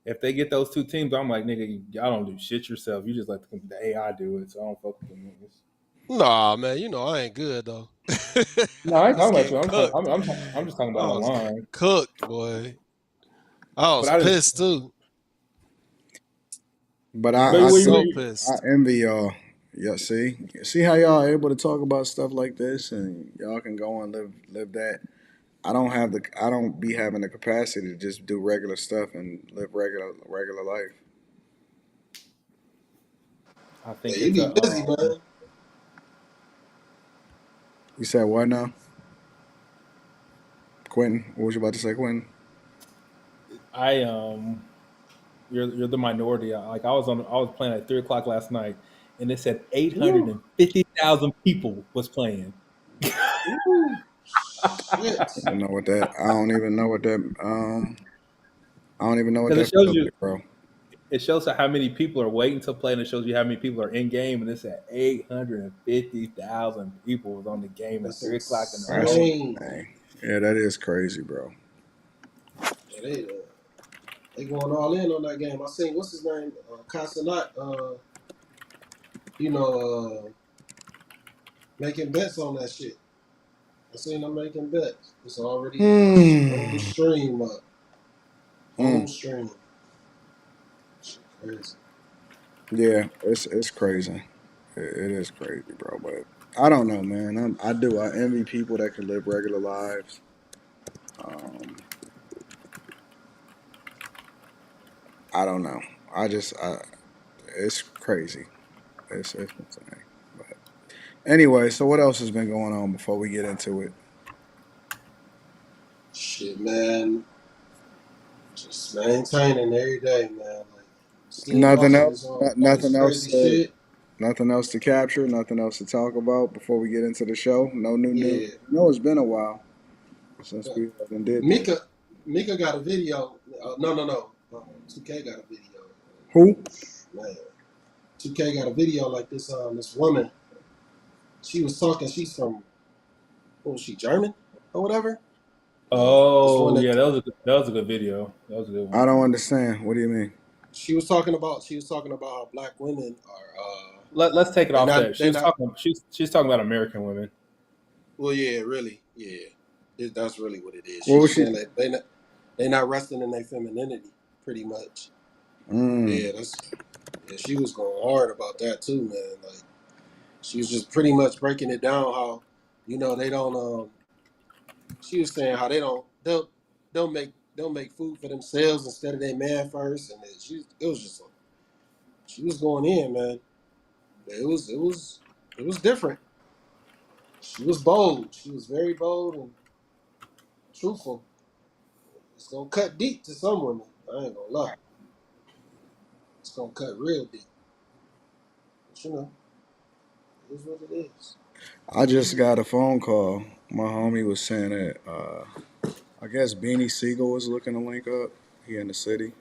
if they get those two teams, I'm like, nigga, y'all don't do shit yourself. You just let the AI do it. So I don't fuck with them niggas. Nah, man, you know I ain't good though. No, I I ain't was talking about getting you. cooked. I'm just talking I about was getting online. cooked, boy. I But was I just, pissed too. But I but I was what you do so mean? I pissed. envy y'all. Yeah, see how y'all are able to talk about stuff like this, and y'all can go and live that. I don't be having the capacity to just do regular stuff and live regular life. I Yeah, think you it's be a busy, man. You said what now, Quentin? What was you about to say, Quentin? I you're the minority. Like I was playing at 3 o'clock last night, and it said Woo. 850,000 people was playing. Woo. Shit. I don't know what that. I don't even know what that. I don't even know what Because that it shows feels you like, bro. it shows how many people are waiting to play, and it shows you how many people are in game, and it said 850,000 people was on the game at That's 3 o'clock in the That's morning. insane. insane. Yeah, that is crazy, bro. Yeah, they going all in on that game. I seen what's his name, Casanat. You know, making bets on that shit. I seen them making bets. It's already whole Hmm. stream up. Hmm. Whole stream. Shit crazy. Yeah, it's crazy. It is crazy, bro. But I don't know, man. I do. I envy people that can live regular lives. Um, I don't know. It's crazy. It's insane. But anyway, so what else has been going on before we get into it? Shit, man. Just maintaining every day, man. Like Steve Nothing Austin else. is on all Nothing this else. crazy shit. Nothing else to capture. Nothing else to talk about before we get into the show. No new news. Yeah. No, it's been a while since we haven't did this. Mika Mika got a video. No. 2K got a video. Who? Man, 2K got a video like this. This woman, she was talking. She's from, what was she, German or whatever? This one Oh that yeah, that was a good video. That was a good I one. don't understand. What do you mean? she was talking about. She was talking about how black women are. Let's take it They off not. that. They not. She's talking about American women. Well, yeah, really, yeah. That's really what it is. What She was was she? saying that they not resting in their femininity, pretty much. Mm. Yeah, she was going hard about that too, man. Like she was just pretty much breaking it down how, they don't. She was saying how they'll make food for themselves instead of their man first, and it was just she was going in, man. It was different. She was bold. She was very bold and truthful. It's gonna cut deep to some women. I ain't gonna lie. It's gonna cut real deep. But it is what it is. I just got a phone call. My homie was saying that I guess Beanie Siegel was looking to link up. He in the city.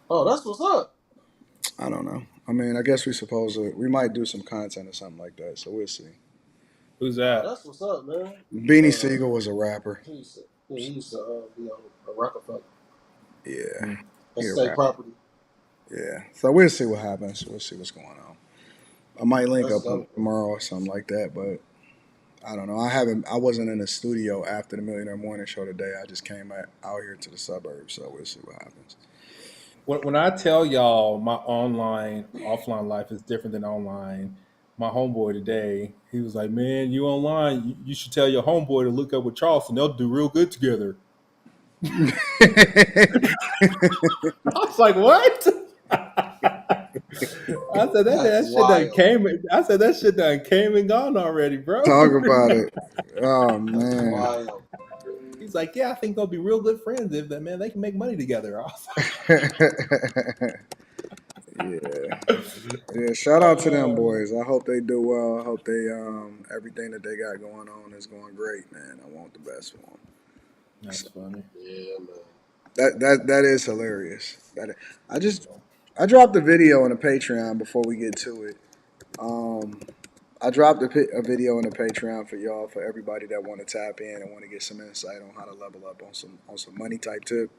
Oh, that's what's up. I don't know. I mean, I guess we supposed to. We might do some content or something like that. So we'll see. Who's Oh, that? that's what's up, man. Beanie Siegel was a rapper. He used to be on a Rockefeller. Yeah, Hmm. he That's a state rapper. property. Yeah. So we'll see what happens. We'll see what's going on. I might link That's up dope, man. tomorrow or something like that, but I don't know. I wasn't in the studio after the Millionaire Morning Show today. I just came out here to the suburbs, so we'll see what happens. When I tell y'all my online offline life is different than online, my homeboy today he was like, "Man, you online? You should tell your homeboy to look up with Charleston. They'll do real good together." I was like, "What?" I said That's that shit done wild. came. I said that shit done came and gone already, bro. Talk about it. Oh That's man. wild. He's like, "Yeah, I think they'll be real good friends if that man they can make money together." I was Yeah. like, Yeah. Shout out to them boys. I hope they do well. I hope they everything that they got going on is going great, man. I want the best for them. that's funny. Yeah, man. That is hilarious. I just I dropped a video on the Patreon before we get to it. Um, I dropped a video on the Patreon for y'all, for everybody that want to tap in and want to get some insight on how to level up on some money type tip.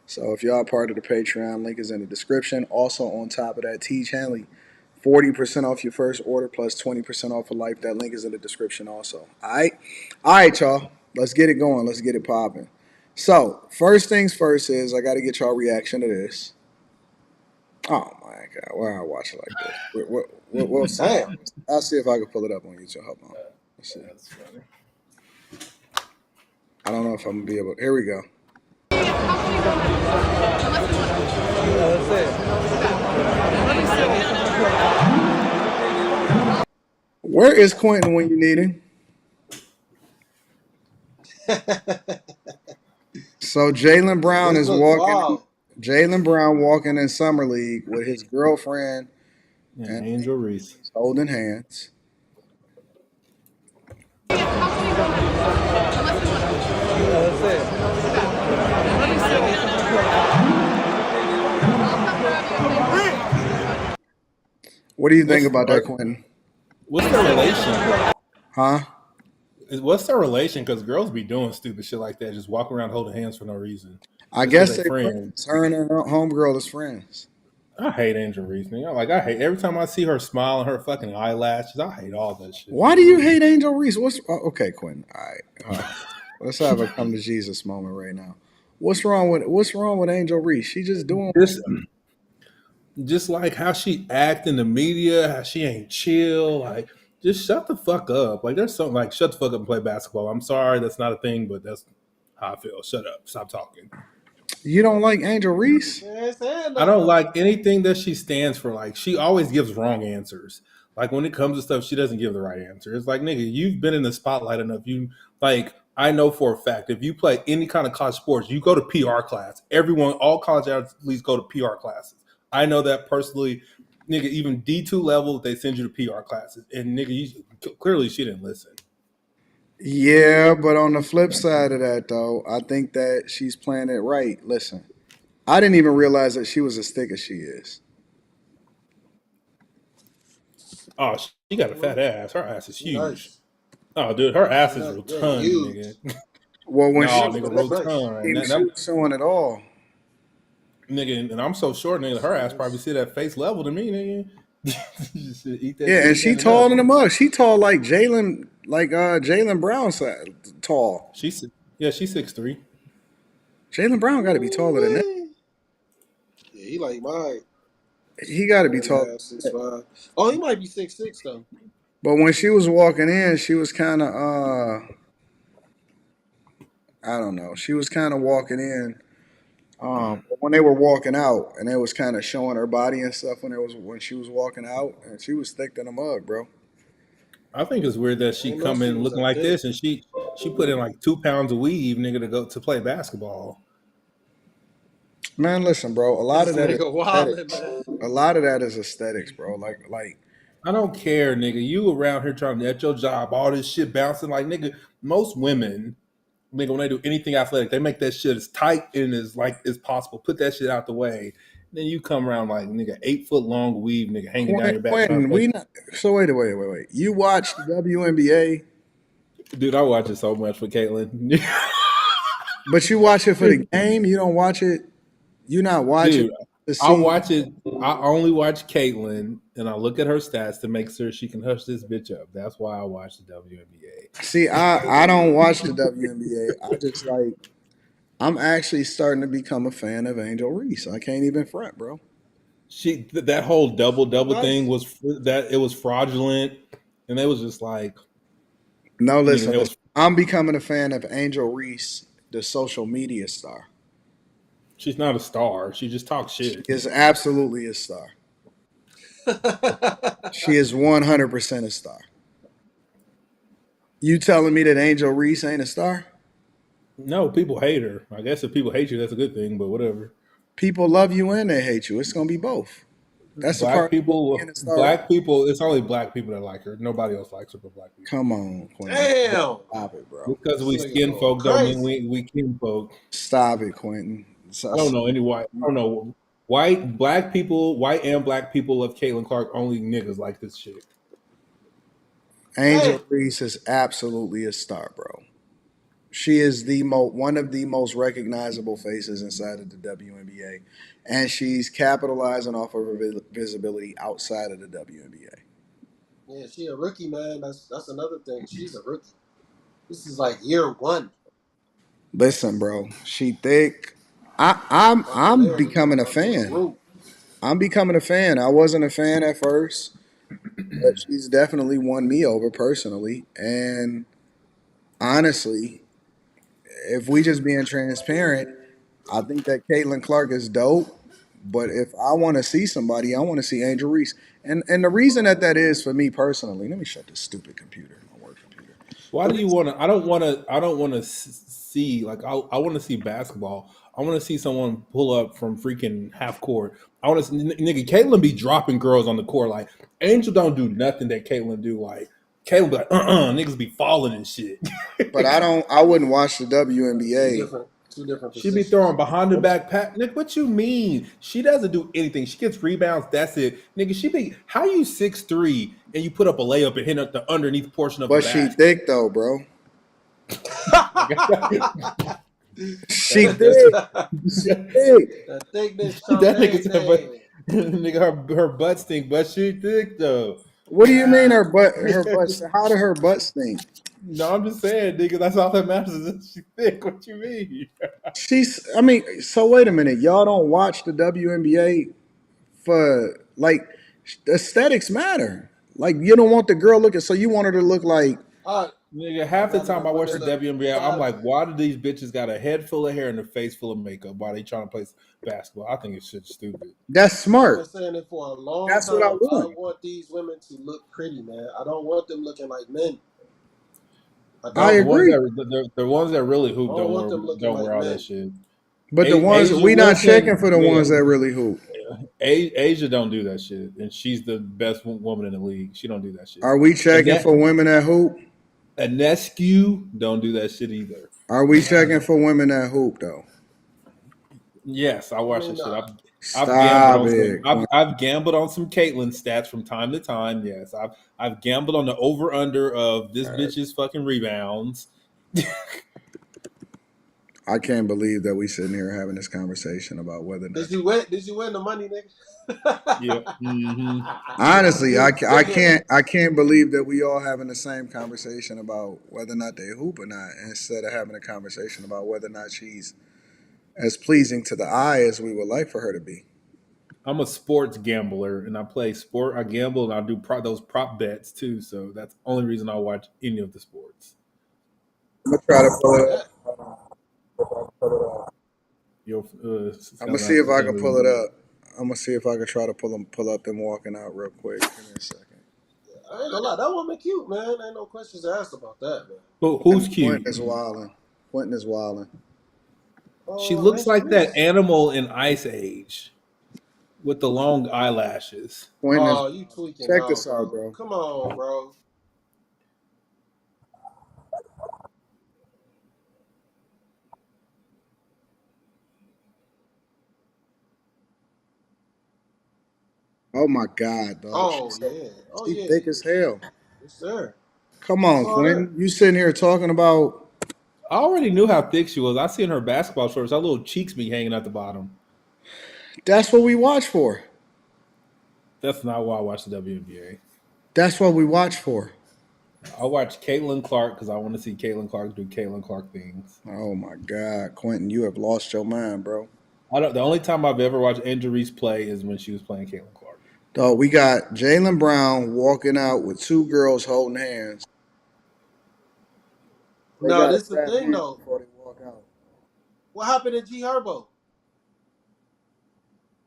So if y'all are part of the Patreon, link is in the description. Also on top of that, Teach Hanley, 40% off your first order plus 20% off for life. That link is in the description also. All right, y'all. Let's get it going. Let's get it popping. So first things first is I got to get y'all reaction to this. Oh my god, why I watch it like this? We'll see. Damn. I'll see if I can pull it up on YouTube. Hold on. Let's see. That's funny. I don't know if I'm gonna be able. Here we go. Where is Quentin when you need him? So Jaylen Brown This is look walking. wild. Jaylen Brown walking in summer league with his girlfriend Yeah, and Angel Reese. holding hands. What do you think about that, Quentin? What's their relation? Huh? What's their relation? Because girls be doing stupid shit like that, just walk around holding hands for no reason. I Just guess because they they friends. friends. Her and her homegirl is friends. I hate Angel Reese. Nigga. Like I hate every time I see her smile and her fucking eyelashes. I hate all that shit. Why do you hate Angel Reese? Okay, Quentin? All right. Let's have a come to Jesus moment right now. What's wrong with Angel Reese? She just doing. Just like how she act in the media, how she ain't chill. Like, just shut the fuck up. Like, there's something like shut the fuck up and play basketball. I'm sorry, that's not a thing, but that's how I feel. Shut up. Stop talking. You don't like Angel Reese? I don't like anything that she stands for. Like, she always gives wrong answers. Like, when it comes to stuff, she doesn't give the right answer. It's like, nigga, you've been in the spotlight enough. You like, I know for a fact, if you play any kind of college sports, you go to PR class. All college athletes go to PR classes. I know that personally. Nigga, even D2 level, they send you to PR classes. And nigga, clearly she didn't listen. Yeah, but on the flip side of that, though, I think that she's playing it right. Listen, I didn't even realize that she was as thick as she is. Oh, she got a fat ass. Her ass is huge. Nice. Oh, dude, her ass is Yeah, rotund, huge. nigga. Well, when No, she nigga, was rotund. she was showing it all. Nigga, and I'm so short, nigga. Her ass probably see that face level to me, nigga. Just eat that Yeah, shit and she standing tall up. in the mug. She tall like Jaylen Brown size tall. She's 6'3". Jaylen Brown got to be taller than that. Yeah, he like mine. He got to be taller. 6'5". Oh, he might be 6'6" though. But when she was walking in, she was kind of I don't know. She was kind of walking in. But when they were walking out, and it was kind of showing her body and stuff when she was walking out, and she was thick than a mug, bro. I think it's weird that I she didn't know come she in was looking that like thick. this, and she put in like 2 pounds of weave, nigga, to go to play basketball. Man, listen, bro. A lot of This that is nigga wildin', aesthetics. man. A lot of that is aesthetics, bro. Like I don't care, nigga. You around here trying to at your job, all this shit bouncing. Like, nigga, most women, nigga, when they do anything athletic, they make that shit as tight and as possible. Put that shit out the way. Then you come around like, nigga, 8 foot long weave, nigga, hanging down your back. Quentin, we not. So wait. You watch the WNBA, Dude, I watch it so much for Caitlin. but you watch it for the game. You don't watch it. You not watching Dude, to I see. watch it. I only watch Caitlin, and I look at her stats to make sure she can hush this bitch up. That's why I watch the WNBA. See, I don't watch the WNBA. I just like. I'm actually starting to become a fan of Angel Reese. I can't even front, bro. That whole double Nice. thing was that it was fraudulent, and they was just like, No, nigga, listen. it was. I'm becoming a fan of Angel Reese, the social media star. She's not a star. She just talks She shit. is absolutely a star. She is 100% a star. You telling me that Angel Reese ain't a star? No, people hate her. I guess if people hate you, that's a good thing. But whatever. People love you and they hate you. It's gonna be both. That's the Black part of people, being a star. black people. It's only black people that like her. Nobody else likes her but black people. Come on, Quentin. Damn. Stop it, bro. Because we This nigga skin going folk don't mean crazy. we kin folk. Stop it, Quentin. I don't know any white. I don't know white people, white and black people of Caitlin Clark. Only niggas like this shit. Angel Reese is absolutely a star, bro. She is one of the most recognizable faces inside of the WNBA, and she's capitalizing off of her visibility outside of the WNBA. Yeah, she a rookie, man. That's another thing. She's a rookie. This is like year one. Listen, bro, she thick. I'm Popularity becoming a going through the fan. roof. I'm becoming a fan. I wasn't a fan at first, but she's definitely won me over personally. And honestly, if we just being transparent, I think that Caitlin Clark is dope. But if I want to see somebody, I want to see Angel Reese. And the reason that is for me personally, let me shut this stupid computer, my work computer. Why The do you reason, want to? I don't want to. I don't want to see like I want to see basketball. I want to see someone pull up from freaking half court. I want to nigga Caitlyn be dropping girls on the court like Angel don't do nothing that Caitlyn do. Like Caitlyn be like niggas be falling and shit. but I wouldn't watch the Two WNBA. different, two different She be positions. throwing behind the back pat. Nick, what you mean? She doesn't do anything. She gets rebounds. That's it, nigga. She be how you 6'3" and you put up a layup and hit up the underneath portion of the But she basket. thick though, bro. She That's thick. She thick. The thickness that nigga champagne said, but name. nigga, her butt stink, but she thick though. What do you mean her butt? Her butt. How did her butt stink? No, I'm just saying, nigga. That's all that matters is that she thick. What you mean? She's. I mean, so wait a minute. Y'all don't watch the WNBA for like aesthetics matter. Like you don't want the girl looking. So you want her to look like. All right, Nigga, half the rather time than I watch women the look WNBA, I'm five. like, why do these bitches got a head full of hair and a face full of makeup? Why they trying to play basketball? I think it's shit stupid. That's I've been smart. saying it for a long That's what I time. I want. want these women to look pretty, man. I don't want them looking like men. I I No, don't. agree. the ones that really I hoop don't want them looking don't like wear all that men. shit. But the ones Asia we not checking Wilson, for the ones nigga, that really hoop. Asia don't do that shit, and she's the best woman in the league. She don't do that shit. Are we And checking that for women that hoop? Anescu don't do that shit either. Are we checking for women that hoop though? Yes, I I watch mean, that shit. nah. I've gambled Stop on some. it, Quinn. I've gambled on some Caitlyn stats from time to time. Yes, I've gambled on the over under of this bitch's fucking rebounds. I can't believe that we sitting here having this conversation about whether or not. Did you win? Did you win the money, nigga? Yeah. Mm-hmm. Honestly, You I can't believe that we all having the same conversation about whether or not they hoop or not, instead of having a conversation about whether or not she's as pleasing to the eye as we would like for her to be. I'm a sports gambler, and I play sport. I gamble, and I do those prop bets too. So that's the only reason I watch any of the sports. I'm gonna try to pull it that, up. Yo, I'm gonna sounds see like if you I can't can really. pull it up. I'm gonna see if I can try to pull up them walking out real quick. Give me a second. I ain't gonna lie, that woman cute, man. Ain't no questions asked about that, man. Who's Quentin cute? is wilding. Quentin is wilding. She looks Angel like that Reese. animal in Ice Age with the long eyelashes. Quentin is. Oh, you tweaking Check now, this out, bro. bro. Come on, bro. Oh my God, dog. Oh yeah. Oh She yeah. thick as hell. Yes, sir. Come I on, saw that. Quentin. You sitting here talking about. I already knew how thick she was. I seen her basketball shorts. Her little cheeks be hanging at the bottom. That's what we watch for. That's not why I watch the WNBA. That's what we watch for. I watch Caitlin Clark because I want to see Caitlin Clark do Caitlin Clark things. Oh my God, Quentin, you have lost your mind, bro. I don't. The only time I've ever watched Angel Reese play is when she was playing Caitlin Clark. Dog, we got Jalen Brown walking out with two girls holding hands. They No, gotta this is the grab thing hands though. before they walk out. What happened to G Herbo?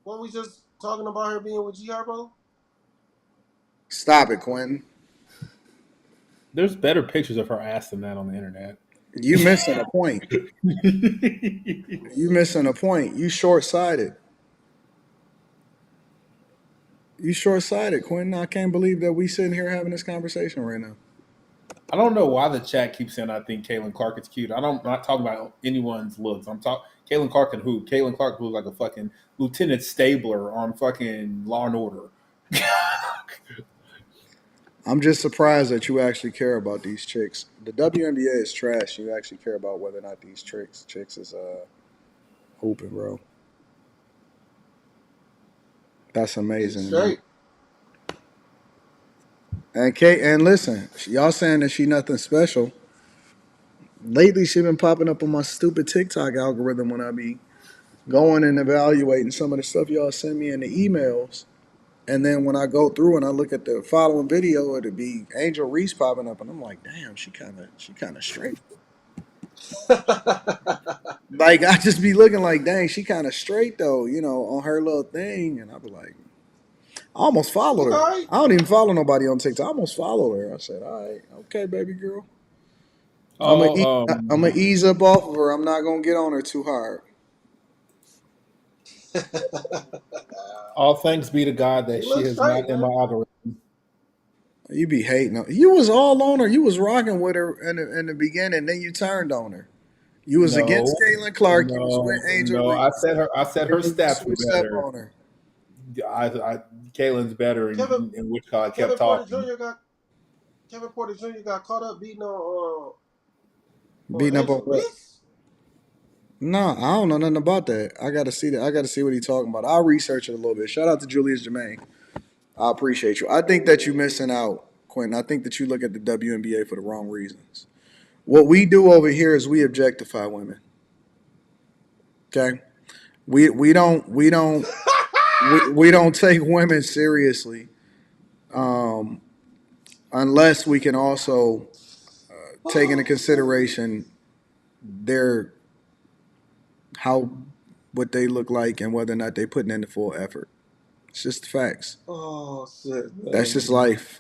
Weren't we just talking about her being with G Herbo? Stop it, Quentin. There's better pictures of her ass than that on the internet. You missing a point. You missing a point. You short sighted. You short sighted, Quentin. I can't believe that we sitting here having this conversation right now. I don't know why the chat keeps saying I think Caitlin Clark is cute. I'm not talking about anyone's looks. I'm talking Caitlin Clark and who? Caitlin Clark looks like a fucking Lieutenant Stabler on fucking Law and Order. I'm just surprised that you actually care about these chicks. The WNBA is trash. You actually care about whether or not these chicks is hooping, bro. That's amazing to me. Straight. And Kate, and listen, y'all saying that she nothing special. Lately, she been popping up on my stupid TikTok algorithm when I be going and evaluating some of the stuff y'all send me in the emails. And then when I go through and I look at the following video, it'd be Angel Reese popping up, and I'm like, damn, she kind of straight. Like I just be looking like, dang, she kind of straight though, on her little thing, and I be like, I almost followed her. Alright. I don't even follow nobody on TikTok. I almost followed her. I said, all right, okay, baby girl. Oh, I'm gonna ease up off of her. I'm not gonna get on her too hard. all thanks be to God that She she looks is straight, not in my man. algorithm. You be hating her. You was all on her. You was rocking with her in the beginning. Then you turned on her. You was against No, Caitlin Clark. You was with no, Angel no. Reese. I said her And then you stats were switched up better. on her. Kaylin's better, Kevin in which I kept Kevin Porter talking. Jr. got caught up beating on Beating up on Angel what? Reese. No, I don't know nothing about that. I gotta see that. I gotta see what he's talking about. I'll research it a little bit. Shout out to Julius Jermaine. I appreciate you. I think that you're missing out, Quentin. I think that you look at the WNBA for the wrong reasons. What we do over here is we objectify women. Okay, we don't take women seriously unless we can also take into consideration their how what they look like and whether or not they're putting in the full effort. It's just the facts. Oh shit, man. That's just life.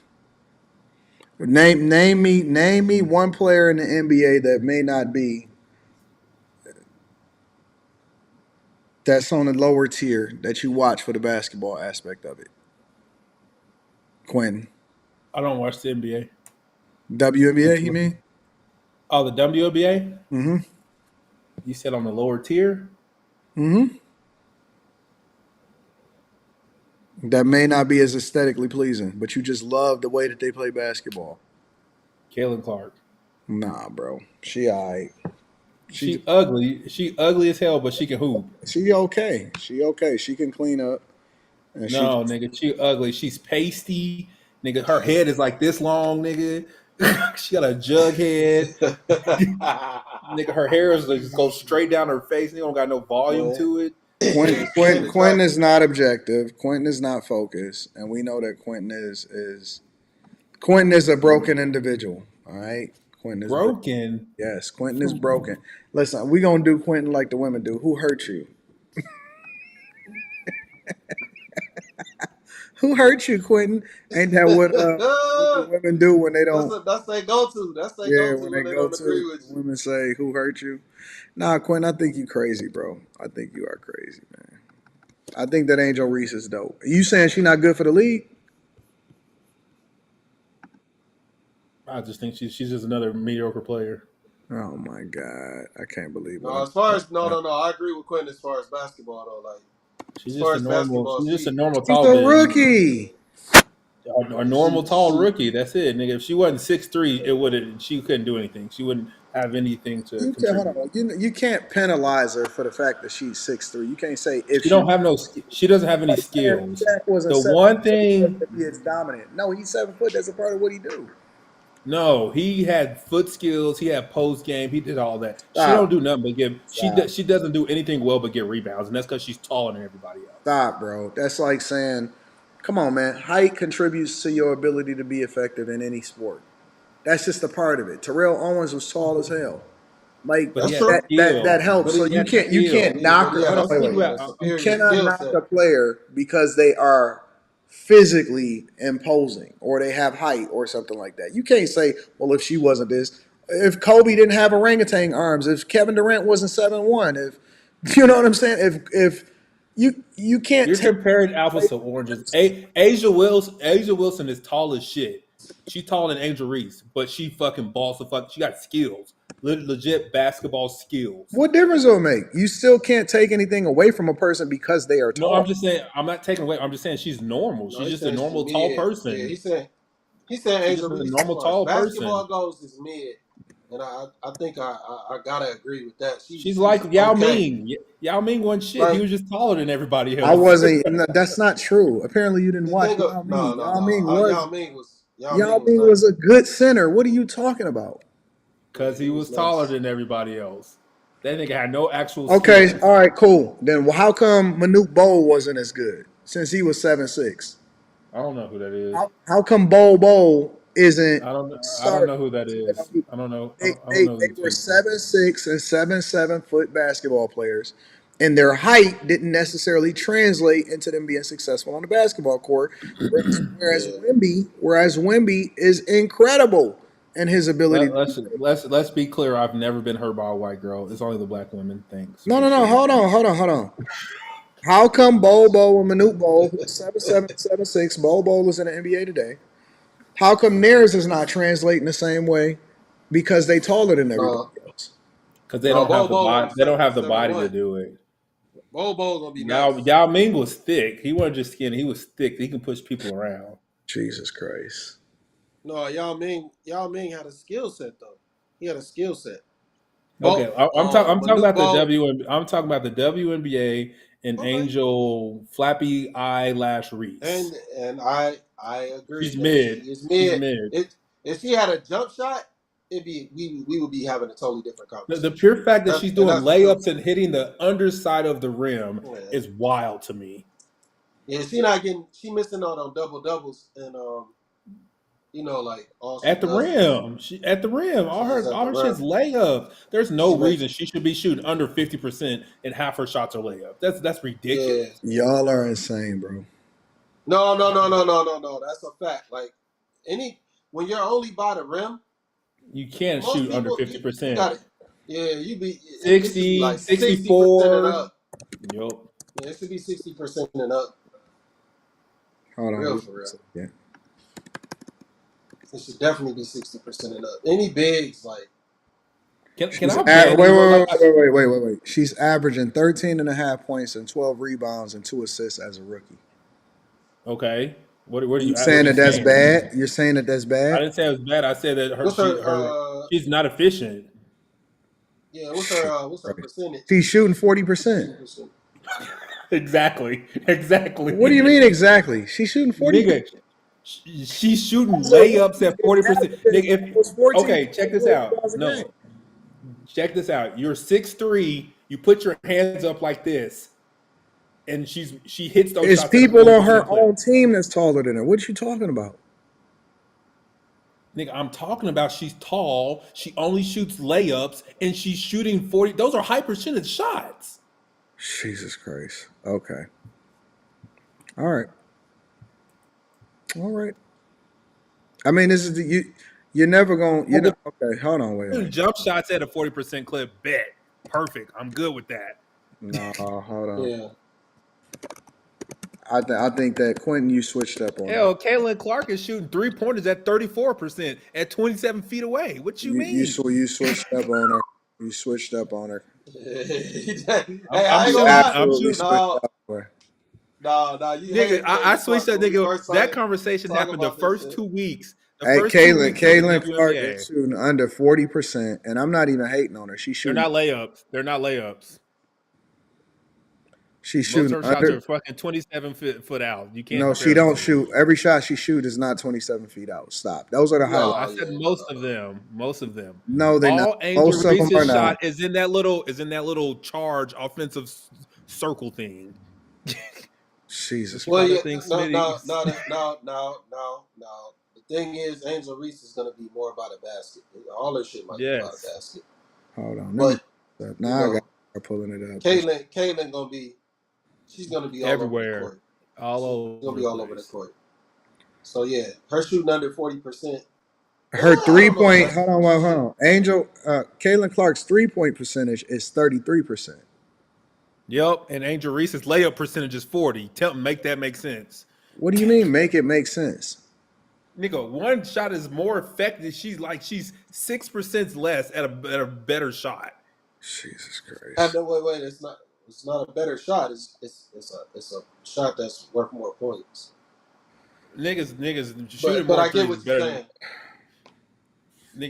Name me one player in the NBA that may not be that's on the lower tier that you watch for the basketball aspect of it. Quentin. I don't watch the NBA. WNBA, you mean? Oh, the WNBA? Mm-hmm. You said on the lower tier? Mm-hmm. That may not be as aesthetically pleasing, but you just love the way that they play basketball. Kaylin Clark. Nah, bro. She alright. She ugly. She ugly as hell, but she can hoop. She okay. She okay. She can clean up. And No, nigga, she ugly. She's pasty. Nigga, her head is like this long, nigga. She got a jug head. Nigga, her hair is like, goes straight down her face. Nigga don't got no volume to it. Quentin is not objective. Quentin is not focused, and we know that Quentin is a broken individual. All right, Quentin is broken. Yes, Quentin is broken. Listen, we gonna do Quentin like the women do. Who hurt you? Who hurt you, Quentin? Ain't that what the women do when they don't? That's their go-to. That's their go-to when they don't agree with you. Women say, "Who hurt you?" Nah, Quentin, I think you crazy, bro. I think you are crazy, man. I think that Angel Reese is dope. You saying she not good for the league? I just think she's just another mediocre player. Oh my God, I can't believe it. No, as far as no, I agree with Quentin as far as basketball though. Like she's just a normal. She's just a normal she's tall. She's a rookie. A normal tall rookie. That's it, nigga. If she wasn't 6'3", it wouldn't. She couldn't do anything. She wouldn't have anything to contribute. You can't penalize her for the fact that she's 6'3". You can't say if she don't have no. She doesn't have any skills. The one thing he is dominant. No, he's 7 foot. That's a part of what he do. No, he had foot skills. He had post game. He did all that. Stop. She don't do nothing but give. She doesn't do anything well but get rebounds, and that's because she's taller than everybody else. Stop, bro. That's like saying, come on, man. Height contributes to your ability to be effective in any sport. That's just a part of it. Terrell Owens was tall as hell. Like that helps. So you can't knock her. You cannot knock a player because they are physically imposing or they have height or something like that. You can't say, well, if she wasn't this, if Kobe didn't have orangutan arms, if Kevin Durant wasn't 7'1", if you know what I'm saying, if you can't. You're comparing apples to oranges. Asia Wilson is tall as shit. She's taller than Angel Reese, but she fucking balls the fuck. She got skills, legit basketball skills. What difference will it make? You still can't take anything away from a person because they are tall. No, I'm just saying. I'm not taking away. I'm just saying she's normal. She's just a normal tall person. Yeah, he's saying He said She's Angel just a Reese as normal far as tall basketball person. goes is mid, and I think I gotta agree with that. She's She's like Yao okay, Ming. Yao Ming wasn't shit. He right? was just taller than everybody I else. wasn't. No, that's not true. Apparently, you didn't The watch thing of Yao no Ming. no no, Yao Yao Ming was Ming nice. was a good center. What are you talking about? Yeah, Because he he was was taller nice. than everybody else. That nigga had no actual Okay, skills. all right, cool. Then how come Manute Bol wasn't as good since he was 7'6"? I don't know who that is. How come Bol isn't I don't. I don't starting? know who that You know, is. I don't know. they, I don't they, know they these were people. 7'6" and 7'7" basketball players, and their height didn't necessarily translate into them being successful on the basketball court. Yeah, Whereas Wemby is incredible in his ability Let, to do let's things. let's be clear. I've never been hurt by a white girl. It's only the black women. Thanks. No, no, no. Appreciate it. Hold on. How come Bol and Manute Bol, who's 7'7", 7'6", Bol is in the NBA today? How come theirs is not translating the same way? Because they taller than everybody no else. Because they no, don't have Bo the Bo gonna body. be They don't have the seven body to one. do it. Bo gonna be Yao nice. Yao Ming was thick. He wasn't just skinny. He was thick. He can push people around. Jesus Christ. No, Yao Ming had a skill set though. He had a skill set. Okay, Bo I'm talking. I'm talking Manute about the Bo. I'm talking about the WNBA and Okay, Angel Flappy Eyelash Reese. and I agree She's that she mid. is She's mid. mid. If she had a jump shot, it'd be we would be having a totally different The conversation. pure fact that she's And doing that's the truth. layups and hitting the underside of the rim Yeah. is wild to me. Yeah, she missing out on double doubles and like all she At the does is rim, at the rim, she's just at all the her shit's rim. layups. There's no She makes reason she should be shooting under 50% and half her shots are layup. That's yeah. ridiculous. Y'all are insane, bro. No. That's a fact. Like any when you're only by the rim, You can't most shoot under people you got 50%. it. Yeah, it should be 60, like 60% and 64. up. Yup. Yeah, it should be 60% and up. Hold on. Real Give me for a real. second. It should definitely be 60% and up. Any bigs like Can I Wait, ban anyone? wait. She's averaging 13 and a half points and 12 rebounds and 2 assists as a rookie. Okay. What are You you saying that that's saying? bad? You're saying that that's I bad? didn't say it was bad. I said that what's her she's not efficient. yeah, Shit, what's her Christ. percentage? She's shooting 40%. 40%. Exactly. What do you Exactly. mean exactly? She's shooting 40%. Nigga, she's shooting As a layups rookie, at she's 40%. averaging Nigga, if almost 14 okay, points check and this 4 out. rebounds a game. No, check this out. You're 6'3", you put your hands up like this, and she hits those It's shots at a people on 40% her clip. own team that's taller than her. What are you talking about? Nigga, I'm talking about she's tall, she only shoots layups, and she's shooting 40. Those are high percentage shots. Jesus Christ. Okay. All right. All right. I mean, this is you're never going, okay, hold on, wait a minute. Jump shots at a 40% clip, bet. Perfect. I'm good with that. No, hold on. Yeah. I think that Quentin, you switched up on that. Hell, Caitlin Clark is shooting 3-pointers at 34% at 27 feet away. What you mean? You switched up on her. You switched up on her. Hey, I'm I ain't gonna shooting. lie. I'm Absolutely shooting. switched No, up on her. no, you Nigga, hated I Caitlin switched Clark that when we nigga. first That started conversation talking happened the about this first shit. 2 weeks. The Hey, first 2 weeks of the Caitlin Clark is WNBA. shooting under 40%, and I'm not even hating on her. They're not layups. They're not layups. She's Most shooting of her shots under. are fucking 27 foot out. You can't No, she compare the don't two. shoot. Every shot she shoot is not 27 feet out. Stop. Those are the highlights. I No, said yeah, most of them. Most of them. No, they're not. All Angel Most of them are Reese's not. shot is in that little charge offensive circle thing. Jesus Just Christ. call Well, yeah, that thing no, Smitty. no. The thing is, Angel Reese is gonna be more about a basket. All her shit might be about a Yes. basket, Hold on. Let me. but you Now I got know, her pulling it up. Caitlyn she's gonna be all over the Everywhere. court. All She's gonna over be the all over the place. court. So yeah, her shooting under 40%. Her I don't know if 3-point. that's Hold on. Hold on. Angel. Caitlin Clark's 3-point percentage is 33%. Yep. And Angel Reese's layup percentage is 40. Make that make sense. What do you mean? Make it make sense. Nigga, one shot is more effective. She's 6% less at a better shot. Jesus And Christ. no, wait. It's not a better shot. It's a shot that's worth more points. niggas shooting but more I get threes what is you're better than saying.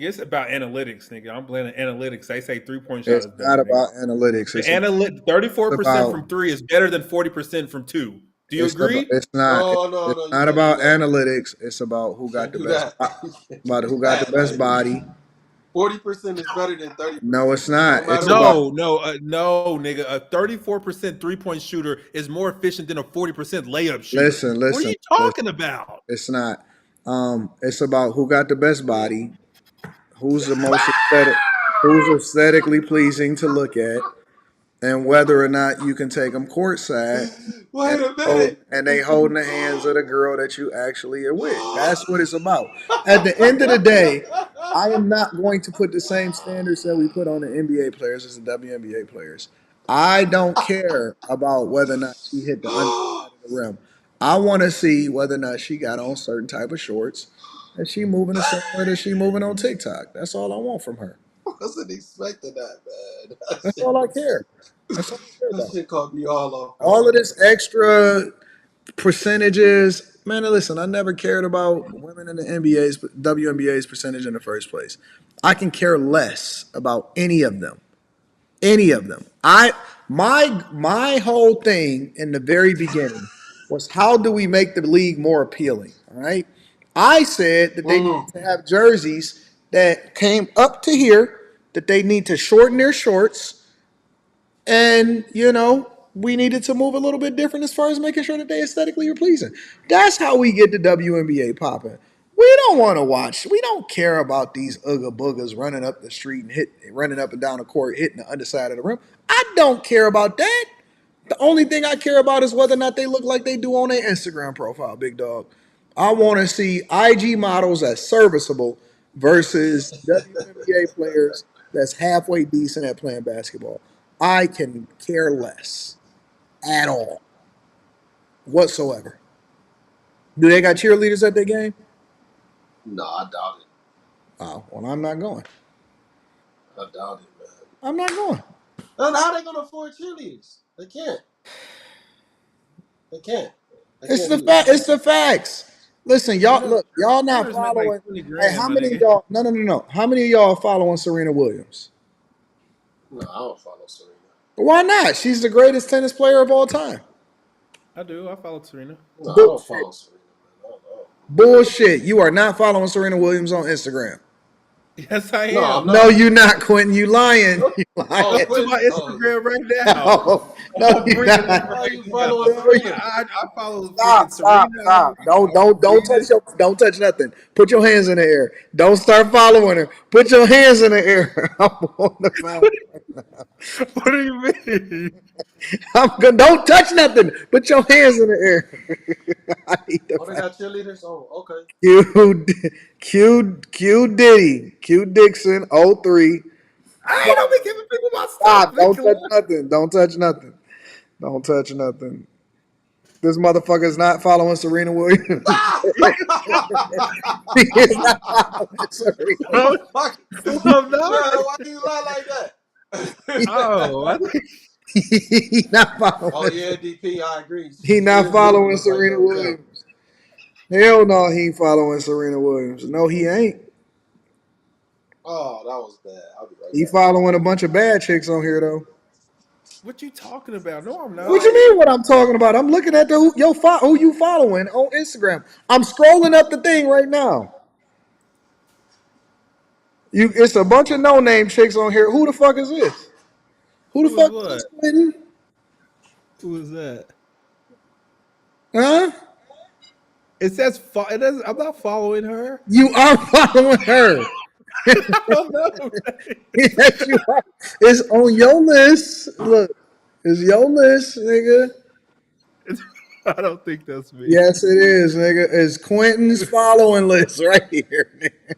nigga. It's about analytics, nigga. I'm playing analytics. They say 3-point shot It's is not better, nigga. about analytics. The 34% About from three is better than 40% from two. Do you agree? it's not Oh no, it's no, you not can't do about that. analytics. It's about You who got can't the do best that. You can't do about who got the that. best Like body. 40% is better than 30%. No, it's No not. It's matter what. about No, nigga. A 34% 3-point shooter is more efficient than a 40% layup shooter. listen, What are listen, you listen. talking about? It's not. It's about who got the best body, who's the most aesthetic, who's aesthetically pleasing to look at, and whether or not you can take them courtside and Wait a minute. they holding the hands of the girl that you actually are with. That's what it's about. At the end of the day, I am not going to put the same standards that we put on the NBA players as the WNBA players. I don't care about whether or not she hit the underside of the rim. I want to see whether or not she got on certain type of shorts and she moving the same way that she moving on TikTok. That's all I want from her. Wasn't expecting that, man. That That's shit all I was. care. That's all I care That about. shit caught me all off All of guard, this extra percentages, man. Listen, I never cared about women in the NBA's WNBA's percentage in the first place. I can care less about any of them. Any of them. My whole thing in the very beginning was how do we make the league more appealing? All right. I said that they need man. to have jerseys that came up to here, that they need to shorten their shorts, and, we needed to move a little bit different as far as making sure that they aesthetically are pleasing. That's how we get the WNBA popping. We don't want to watch. We don't care about these Ooga Boogers running up the street and running up and down the court, hitting the underside of the rim. I don't care about that. The only thing I care about is whether or not they look like they do on their Instagram profile, big dog. I want to see IG models that's serviceable versus WNBA players that's halfway decent at playing basketball. I can care less at all whatsoever. Do they got cheerleaders at their game? No, I doubt it. Oh, well, I'm not going. I doubt it, man. I'm not going. And how they gonna afford cheerleaders? They can't. They can't. They It's can't the do that. fact. It's the facts. Listen, I y'all know look. Y'all not cheerleaders make like following. 20 Hey, grand, how my many of nigga. y'all? No, no, no, no. How many of y'all following Serena Williams? No, I don't follow Serena. Why not? She's the greatest tennis player of all time. I do. I follow Serena. No, I don't Bullshit. follow Serena, man. I don't. Bullshit. You are not following Serena Williams on Instagram. Yes, I No, I'm am. No, not. you not, Quentin. You lying. You lying. Oh, Go to Quinn. my Oh, Instagram right now. No, I'm you bringing it not. why are you right now. following No, you Serena? I follow freaking Serena, stop. Don't touch Venus. don't touch nothing. Put your hands in the air. Don't start following her. Put your hands in the air. I'm on the phone. What do you mean? Don't touch nothing. Put your hands in the air. I need the Oh, they fact. got cheerleaders. Oh, okay. Q Diddy. Q Dixon 03. I ain't don't be giving people my stuff, Stop. Don't Nicola. touch nothing. Don't touch nothing. Don't touch nothing. This motherfucker is not following Serena Williams. He is not following Serena. No, Fuck. I'm not. Man, why do you lie like that? Oh, I think He not Oh following. yeah, DP. I agree. He She not is moving following just like Serena Michael Jordan. Williams. Hell no, he ain't following Serena Williams. No, he ain't. Oh, that was bad. I'll be right He back. following a bunch of bad chicks on here though. what you talking about? No, I'm What not. you mean? What I'm talking about? I'm looking at who you following on Instagram. I'm scrolling up the thing right now. It's a bunch of no name chicks on here. Who the fuck is this? Who the Who is fuck is what? this, Quentin? Who is that? Huh? It says it doesn't, I'm not following her. You are following her. I don't know. Yes, you are. It's on your list. Look, it's your list, nigga. I don't think that's me. Yes, it is, nigga. It's Quentin's following list right here, nigga.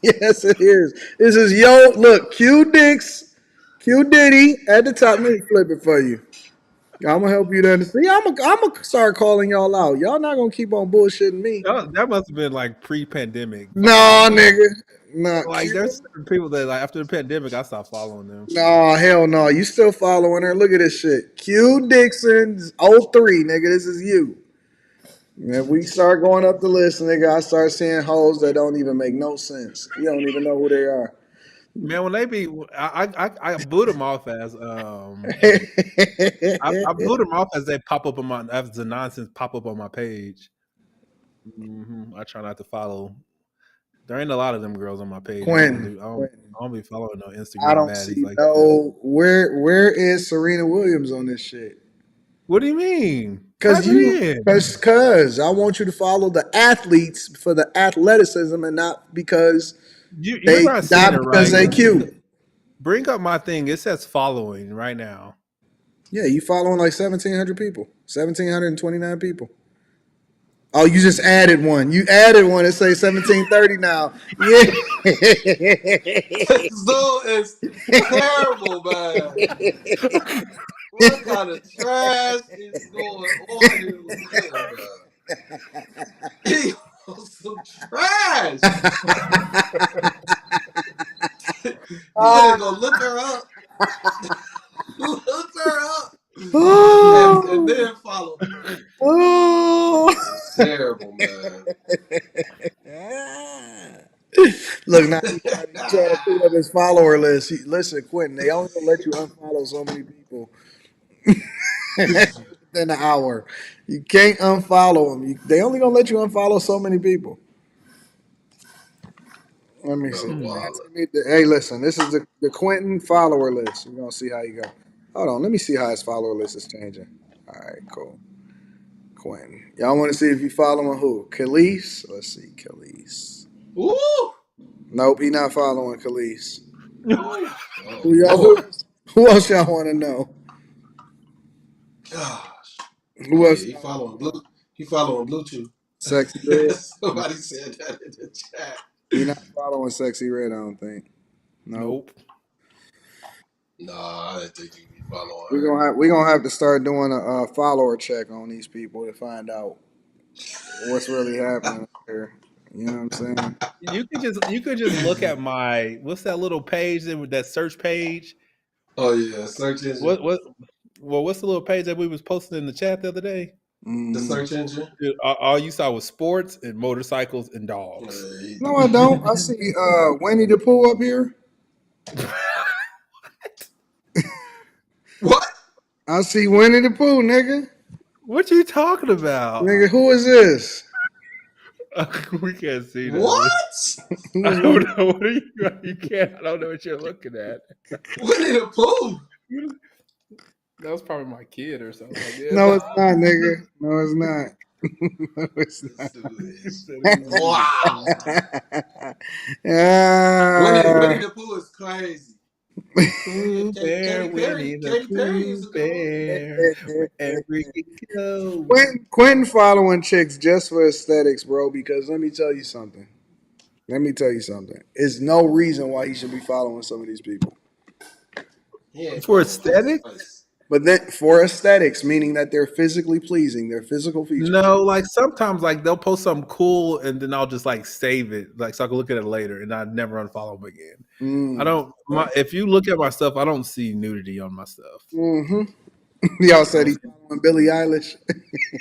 Yes, it is. This is look, Q Diddy at the top. Let me flip it for you. I'm gonna help you to understand. I'm gonna start calling y'all out. Y'all not gonna keep on bullshitting me. That must have been like pre-pandemic No, following. nigga. Nah, Like there's certain people that like after the pandemic, I stopped following them. no, hell no. You still following her. Look at this shit. Q Dixon 03, nigga. This is you. If we start going up the list, nigga, I start seeing hoes that don't even make no sense. We don't even know who they are. Man, when they be, I boot them off as I boot them off as they pop up on my as the nonsense pop up on my page. I try not to follow. There ain't a lot of them girls on my page. I don't Quentin, do. Quentin, I don't be following no I Instagram don't baddies see like that. no where is Serena Williams on this shit? What do you mean? Cause Type it you, in. cause I want you to follow the athletes for the athleticism and not because You're not seeing it right. they cute. Bring up my thing. It says following right now. Yeah, you following like 1,700 people, 1,729 people. Oh, you just added one. You added one. It says 1730 now. Yeah. This dude is terrible, man. What kind of trash is going on here with him, man? He on some trash. You gonna go look her up? Look her up and Oh. then follow her. Oh. This is terrible, man. Look, now he trying to clean up his follower list. Listen, Quentin, they only gonna let you unfollow so many people within an hour. You can't unfollow them. They only gonna let you unfollow so many people. Let me see. Bro, wild. Hey, listen, this is the Quentin follower list. We're gonna see how you go. Hold on, let me see how his follower list is changing. All right, cool. Quentin. Y'all want to see if you following who? Khalees? Let's see, Khalees. Ooh. Nope, he not following Khalees. Ooh. Who Oh y'all? Lord. Who else y'all want to know? Gosh. Who Oh yeah, else? he Y'all following wanna know? blue. He following Bluetooth. Sexy Red. Somebody said that in the chat. He not following Sexy Red. I don't think. Nope. Nope. Nah, I didn't think you'd be following We're her. gonna have to start doing a follower check on these people to find out what's really happening here. You know what I'm saying? You could just look at my what's that little page that search page? Oh yeah, search engine. What's the little page that we was posting in the chat the other day? The Mm-hmm. search engine. All you saw was sports and motorcycles and dogs. No, I don't. I see Winnie the Pooh up here. What? I see Winnie the Pooh, nigga. What you talking about? Nigga, who is this? We can't see that. What? Who I is don't Winnie? know what you can't. I don't know what you're looking at. Winnie the Pooh. That was probably my kid or something like No, that. it's not, nigga. No, it's not. No, it's This not. dude He is said it was Winnie the Pooh. wow. Winnie Ah. the Pooh is crazy. Pooh Bear, Katy Perry. Winnie the Katy Perry used Pooh to go. Bear, wherever you go. Quentin following chicks just for aesthetics, bro. Because let me tell you something. Let me tell you something. There's no reason why he should be following some of these people. He ain't For following Jesus aesthetic? Christ. But then for aesthetics, meaning that they're physically pleasing, their physical features. No, like sometimes like they'll post something cool and then I'll just like save it, like so I can look at it later and I never unfollow them again. I Mm. don't. If you look at my stuff, I don't see nudity on my stuff. Mm-hmm. Y'all I said don't. he's following Billie Eilish.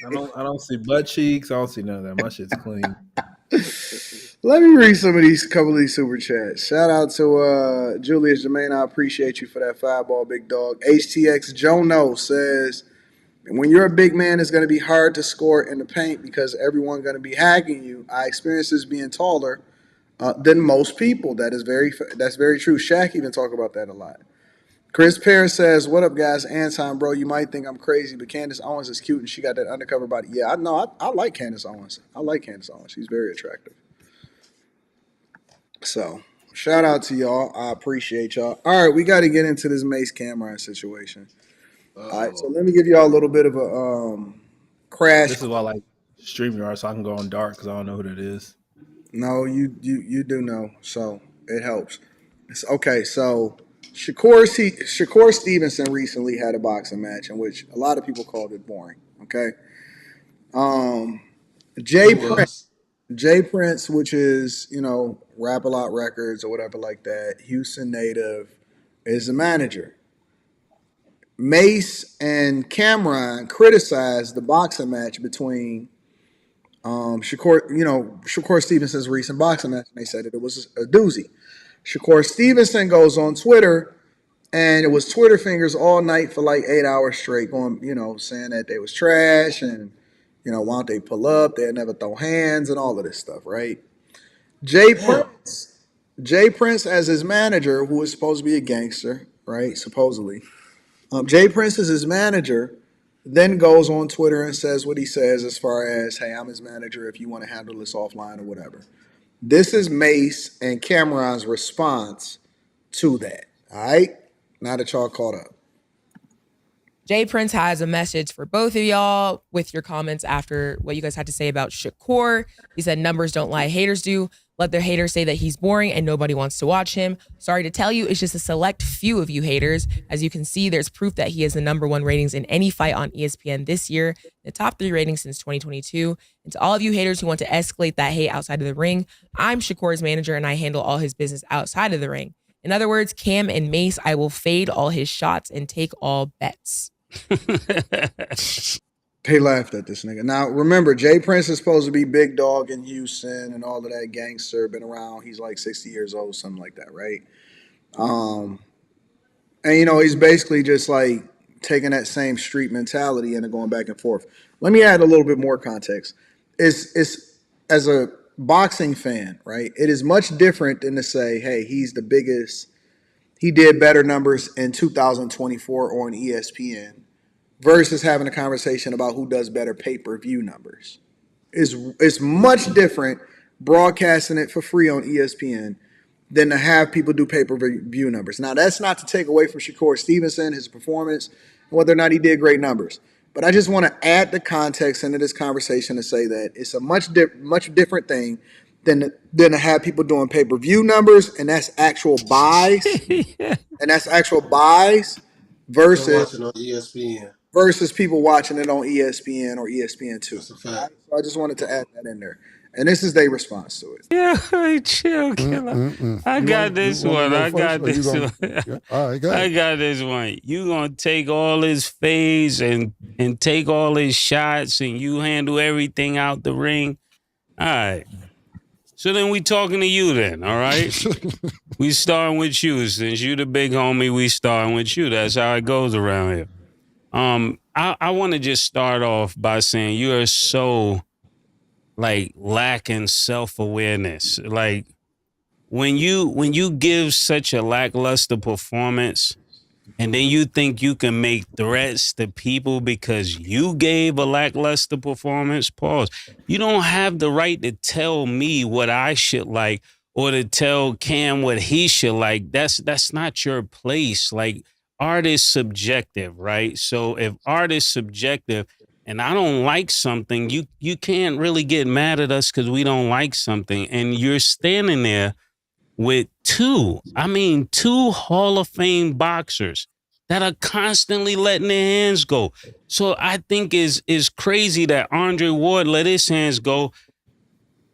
I don't see butt cheeks. I don't see none of that. My shit's clean. Let me read some of these couple of these super chats. Shout out to Julius Jermaine. I appreciate you for that fireball, big dog. HTX Jono says, when you're a big man, it's going to be hard to score in the paint because everyone's going to be hacking you. I experienced this being taller than most people. That's very true. Shaq even talk about that a lot. Chris Parrish says, "What up, guys? Anton, bro. You might think I'm crazy, but Candace Owens is cute and she got that undercover body. Yeah, I know. I like Candace Owens. I like Candace Owens. She's very attractive. So, shout out to y'all. I appreciate y'all. All right, we got to get into this Mase Camron situation. All right, so Uh-oh. let me give y'all a little bit of a crash. This is why I like StreamYard, so I can go on dark because I don't know who that is. No, you do know, so it helps. Okay, so Shakur Stevenson recently had a boxing match in which a lot of people called it boring. Okay, um, Jay Who Prince, was? Jay Prince, which is Rap a Lot Records or whatever like that, Houston native, is the manager. Mase and Camron criticized the boxing match between Shakur Stevenson's recent boxing match, and they said that it was a doozy. Shakur Stevenson goes on Twitter, and it was Twitter fingers all night for like 8 hours straight, going, saying that they was trash and, why don't they pull up? They'll never throw hands and all of this stuff, right? Jay Damn. Prince as his manager, who is supposed to be a gangster, right? Supposedly. Jay Prince is his manager, then goes on Twitter and says what he says as far as, hey, I'm his manager if you want to handle this offline or whatever. This is Mase and Camron's response to that. All right? Now that y'all caught up. Jay Prince has a message for both of y'all with your comments after what you guys had to say about Shakur. He said, numbers don't lie, haters do. Let their haters say that he's boring and nobody wants to watch him. Sorry to tell you, it's just a select few of you haters. As you can see, there's proof that he has the #1 ratings in any fight on ESPN this year, the top 3 ratings since 2022. And to all of you haters who want to escalate that hate outside of the ring, I'm Shakur's manager and I handle all his business outside of the ring. In other words, Cam and Mase, I will fade all his shots and take all bets. They laughed at this nigga. Now, remember, Jay Prince is supposed to be big dog in Houston and all of that gangster, been around. He's like 60 years old, something like that, right? And, he's basically just like taking that same street mentality and going back and forth. Let me add a little bit more context. It's as a boxing fan, right? It is much different than to say, hey, he's the biggest. He did better numbers in 2024 on ESPN versus having a conversation about who does better pay-per-view numbers. It's much different broadcasting it for free on ESPN than to have people do pay-per-view numbers. Now, that's not to take away from Shakur Stevenson, his performance, and whether or not he did great numbers. But I just want to add the context into this conversation to say that it's a much different thing than to have people doing pay-per-view numbers, and that's actual buys. And that's actual buys versus Watching on ESPN. versus people watching it on ESPN or ESPN2. That's a fact. So I just wanted to add that in there. And this is their response to it. Yeah, hey, chill, killer. I got this one. I got this one. All right, go ahead. I got this one. You gonna take all his fades and take all his shots and you handle everything out the ring. All right. So then we talking to you then, all right? We starting with you. Since you the big homie, we starting with you. That's how it goes around here. I want to just start off by saying you are so lacking self-awareness. Like when you give such a lackluster performance and then you think you can make threats to people because you gave a lackluster performance, pause. You don't have the right to tell me what I should like or to tell Cam what he should like. That's not your place. Like, art is subjective, right? So if art is subjective and I don't like something, you can't really get mad at us because we don't like something. And you're standing there with two Hall of Fame boxers that are constantly letting their hands go. So I think is crazy that Andre Ward let his hands go.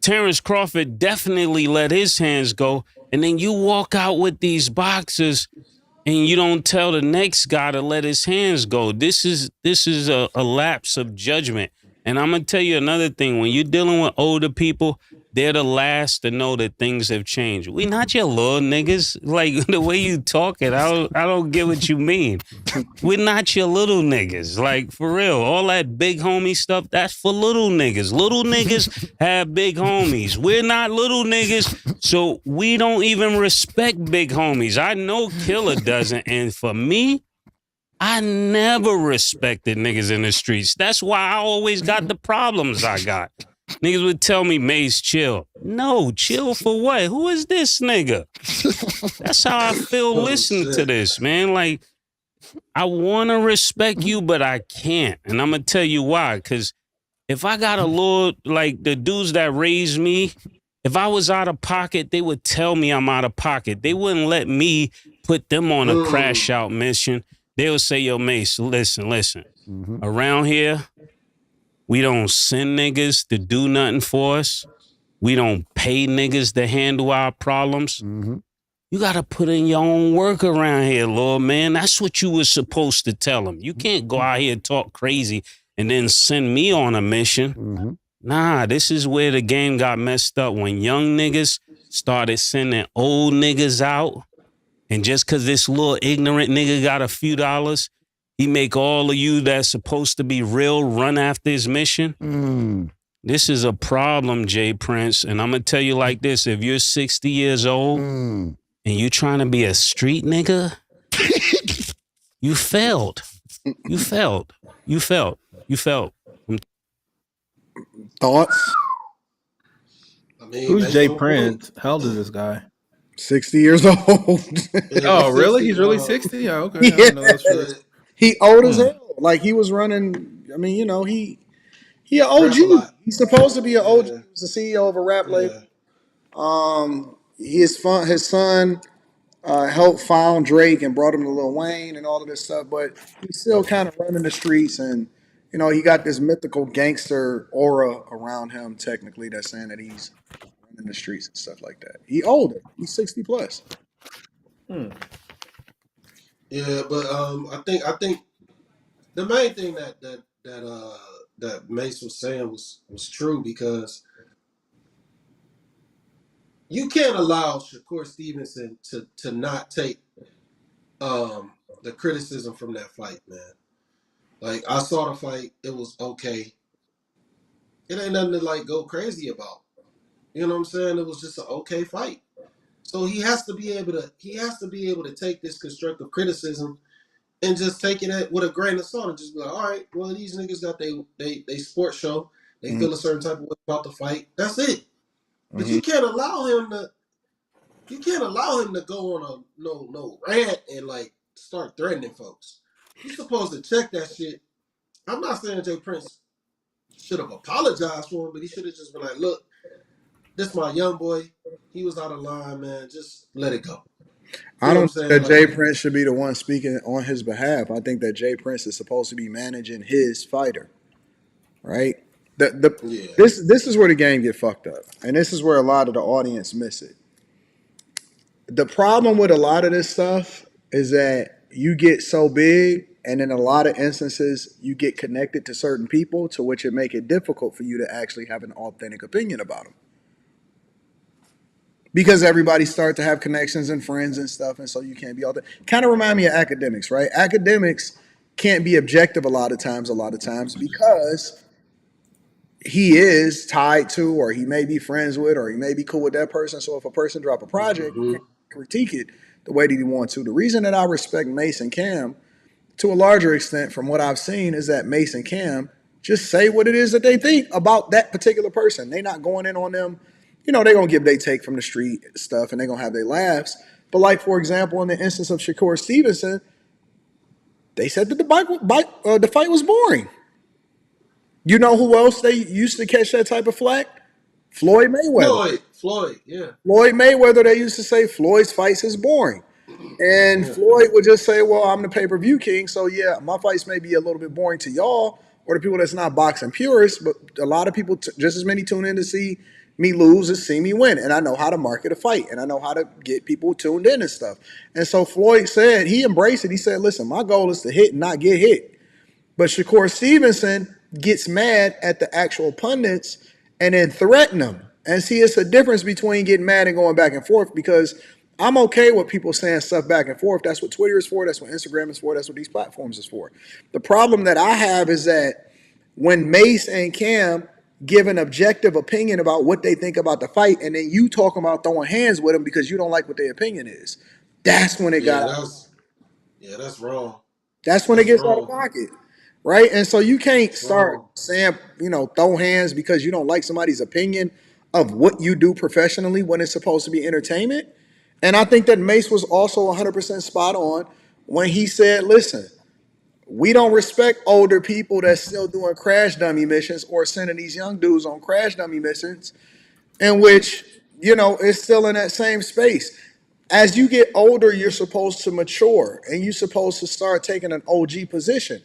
Terrence Crawford definitely let his hands go. And then you walk out with these boxers and you don't tell the next guy to let his hands go. This is a lapse of judgment. And I'm going to tell you another thing. When you're dealing with older people, they're the last to know that things have changed. We not your little niggas. Like, the way you talking, I don't get what you mean. We're not your little niggas. Like, for real. All that big homie stuff, that's for little niggas. Little niggas have big homies. We're not little niggas, so we don't even respect big homies. I know Killer doesn't. And for me, I never respected niggas in the streets. That's why I always got the problems I got. Niggas would tell me, Mase, chill. No, chill for what? Who is this nigga? That's how I feel listening to this, man. Like, I want to respect you, but I can't. And I'm going to tell you why. Because if I got a little, like the dudes that raised me, if I was out of pocket, they would tell me I'm out of pocket. They wouldn't let me put them on a crash out mission. They would say, yo, Mase, listen. Mm-hmm. Around here, we don't send niggas to do nothing for us. We don't pay niggas to handle our problems. Mm-hmm. You got to put in your own work around here, Lord, man. That's what you were supposed to tell them. You can't go out here and talk crazy and then send me on a mission. Mm-hmm. Nah, this is where the game got messed up when young niggas started sending old niggas out. And just because this little ignorant nigga got a few dollars, he make all of you that's supposed to be real run after his mission. This is a problem, Jay Prince. And I'm going to tell you like this. If you're 60 years old and you trying to be a street nigga, you failed. You failed. You failed. You failed. Thoughts? I mean, Who's based Jay on Prince? How old is this guy? 60 years old. Yeah, Oh, really? 60, He's really 60? Oh, okay. I Yeah. didn't know that's true. He old as hell. Like he was running. I mean, you know, he an OG. Rap a lot. He's supposed to be an OG. Yeah. He was the CEO of a rap label. Yeah. His son helped found Drake and brought him to Lil Wayne and all of this stuff, but he's still kind of running the streets, and you know he got this mythical gangster aura around him. Technically, that's saying that he's running the streets and stuff like that. He older. He's 60 plus. Yeah, but I think the main thing that Mase was saying was true, because you can't allow Shakur Stevenson to not take the criticism from that fight, man. Like, I saw the fight, it was okay. It ain't nothing to like go crazy about. You know what I'm saying? It was just an okay fight. So he has to be able to take this constructive criticism and just take it with a grain of salt and just be like, all right, well, these niggas got they sports show. They feel a certain type of way about the fight. That's it. But you can't allow him to go on a no rant and like start threatening folks. You're supposed to check that shit. I'm not saying Jay Prince should have apologized for him, but he should have just been like, look, this my young boy. He was out of line, man. Just let it go. I don't think that Like, Jay Prince should be the one speaking on his behalf. I think that Jay Prince is supposed to be managing his fighter, right? yeah. This is where the game get fucked up, and this is where a lot of the audience miss it. The problem with a lot of this stuff is that you get so big, and in a lot of instances, you get connected to certain people, to which it make it difficult for you to actually have an authentic opinion about them. Because everybody start to have connections and friends and stuff, and so you can't be all that. Kind of remind me of academics, right? Academics can't be objective a lot of times because he is tied to, or he may be friends with, or he may be cool with that person. So if a person drop a project, you can't critique it the way that he wants to. The reason that I respect Mase and Cam to a larger extent from what I've seen is that Mase and Cam just say what it is that they think about that particular person. They're not going in on them. You know, they're going to give their take from the street stuff and they're going to have their laughs. But like, for example, in the instance of Shakur Stevenson, they said that the fight was boring. You know who else they used to catch that type of flack? Floyd Mayweather. Floyd, yeah. Floyd Mayweather, they used to say Floyd's fights is boring. And Floyd would just say, well, I'm the pay-per-view king, so yeah, my fights may be a little bit boring to y'all or the people that's not boxing purists, but a lot of people, just as many tune in to see me lose as see me win. And I know how to market a fight, and I know how to get people tuned in and stuff. And so Floyd said, he embraced it. He said, listen, my goal is to hit and not get hit. But Shakur Stevenson gets mad at the actual pundits and then threaten them. And see, it's a difference between getting mad and going back and forth, because I'm okay with people saying stuff back and forth. That's what Twitter is for. That's what Instagram is for. That's what these platforms is for. The problem that I have is that when Mase and Cam give an objective opinion about what they think about the fight, and then you talking about throwing hands with them because you don't like what their opinion is, that's when it got out. That's wrong. That's when it gets out of pocket, right? And so you can't start saying, throw hands because you don't like somebody's opinion of what you do professionally when it's supposed to be entertainment. And I think that Mase was also 100% spot on when he said, listen, we don't respect older people that's still doing crash dummy missions or sending these young dudes on crash dummy missions in which, is still in that same space. As you get older, you're supposed to mature and you're supposed to start taking an OG position.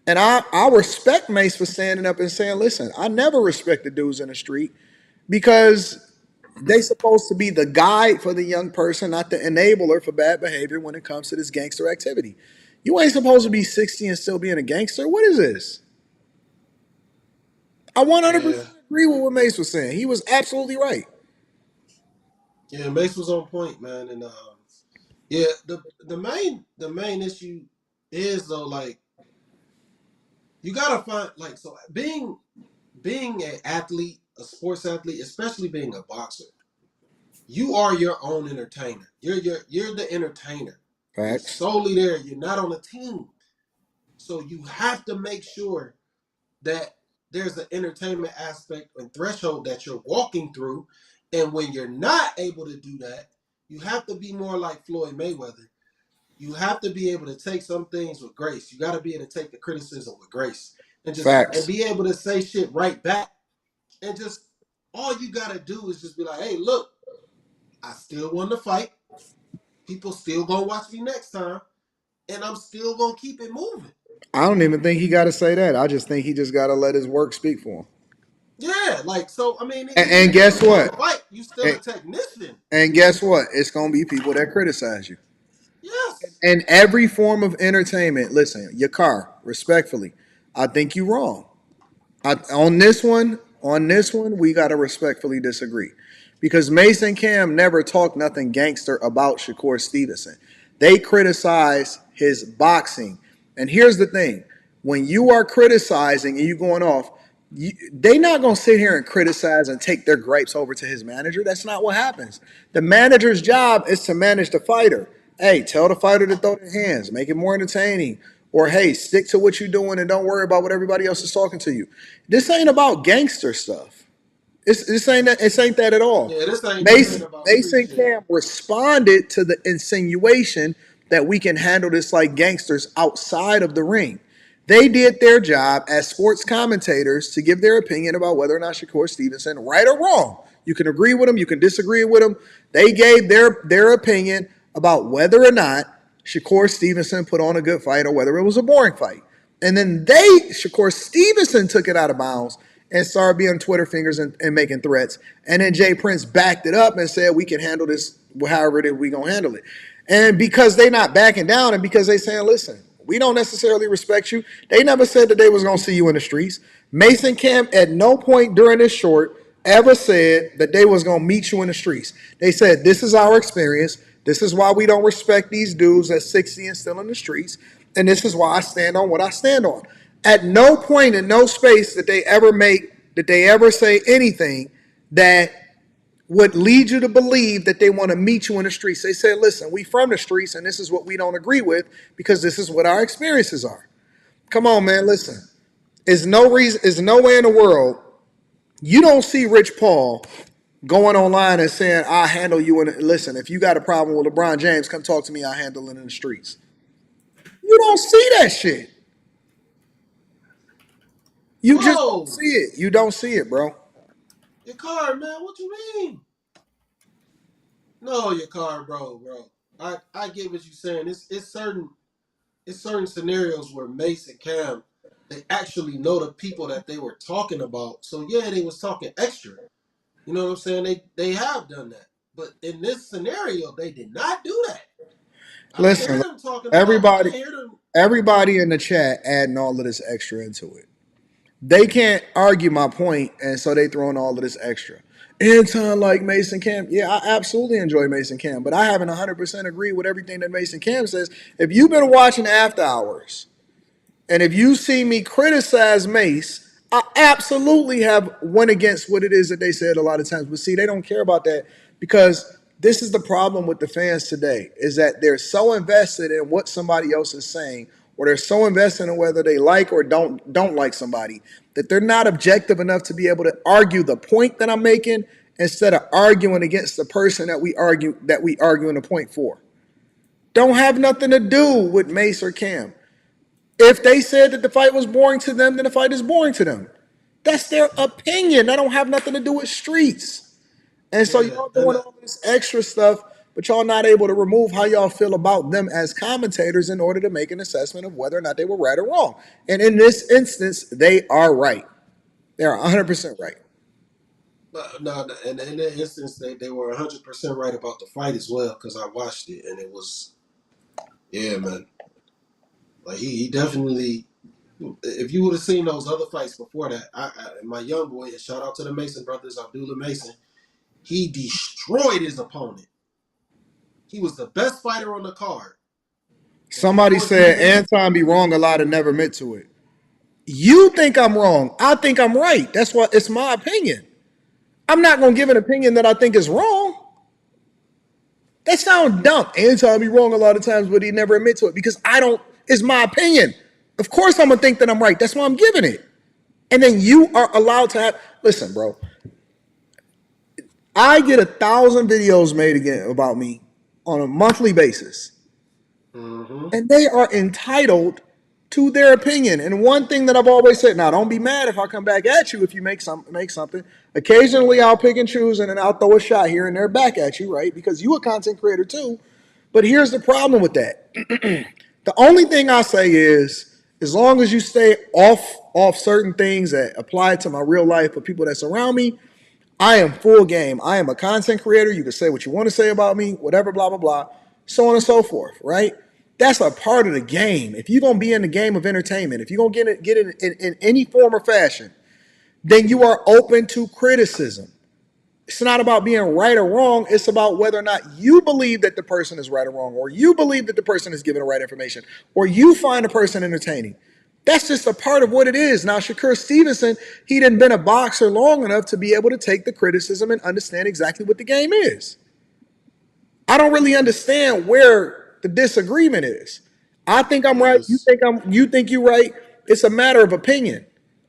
And I respect Mase for standing up and saying, listen, I never respected dudes in the street because they supposed to be the guide for the young person, not the enabler for bad behavior when it comes to this gangster activity. You ain't supposed to be 60 and still being a gangster. What is this? I 100% agree with what Mase was saying. He was absolutely right. Yeah, Mase was on point, man. And yeah, the main issue is though, like, you gotta find, like, so being an athlete, a sports athlete, especially being a boxer, you are your own entertainer. You're the entertainer. You're Facts. solely there. You're not on a team. So you have to make sure that there's an entertainment aspect and threshold that you're walking through. And when you're not able to do that, you have to be more like Floyd Mayweather. You have to be able to take some things with grace. You got to be able to take the criticism with grace and Facts. be able to say shit right back. And just all you got to do is just be like, hey, look, I still won the fight. People still gonna watch me next time, and I'm still gonna keep it moving. I don't even think he got to say that. I just think he just got to let his work speak for him. Yeah, like, so. I mean, even And if you guess don't win the what? fight, you still a And, technician. and guess what? It's gonna be people that criticize you. Yes. And every form of entertainment. Listen, your car, respectfully, I think you wrong. On this one, we gotta respectfully disagree, because Mason Cam never talked nothing gangster about Shakur Stevenson. They criticize his boxing, and here's the thing: when you are criticizing and you going off, they not gonna sit here and criticize and take their gripes over to his manager. That's not what happens. The manager's job is to manage the fighter. Hey, tell the fighter to throw their hands, make it more entertaining, or hey, stick to what you're doing and don't worry about what everybody else is talking to you. This ain't about gangster stuff. This ain't that. It ain't that at all. Yeah, this ain't about street Mason shit. Cam responded to the insinuation that we can handle this like gangsters outside of the ring. They did their job as sports commentators to give their opinion about whether or not Shakur Stevenson, right or wrong. You can agree with them, you can disagree with them. They gave their opinion about whether or not Shakur Stevenson put on a good fight or whether it was a boring fight. And then Shakur Stevenson took it out of bounds and started being Twitter fingers and making threats. And then Jay Prince backed it up and said, we can handle this however we going to handle it. And because they not backing down and because they saying, listen, we don't necessarily respect you. They never said that they was going to see you in the streets. Mason Camp at no point during this short ever said that they was going to meet you in the streets. They said, this is our experience. This is why we don't respect these dudes at 60 and still in the streets. And this is why I stand on what I stand on. At no point in no space did they ever say anything that would lead you to believe that they want to meet you in the streets. They said, listen, we from the streets and this is what we don't agree with because this is what our experiences are. Come on, man, listen. There's no way in the world you don't see Rich Paul going online and saying, I'll handle you listen, if you got a problem with LeBron James, come talk to me, I'll handle it in the streets. You don't see that shit. You just don't Whoa, see it. You don't see it, bro. your car, man. What you mean? No, your car, bro. I get what you're saying. It's certain scenarios where Mace and Cam, they actually know the people that they were talking about. So yeah, they was talking extra. You know what I'm saying? They have done that. But in this scenario, they did not do that. I didn't hear Listen, them talking about. I everybody, didn't hear them. everybody in the chat adding all of this extra into it. They can't argue my point, and so they throwing all of this extra. Anton like Mason Cam. Yeah, I absolutely enjoy Mason Cam, but I haven't 100% agree with everything that Mason Cam says. If you've been watching After Hours, and if you see me criticize Mace, I absolutely have went against what it is that they said a lot of times. But see, they don't care about that because this is the problem with the fans today is that they're so invested in what somebody else is saying, or they're so invested in whether they like or don't like somebody that they're not objective enough to be able to argue the point that I'm making instead of arguing against the person that we arguing the point for. Don't have nothing to do with Mace or Cam. If they said that the fight was boring to them, then the fight is boring to them. That's their opinion. That don't have nothing to do with streets. And so Yeah, y'all and doing all this extra stuff, but y'all not able to remove how y'all feel about them as commentators in order to make an assessment of whether or not they were right or wrong. And in this instance, they are right. They are 100% right. no, and in that instance, they were 100% right about the fight as well because I watched it and it was, yeah, man. Like he definitely if you would have seen those other fights before that, my young boy, shout out to the Mason brothers, Abdullah Mason, he destroyed his opponent. He was the best fighter on the card. Somebody said Anton be wrong a lot and never admit to it. You think I'm wrong. I think I'm right. That's what it's my opinion. I'm not gonna give an opinion that I think is wrong. That sounds dumb. Anton be wrong a lot of times, but he never admit to it because I don't. It's my opinion. Of course, I'm gonna think that I'm right. That's why I'm giving it. And then you are allowed to have. Listen, bro. I get 1,000 videos made again about me on a monthly basis. And they are entitled to their opinion. And one thing that I've always said, now don't be mad if I come back at you if you make something. Occasionally I'll pick and choose and then I'll throw a shot here and there back at you, right? Because you a content creator too. But here's the problem with that. The only thing I say is, as long as you stay off certain things that apply to my real life for people that surround me, I am full game. I am a content creator. You can say what you want to say about me, whatever, blah, blah, blah, so on and so forth, right? That's a part of the game. If you're going to be in the game of entertainment, if you're going to get it in any form or fashion, then you are open to criticism. It's not about being right or wrong. It's about whether or not you believe that the person is right or wrong, or you believe that the person is giving the right information, or you find the person entertaining. That's just a part of what it is. Now, Shakur Stevenson, he didn't been a boxer long enough to be able to take the criticism and understand exactly what the game is. I don't really understand where the disagreement is. I think I'm right. You think you're right. It's a matter of opinion.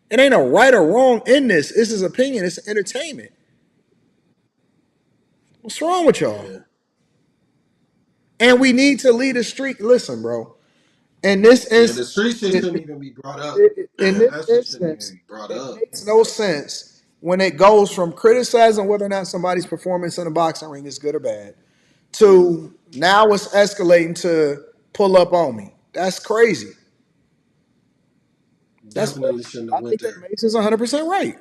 It ain't a right or wrong in this. This is opinion. It's entertainment. What's wrong with y'all? Yeah. And we need to lead a street. Listen, bro. In this instance, the street shit shouldn't even be brought up. In this instance, it makes no sense when it goes from criticizing whether or not somebody's performance in a boxing ring is good or bad to now it's escalating to pull up on me. That's crazy. Definitely shouldn't have went there. That Mase is 100% right,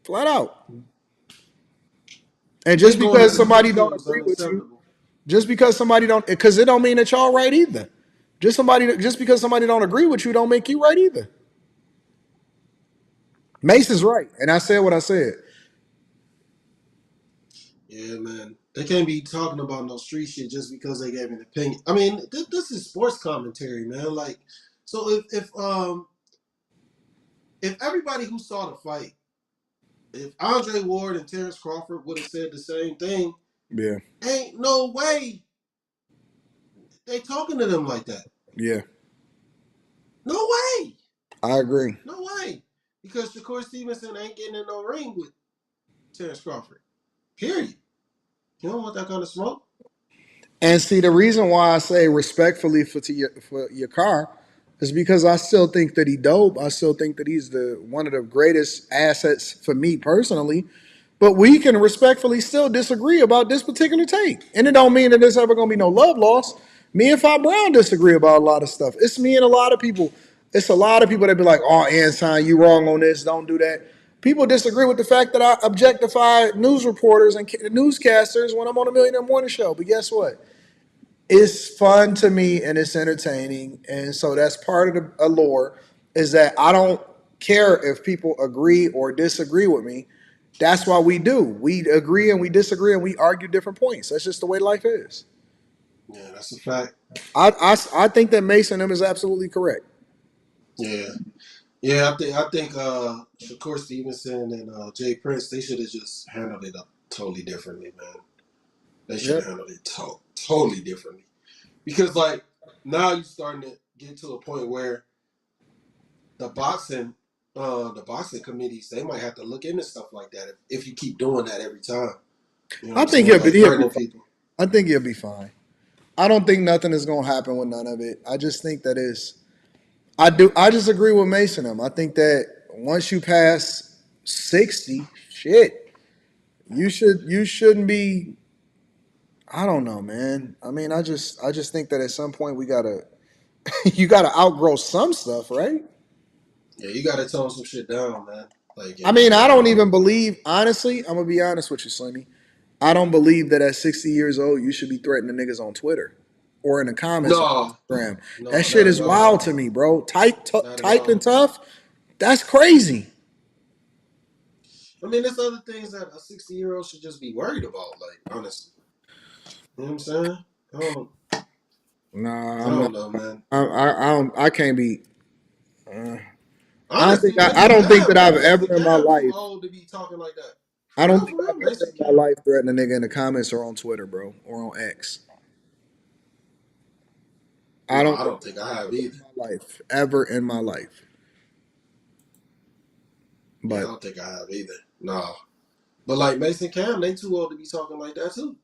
flat out. And just because somebody don't agree with you, because it don't mean that y'all right either. Just because somebody don't agree with you don't make you right either. Mase is right, and I said what I said. Yeah, man. They can't be talking about no street shit just because they gave an opinion. I mean, this is sports commentary, man. Like, so if everybody who saw the fight, if Andre Ward and Terrence Crawford would have said the same thing, yeah, ain't no way they talking to them like that. Yeah. No way. I agree. No way. Because Shakur Stevenson ain't getting in no ring with Terrence Crawford. Period. You don't want that kind of smoke. And see, the reason why I say respectfully for your car is because I still think that he dope. I still think that he's one of the greatest assets for me personally. But we can respectfully still disagree about this particular take. And it don't mean that there's ever going to be no love lost. Me and Fi Brown disagree about a lot of stuff. It's me and a lot of people. It's a lot of people that be like, oh, Anton, you wrong on this. Don't do that. People disagree with the fact that I objectify news reporters and newscasters when I'm on a Millionaire Morning Show. But guess what? It's fun to me and it's entertaining. And so that's part of the allure is that I don't care if people agree or disagree with me. That's why we do. We agree and we disagree and we argue different points. That's just the way life is. Yeah, that's a fact. I think that Mason is absolutely correct. Yeah. Yeah, I think Shakur Stevenson and Jay Prince, they should have just handled it up totally differently, man. They should have handled it totally differently. Because like now you're starting to get to a point where the boxing committees, they might have to look into stuff like that if you keep doing that every time. You know I think he'll be fine. I don't think nothing is gonna happen with none of it. I just think that I just agree with Mason. I think that once you pass 60, you shouldn't be. I don't know, man. I mean, I just think that at some point you gotta outgrow some stuff, right? Yeah, you gotta tone some shit down, man. Like, yeah, I mean, I don't even believe, honestly, I'm gonna be honest with you, Slimmy. I don't believe that at 60 years old you should be threatening niggas on Twitter. or in the comments on No, Instagram. no, That shit is not at wild all. to me, bro. Not at Typed and all. tough. That's crazy. I mean, there's other things that a 60-year-old should just be worried about. Like, honestly, you know what I'm saying? I don't, Nah, I I'm not. don't know, man. I don't. I can't be. I don't think. Honestly, I Mason don't think that Cam, I've Mason ever in my Cam too life. old to be talking like that. I don't For think real, I've ever Mason in my Cam. life threatened a nigga in the comments or on Twitter, bro, or on X. I No, don't I think don't think I have either. in my life, ever in my life. Yeah, I But don't think I have either. No. But like Mason Cam, they too old to be talking like that too.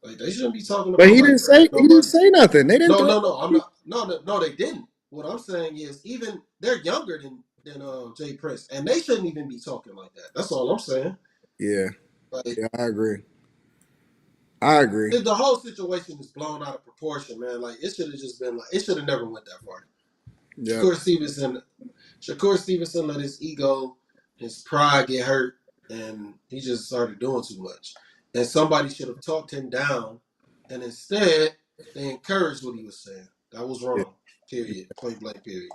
Like they shouldn't be talking but about like threatening he didn't nobody. say nothing. They didn't No, threaten. no, no. I'm not. No, no, no. They didn't. What I'm saying is, even they're younger than Jay Prince, and they shouldn't even be talking like that. That's all I'm saying. Yeah, Like yeah, I agree. I agree. the whole situation is blown out of proportion, man. Like it should have just been like it should have never went that far. Yep. Shakur Stevenson let his ego, his pride get hurt, and he just started doing too much. And somebody should have talked him down, and instead they encouraged what he was saying. That was Yeah, wrong. Period. Point blank. Period.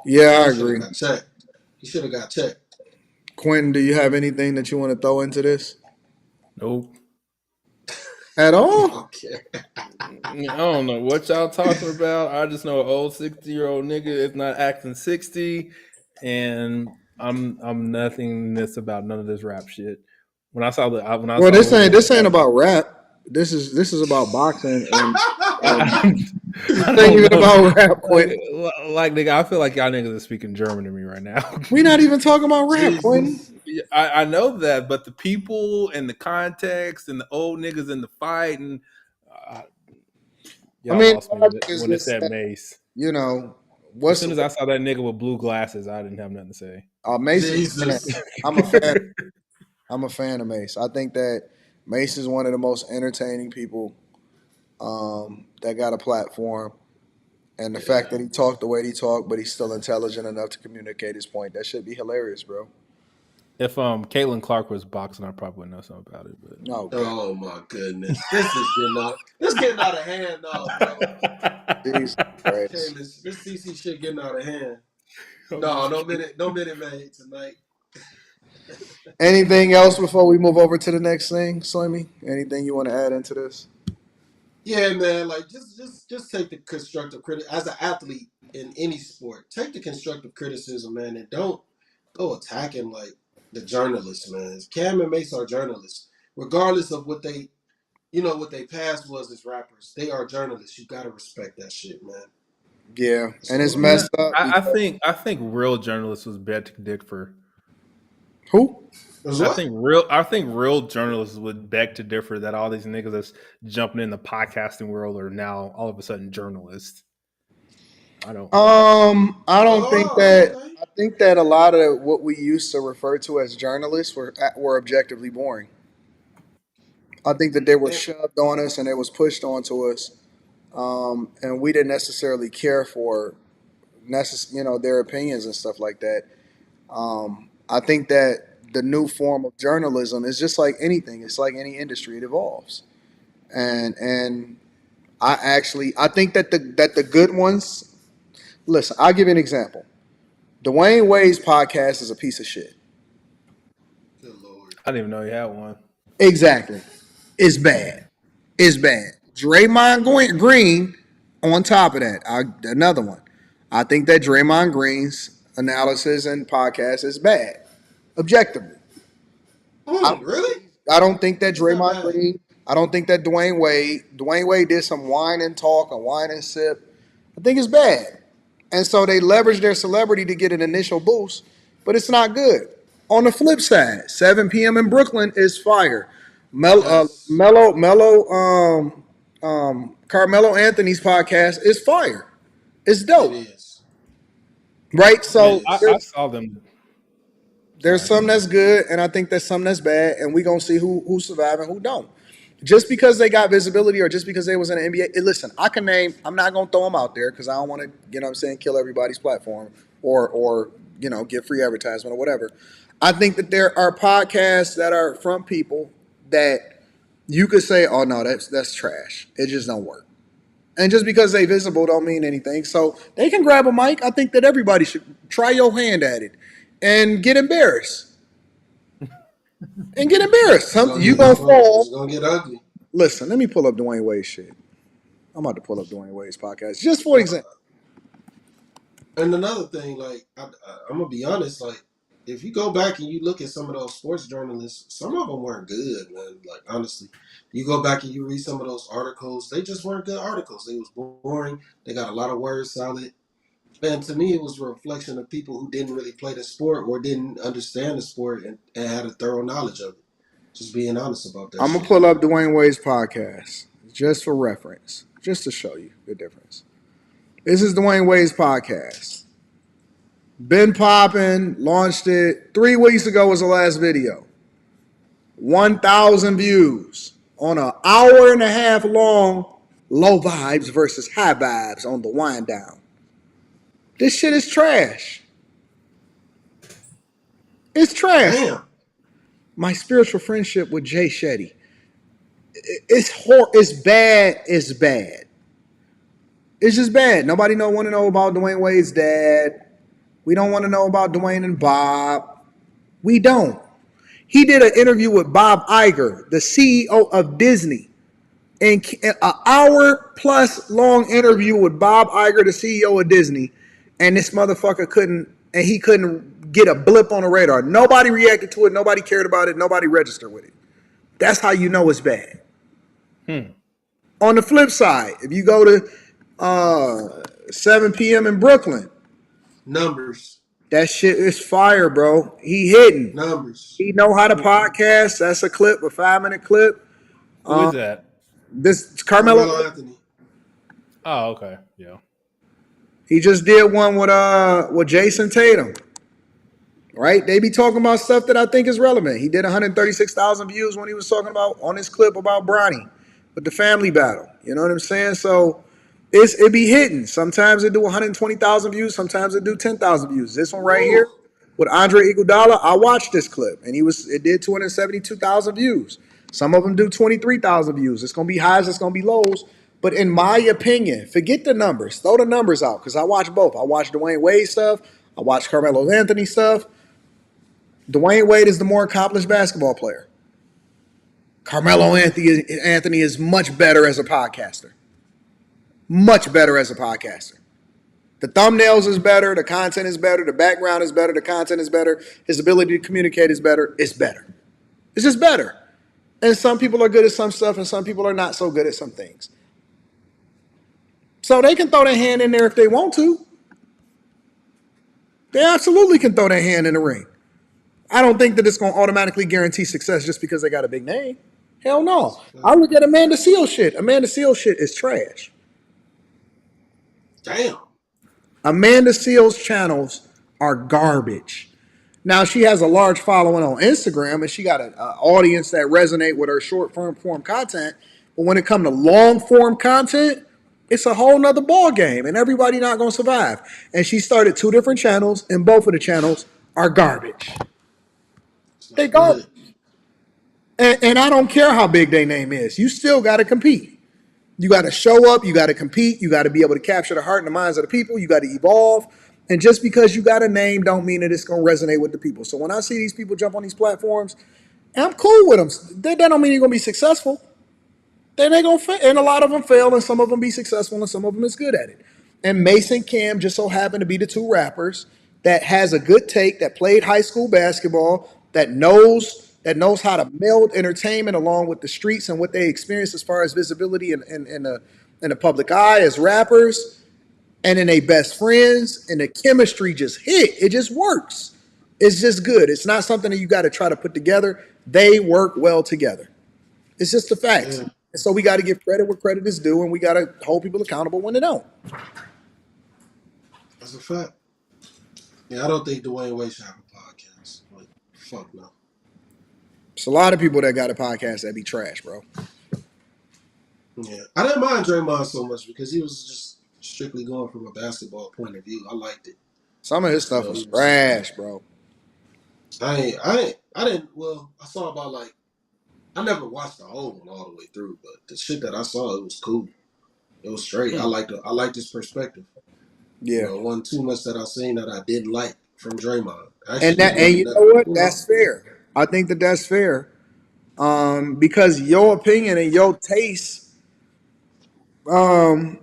yeah, I He should have agree. got checked. He should have got checked. Quentin, do you have anything that you want to throw into this Nope. at I all? don't care. I don't know what y'all talking about. I just know an old 60-year-old nigga is not acting 60, and I'm nothingness about none of this rap shit. When I saw Well, the little this ain't about rap. This is about boxing, and I, this I ain't don't even know. about rap, Quentin. Like nigga, I feel like y'all niggas are speaking German to me right now. We're not even talking about rap, Quentin. Jesus. I know that, but the people and the context and the old niggas in the fight and uh, I y'all mean, lost me logic is when it just said that, Mace. you know, As what's soon as I saw that nigga with blue glasses, I didn't have nothing to say. Mace is Jesus. I'm a fan. I'm a fan of Mace. I think that Mace is one of the most entertaining people that got a platform. And the fact that he talked the way he talked, but he's still intelligent enough to communicate his point, that should be hilarious, bro. If Caitlin Clark was boxing, I probably would know something about it. But No, God. Oh my goodness. This is getting out. This getting out of hand now, bro. Jesus Okay, Christ. this CC shit getting out of hand. I'm No, just kidding. no minute maid tonight. Anything else before we move over to the next thing, Slimmy? Anything you want to add into this? Yeah, man. Like just take the constructive criticism as an athlete in any sport. Take the constructive criticism, man, and don't go attacking like the journalists, man. Cam and Mase are journalists, regardless of what they, what they past was as rappers. They are journalists. You gotta respect that shit, man. Yeah, That's and it's all I'm saying. messed up because I think real journalists was bad to differ. who? There's what? I think real journalists would beg to differ that all these niggas that's jumping in the podcasting world are now all of a sudden journalists. I don't. I don't think Oh, that. okay. I think that a lot of what we used to refer to as journalists were objectively boring. I think that they were And, shoved on us and it was pushed onto us, and we didn't necessarily care for their opinions and stuff like that. I think that the new form of journalism is just like anything. It's like any industry; it evolves, and I think that the good ones. Listen, I'll give you an example. Dwayne Wade's podcast is a piece of shit. good lord. I didn't even know he had one. Exactly, it's bad. It's bad. Green. On top of that, another one. I think that Draymond Green's analysis and podcast is bad, objectively. I don't think Really? I don't think that It's not Draymond bad. Green. I don't think that Dwayne Wade. Dwayne Wade did some wine and talk, a wine and sip. I think it's bad, and so they leverage their celebrity to get an initial boost, but it's not good. On the flip side, 7 p.m. in Brooklyn is fire. Yes, Carmelo Anthony's podcast is fire. It's it dope, is. right? It So is. I saw them. there's Sorry. some that's good, and I think there's some that's bad, and we gonna see who survive and who don't. Just because they got visibility or just because they was in the NBA, listen, I can name. I'm not gonna throw them out there because I don't want to, kill everybody's platform or get free advertisement or whatever. I think that there are podcasts that are from people that you could say, oh no, that's trash. It just don't work. And just because they visible don't mean anything. So they can grab a mic. I think that everybody should try your hand at it and get embarrassed. And get embarrassed. You gonna fall. It's gonna get ugly. Listen, let me pull up Dwayne Wade's shit. I'm about to pull up Dwayne Wade's podcast. Just for example. And another thing, like I'm gonna be honest, like if you go back and you look at some of those sports journalists, some of them weren't good, man. Like honestly, you go back and you read some of those articles, they just weren't good articles. They was boring. They got a lot of words salad. And to me, it was a reflection of people who didn't really play the sport or didn't understand the sport and had a thorough knowledge of it. Just being honest about that. I'm going to pull up Dwayne Wade's podcast just for reference, just to show you the difference. This is Dwayne Wade's podcast. Been popping, launched it 3 weeks ago was the last video. 1,000 views on an hour and a half long low vibes versus high vibes on the wind down. This shit is trash. It's trash. Damn. My spiritual friendship with Jay Shetty. It's bad. It's bad. It's just bad. Nobody want to know about Dwayne Wade's dad. We don't want to know about Dwayne and Bob. We don't. He did an interview with Bob Iger, the CEO of Disney. And an hour plus long interview with Bob Iger, the CEO of Disney. And this motherfucker couldn't get a blip on the radar. Nobody reacted to it. Nobody cared about it. Nobody registered with it. That's how you know it's bad. On the flip side, if you go to 7 p.m. in Brooklyn, numbers. That shit is fire, bro. He hitting. Numbers. He know how to podcast. That's a clip, a 5-minute clip. Who is that? This Carmelo Anthony. Oh, okay. Yeah. He just did one with Jason Tatum. Right? They be talking about stuff that I think is relevant. He did 136,000 views when he was talking about on his clip about Bronny with the family battle. You know what I'm saying? So it be hitting. Sometimes it do 120,000 views. Sometimes it do 10,000 views. This one right here with Andre Iguodala, I watched this clip and it did 272,000 views. Some of them do 23,000 views. It's gonna be highs. It's gonna be lows. But in my opinion, forget the numbers. Throw the numbers out because I watch both. I watch Dwayne Wade stuff. I watch Carmelo Anthony stuff. Dwayne Wade is the more accomplished basketball player. Carmelo Anthony is much better as a podcaster. Much better as a podcaster. The thumbnails is better. The content is better. The background is better. The content is better. His ability to communicate is better. It's better. It's just better. And some people are good at some stuff and some people are not so good at some things. So they can throw their hand in there if they want to. They absolutely can throw their hand in the ring. I don't think that it's going to automatically guarantee success just because they got a big name. Hell no. I look at Amanda Seales shit. Amanda Seales shit is trash. Damn. Amanda Seales channels are garbage. Now, she has a large following on Instagram, and she got an audience that resonate with her short-form content. But when it comes to long-form content, it's a whole nother ball game, and everybody not going to survive. And she started 2 different channels, and both of the channels are garbage. They garbage. And I don't care how big their name is. You still got to compete. You got to show up. You got to compete. You got to be able to capture the heart and the minds of the people. You got to evolve. And just because you got a name don't mean that it's going to resonate with the people. So when I see these people jump on these platforms, I'm cool with them. That don't mean you're going to be successful. Then they're going to fail. And a lot of them fail, and some of them be successful, and some of them is good at it. And Mase and Cam just so happen to be the 2 rappers that has a good take, that played high school basketball, that knows how to meld entertainment along with the streets and what they experience as far as visibility in the public eye as rappers, and then they best friends, and the chemistry just hit. It just works. It's just good. It's not something that you got to try to put together. They work well together. It's just the facts. Yeah. And so we got to give credit where credit is due, and we got to hold people accountable when they don't. That's a fact. Yeah, I don't think Dwayne Wade should have a podcast. Like, fuck no. It's a lot of people that got a podcast that be trash, bro. Yeah. I didn't mind Draymond so much because he was just strictly going from a basketball point of view. I liked it. Some of his stuff was trash, bro. I didn't, well, I saw about I never watched the whole one all the way through, but the shit that I saw, it was cool. It was straight. I liked his perspective. You Yeah. know, it wasn't too much that I seen that I didn't like from Draymond. And Actually, it that, and wasn't you know nothing. what? You know, That's fair. I think that that's fair. Because your opinion and your taste um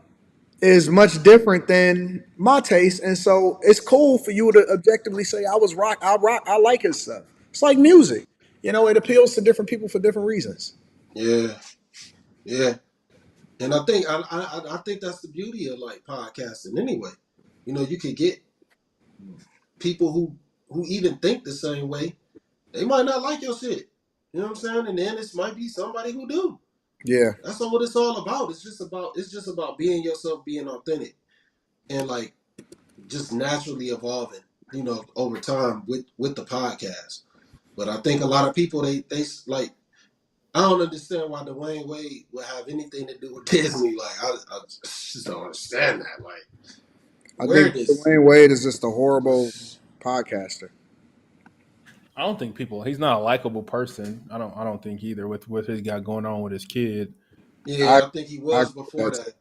is much different than my taste, and so it's cool for you to objectively say I like his stuff. It's like music. You know, it appeals to different people for different reasons. yeah, yeah. And I think that's the beauty of like podcasting anyway. You know, you could get people who even think the same way. They might not like your shit. You know what I'm saying? And then it might be somebody who do. Yeah, That's not what it's all about. It's just about being yourself, being authentic, and like just naturally evolving. You know, over time with the podcast. But I think a lot of people they like. I don't understand why Dwayne Wade would have anything to do with Disney. Like I just don't understand that. Like I where think this Dwayne Wade is just a horrible podcaster. I don't think people. He's not a likable person. I don't think either with what he's got going on with his kid. I Yeah, I think he I was agree with before that that. too.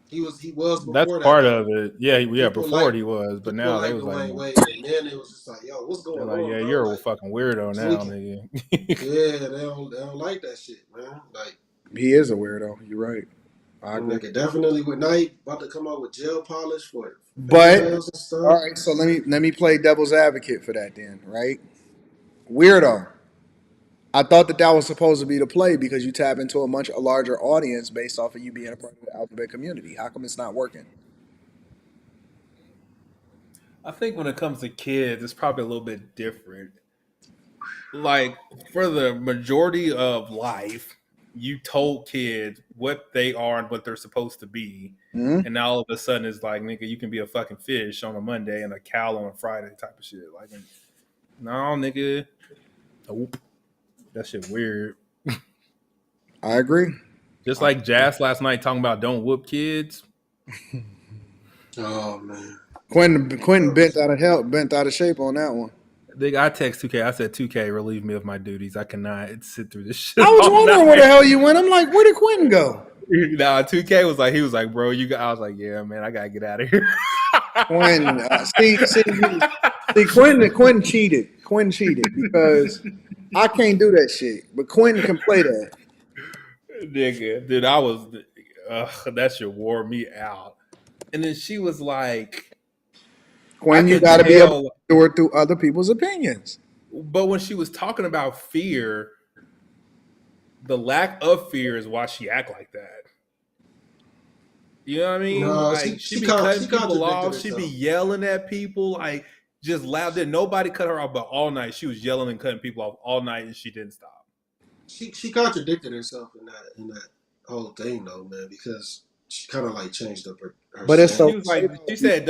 He was That's before that part though. of it. Yeah, yeah. People Before like he was, but people now they like was like, Dwayne Wade, and then it was just like, yo, what's they're going like, on, yeah, bro? you're a Like fucking weirdo now, tweaking. nigga. Yeah, they don't like that shit, man. Like He is a weirdo. You're right. I and agree. like it definitely with Night about to come out with gel polish for But fingernails and all stuff. right, so let me play devil's advocate for that then, right? Weirdo. I thought that was supposed to be the play because you tap into a larger audience based off of you being a part of the alphabet community. How come it's not working? I think when it comes to kids, it's probably a little bit different. Like for the majority of life, you told kids what they are and what they're supposed to be. Hmm. And now all of a sudden it's like, nigga, you can be a fucking fish on a Monday and a cow on a Friday type of shit. Like, no, nigga. Nope. That shit weird. I agree. Just like Jazz last night talking about don't whoop kids. Oh man. Quentin bent out of shape on that one. Nigga, I text 2K. I said 2K, relieve me of my duties. I cannot sit through this I shit was all wondering where the night. hell you went. I'm like, where did Quentin go? Nah, 2K was like, he was like, bro, you got. I was like, yeah, man, I gotta get out of here. Quentin, Quentin cheated. Quentin cheated because I can't do that shit, but Quentin can play that. Nigga, dude, I was. That shit wore me out. And then she was like, I Quentin, you could got to be able to tell. do it through other people's opinions. But when she was talking about fear, the lack of fear is why she act like that. You know what I mean? No, Like she be cutting she people contradicted off. She be herself. yelling at people like just loud. Did nobody cut her off? But all night she was yelling and cutting people off all night, and she didn't stop. She contradicted herself in that whole thing though, man, because she kind of like changed up her But it's She so. was stance. like, she said,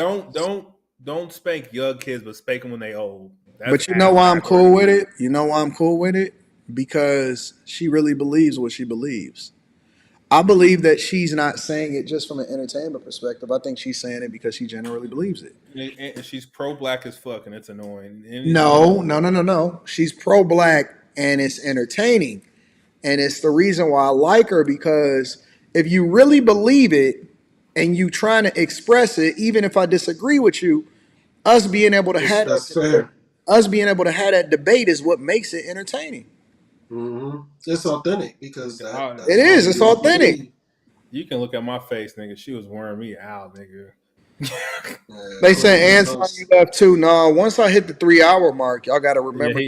don't spank young kids, but spank them when they old. That's But you know ass why I'm backwards. cool with it? You know why I'm cool with it? Because she really believes what she believes. I believe that she's not saying it just from an entertainment perspective. I think she's saying it because she generally believes it. And she's pro black as fuck, and it's annoying. No, no, no, no, no. She's pro black and it's entertaining. And it's the reason why I like her because if you really believe it and you trying to express it, even if I disagree with you, us being able to have That's that debate, fair. us being able to have that debate is what makes it entertaining. It's authentic because It that's how is. you It's really authentic. believe. You can look at my face, nigga. She was wearing me out, nigga. They Quentin say is Anton you toast. left too. No, once I hit the 3 hour mark, y'all got to Yeah, remember.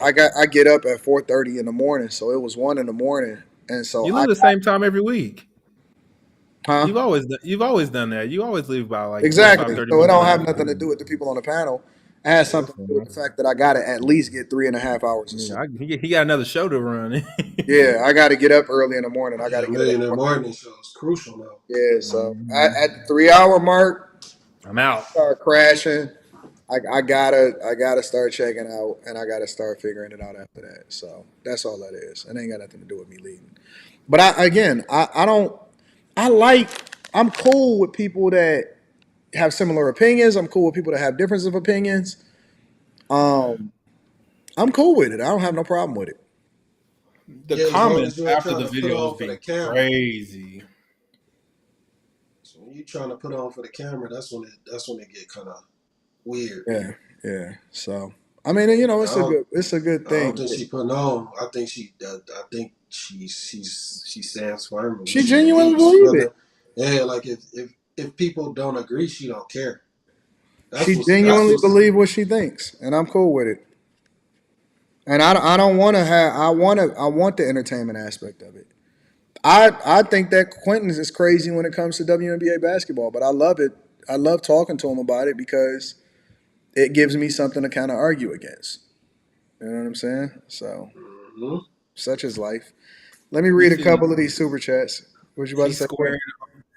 I get up at 4:30 in the morning, so it was 1 in the morning, and so you I leave the got same time every week. huh You've always done that. You always leave about like 25, exactly. 30 So it minutes don't later. have nothing to do with the people on the panel. It has something to do with the fact that I got to at least get 3.5 hours of sleep. He got another show to run. Yeah, I got to get up early in the morning. I got Yeah, to get up. millionaire morning show is crucial now. Yeah, so at the 3 hour mark, I'm out. start crashing. I gotta start checking out, and I gotta start figuring it out after that. So that's all that is. It ain't got nothing to do with me leaving. But I don't. I like. I'm cool with people that have similar opinions. I'm cool with people that have differences of opinions. Um, I'm cool with it. I don't have no problem with it. The Yeah, as long as comments you ain't after trying the to put on videos for the be camera. crazy. when you trying to put on for the camera, that's when it get kind of weird. Yeah. So I mean, you know, it's a good I thing. don't think she putting on. I think she stands firm. She genuinely believe it. Yeah, like if people don't agree, she don't care. She genuinely believe what she thinks, and I'm cool with it. And I don't want to have. I want the entertainment aspect of it. I think that Quentin is crazy when it comes to WNBA basketball, but I love it. I love talking to him about it because it gives me something to kind of argue against. You know what I'm saying? So, such is life. Let me read a couple of these super chats. What you about to say?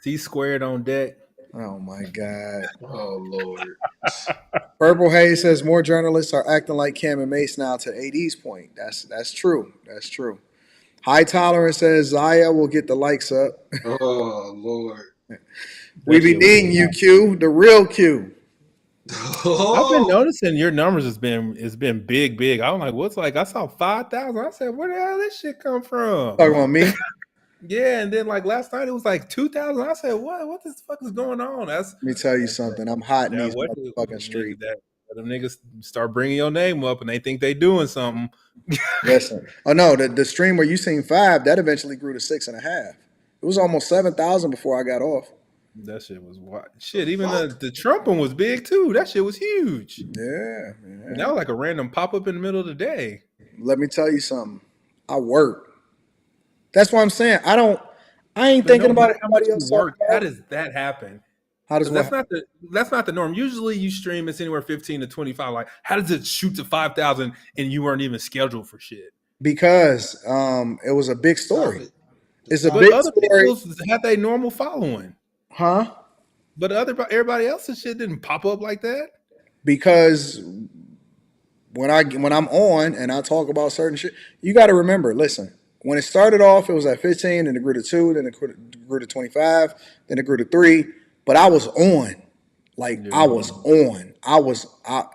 C squared on deck. Oh my God. Oh Lord. Purple Haze says more journalists are acting like Cam and Mase now. To AD's point, that's true. That's true. High Tolerance says Zaya will get the likes up. Oh Lord. We be needing you, Q, the real Q. I've been noticing your numbers has been big. I'm like, what's like? I saw 5,000. I said, where the hell this shit come from? Talking about me? Yeah, and then like last night it was like 2,000. I said, what the fuck is going on? Let me tell you something. I'm hot in these motherfucking streets. Them niggas start bringing your name up and they think they doing something. Listen. Oh no, the stream where you seen 5, that eventually grew to 6.5. It was almost 7,000 before I got off. That shit was wild. Shit, even the Trump one was big too. That shit was huge. Yeah. That was like a random pop up in the middle of the day. Let me tell you something. I work. That's what I'm saying. I ain't thinking about how much you work. How does that happen? How does that's not the norm. Usually you stream it's anywhere 15 to 25. Like, how does it shoot to 5,000 and you weren't even scheduled for shit? Because it was a big story. It's a but big other story. People had their normal following. Huh? But everybody else's shit didn't pop up like that. Because when I'm on and I talk about certain shit, you got to remember. Listen, when it started off, it was at 15, then it grew to 2, then it grew to 25, then it grew to 3. But I was on, I was on.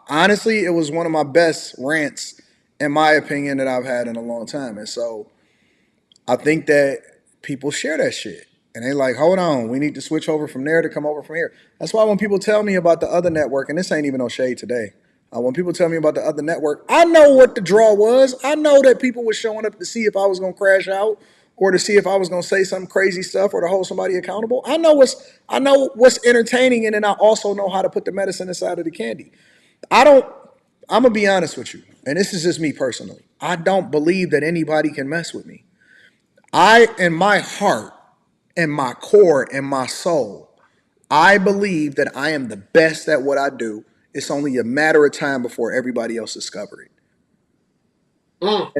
Honestly, it was one of my best rants, in my opinion, that I've had in a long time. And so, I think that people share that shit. And they like, hold on, we need to switch over from there to come over from here. That's why when people tell me about the other network, and this ain't even no shade today, when people tell me about the other network, I know what the draw was. I know that people were showing up to see if I was going to crash out or to see if I was going to say some crazy stuff or to hold somebody accountable. I know what's entertaining, and then I also know how to put the medicine inside of the candy. I'm going to be honest with you, and this is just me personally. I don't believe that anybody can mess with me. In my heart, in my core, in my soul, I believe that I am the best at what I do. It's only a matter of time before everybody else discover it.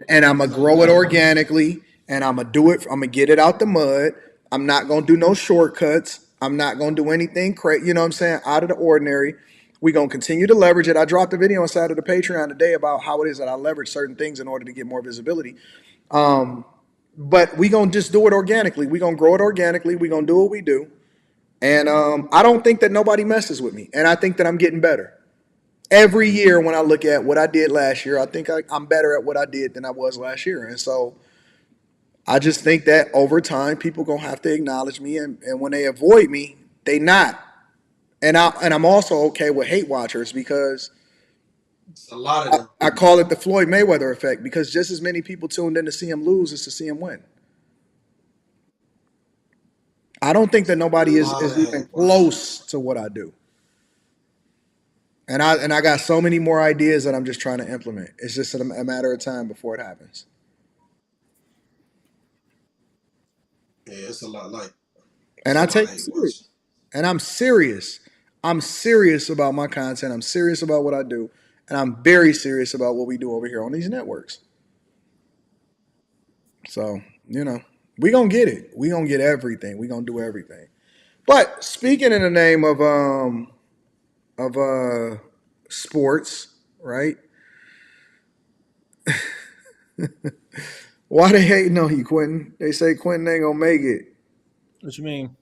And I'm going to grow it organically, and I'm going to do it. I'm going to get it out the mud. I'm not going to do no shortcuts. I'm not going to do anything crazy, you know what I'm saying, out of the ordinary. We're going to continue to leverage it. I dropped a video inside of the Patreon today about how it is that I leverage certain things in order to get more visibility. But we're going to just do it organically. We're going to grow it organically. We're going to do what we do. And I don't think that nobody messes with me. And I think that I'm getting better. Every year when I look at what I did last year, I think I'm better at what I did than I was last year. And so I just think that over time, people going to have to acknowledge me. And when they avoid me, they not. And I'm also okay with hate watchers because a lot of them. I call it the Floyd Mayweather effect because just as many people tuned in to see him lose as to see him win. I don't think that nobody is even close to what I do. And I got so many more ideas that I'm just trying to implement. It's just a matter of time before it happens. Yeah, it's a lot like. And I take it serious. And I'm serious. I'm serious about my content. I'm serious about what I do. And I'm very serious about what we do over here on these networks. So, we're going to get it. We're going to get everything. We're going to do everything. But speaking in the name of sports, right? Why they hating on you, Quentin? They say Quentin ain't going to make it. What you mean?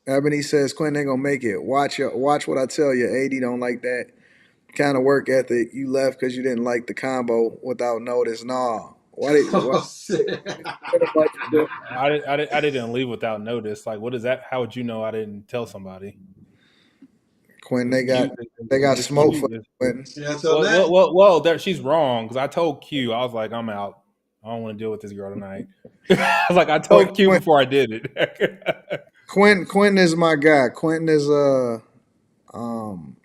Ebony says Quentin ain't going to make it. Watch what I tell you. AD don't like that kind of work ethic. You left because you didn't like the combo without notice. Nah. Why did Oh, shit. I didn't leave without notice. Like, what is that? How would you know I didn't tell somebody? Quinn? It's cute. They got It's smoke for cute. Quinn. Yeah, tell that. Well. There, she's wrong because I told Q. I was like, I'm out. I don't want to deal with this girl tonight. I was like, I told Q Quinn, before I did it. Quinn is my guy. Quentin is um.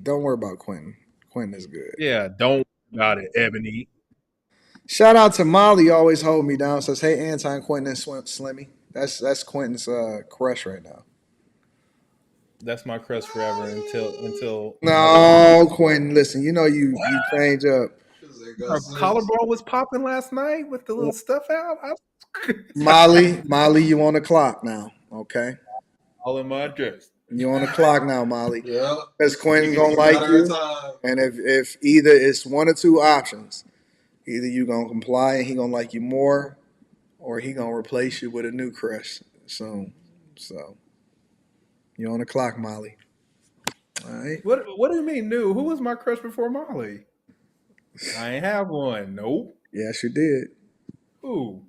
Don't worry about Quentin. Quentin is good. Yeah, don't worry about it, Ebony. Shout out to Molly, always hold me down. Says, "Hey, Anton, Quentin and Slimmy." That's Quentin's crush right now. That's my crush forever until another time. No, Quentin, listen. You know you change up. Her collarbone was popping last night with the little stuff out. Molly, you on the clock now? Okay, All in my dress. you on the clock now, Molly. Yeah. Because Quentin You gonna got like her you, time. and if either it's one or two options, either you gonna comply and he gonna like you more, or he gonna replace you with a new crush soon. So you on the clock, Molly. All right. What do you mean new? Who was my crush before Molly? I ain't have one. Nope. Yes, you did. Who?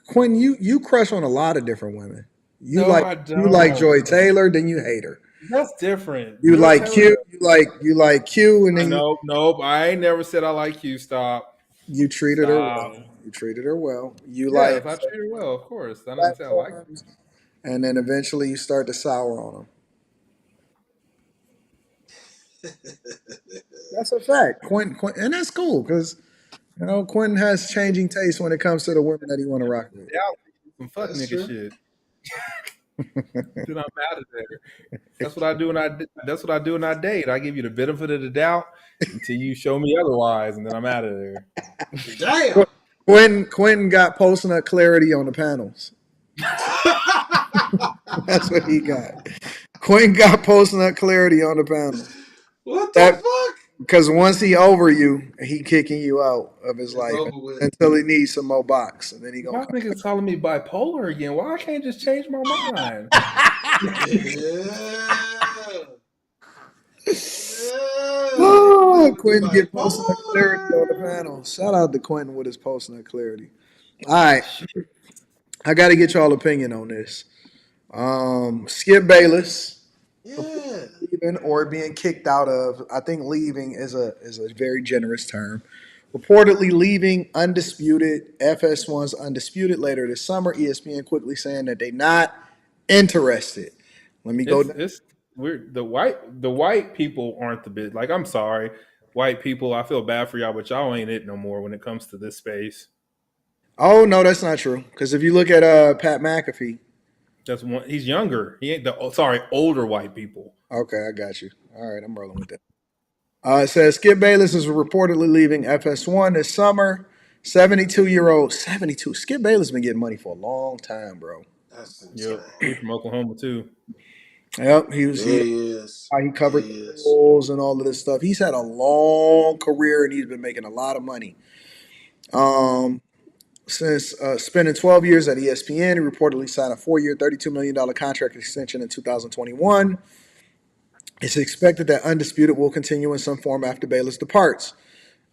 Quentin, you crush on a lot of different women. No, I You like don't. Joy Taylor, then you hate her. That's different. You Joy like Taylor. Q, you like Q, and then Nope. I ain't never said I like you. Stop. you treated her Stop. well. You treated her well. You Yes, like I treat her well, of course. I didn't say I like you. platforms, and then eventually you start to sour on them. That's a fact. Quentin, and that's cool because Quentin has changing tastes when it comes to the women that he want to rock with. Yeah, some fuck That's nigga true. shit. Then I'm out of there. That's what I do when I date. I give you the benefit of the doubt until you show me otherwise, and then I'm out of there. Damn. Quentin got post-nut clarity on the panels. That's what he got. Quentin got post-nut clarity on the panel. What the fuck? Because once he over you, he kicking you out of his life over with. until he needs some more box, and then he Why gonna come. niggas calling me bipolar again? Why I can't just change my mind? Yeah. Oh, Quentin get post-nut clarity on the panel. Shout out to Quentin with his post-nut clarity. All right, I got to get y'all opinion on this. Skip Bayless. Yeah. Leaving or being kicked out of. I think leaving is a very generous term. Reportedly leaving Undisputed, FS1's Undisputed later this summer. ESPN quickly saying that they're not interested. Let me go. It's weird. The white people aren't the bit. Like, I'm sorry, white people. I feel bad for y'all, but y'all ain't it no more when it comes to this space. Oh no, that's not true. Because if you look at Pat McAfee, That's one. He's younger. He ain't the. Sorry, older white people. okay, I got you. All right, I'm rolling with that. It says Skip Bayless is reportedly leaving FS1 this summer. 72-year-old, 72. Skip Bayless been getting money for a long time, bro. That's insane. Yep, he's from Oklahoma too. Yep, he covered the Bulls and all of this stuff. He's had a long career and he's been making a lot of money. Since spending 12 years at ESPN, he reportedly signed a 4-year, $32 million contract extension in 2021. It's expected that Undisputed will continue in some form after Bayless departs.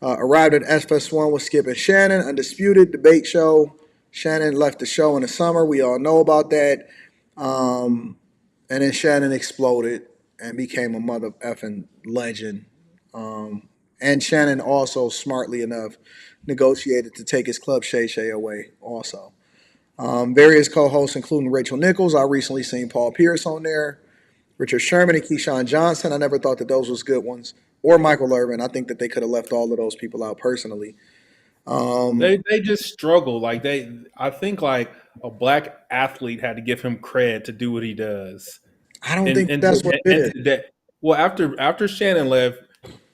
Arrived at FS1 with Skip and Shannon, Undisputed debate show. Shannon left the show in the summer. We all know about that. And then Shannon exploded and became a mother effing legend. And Shannon also, smartly enough, negotiated to take his club Shay Shay away also. Various co-hosts, including Rachel Nichols. I recently seen Paul Pierce on there. Richard Sherman and Keyshawn Johnson. I never thought that those was good ones. Or Michael Irvin. I think that they could have left all of those people out personally. They just struggle. Like I think like a black athlete had to give him cred to do what he does. I don't think that's what it is. Well, after Shannon left,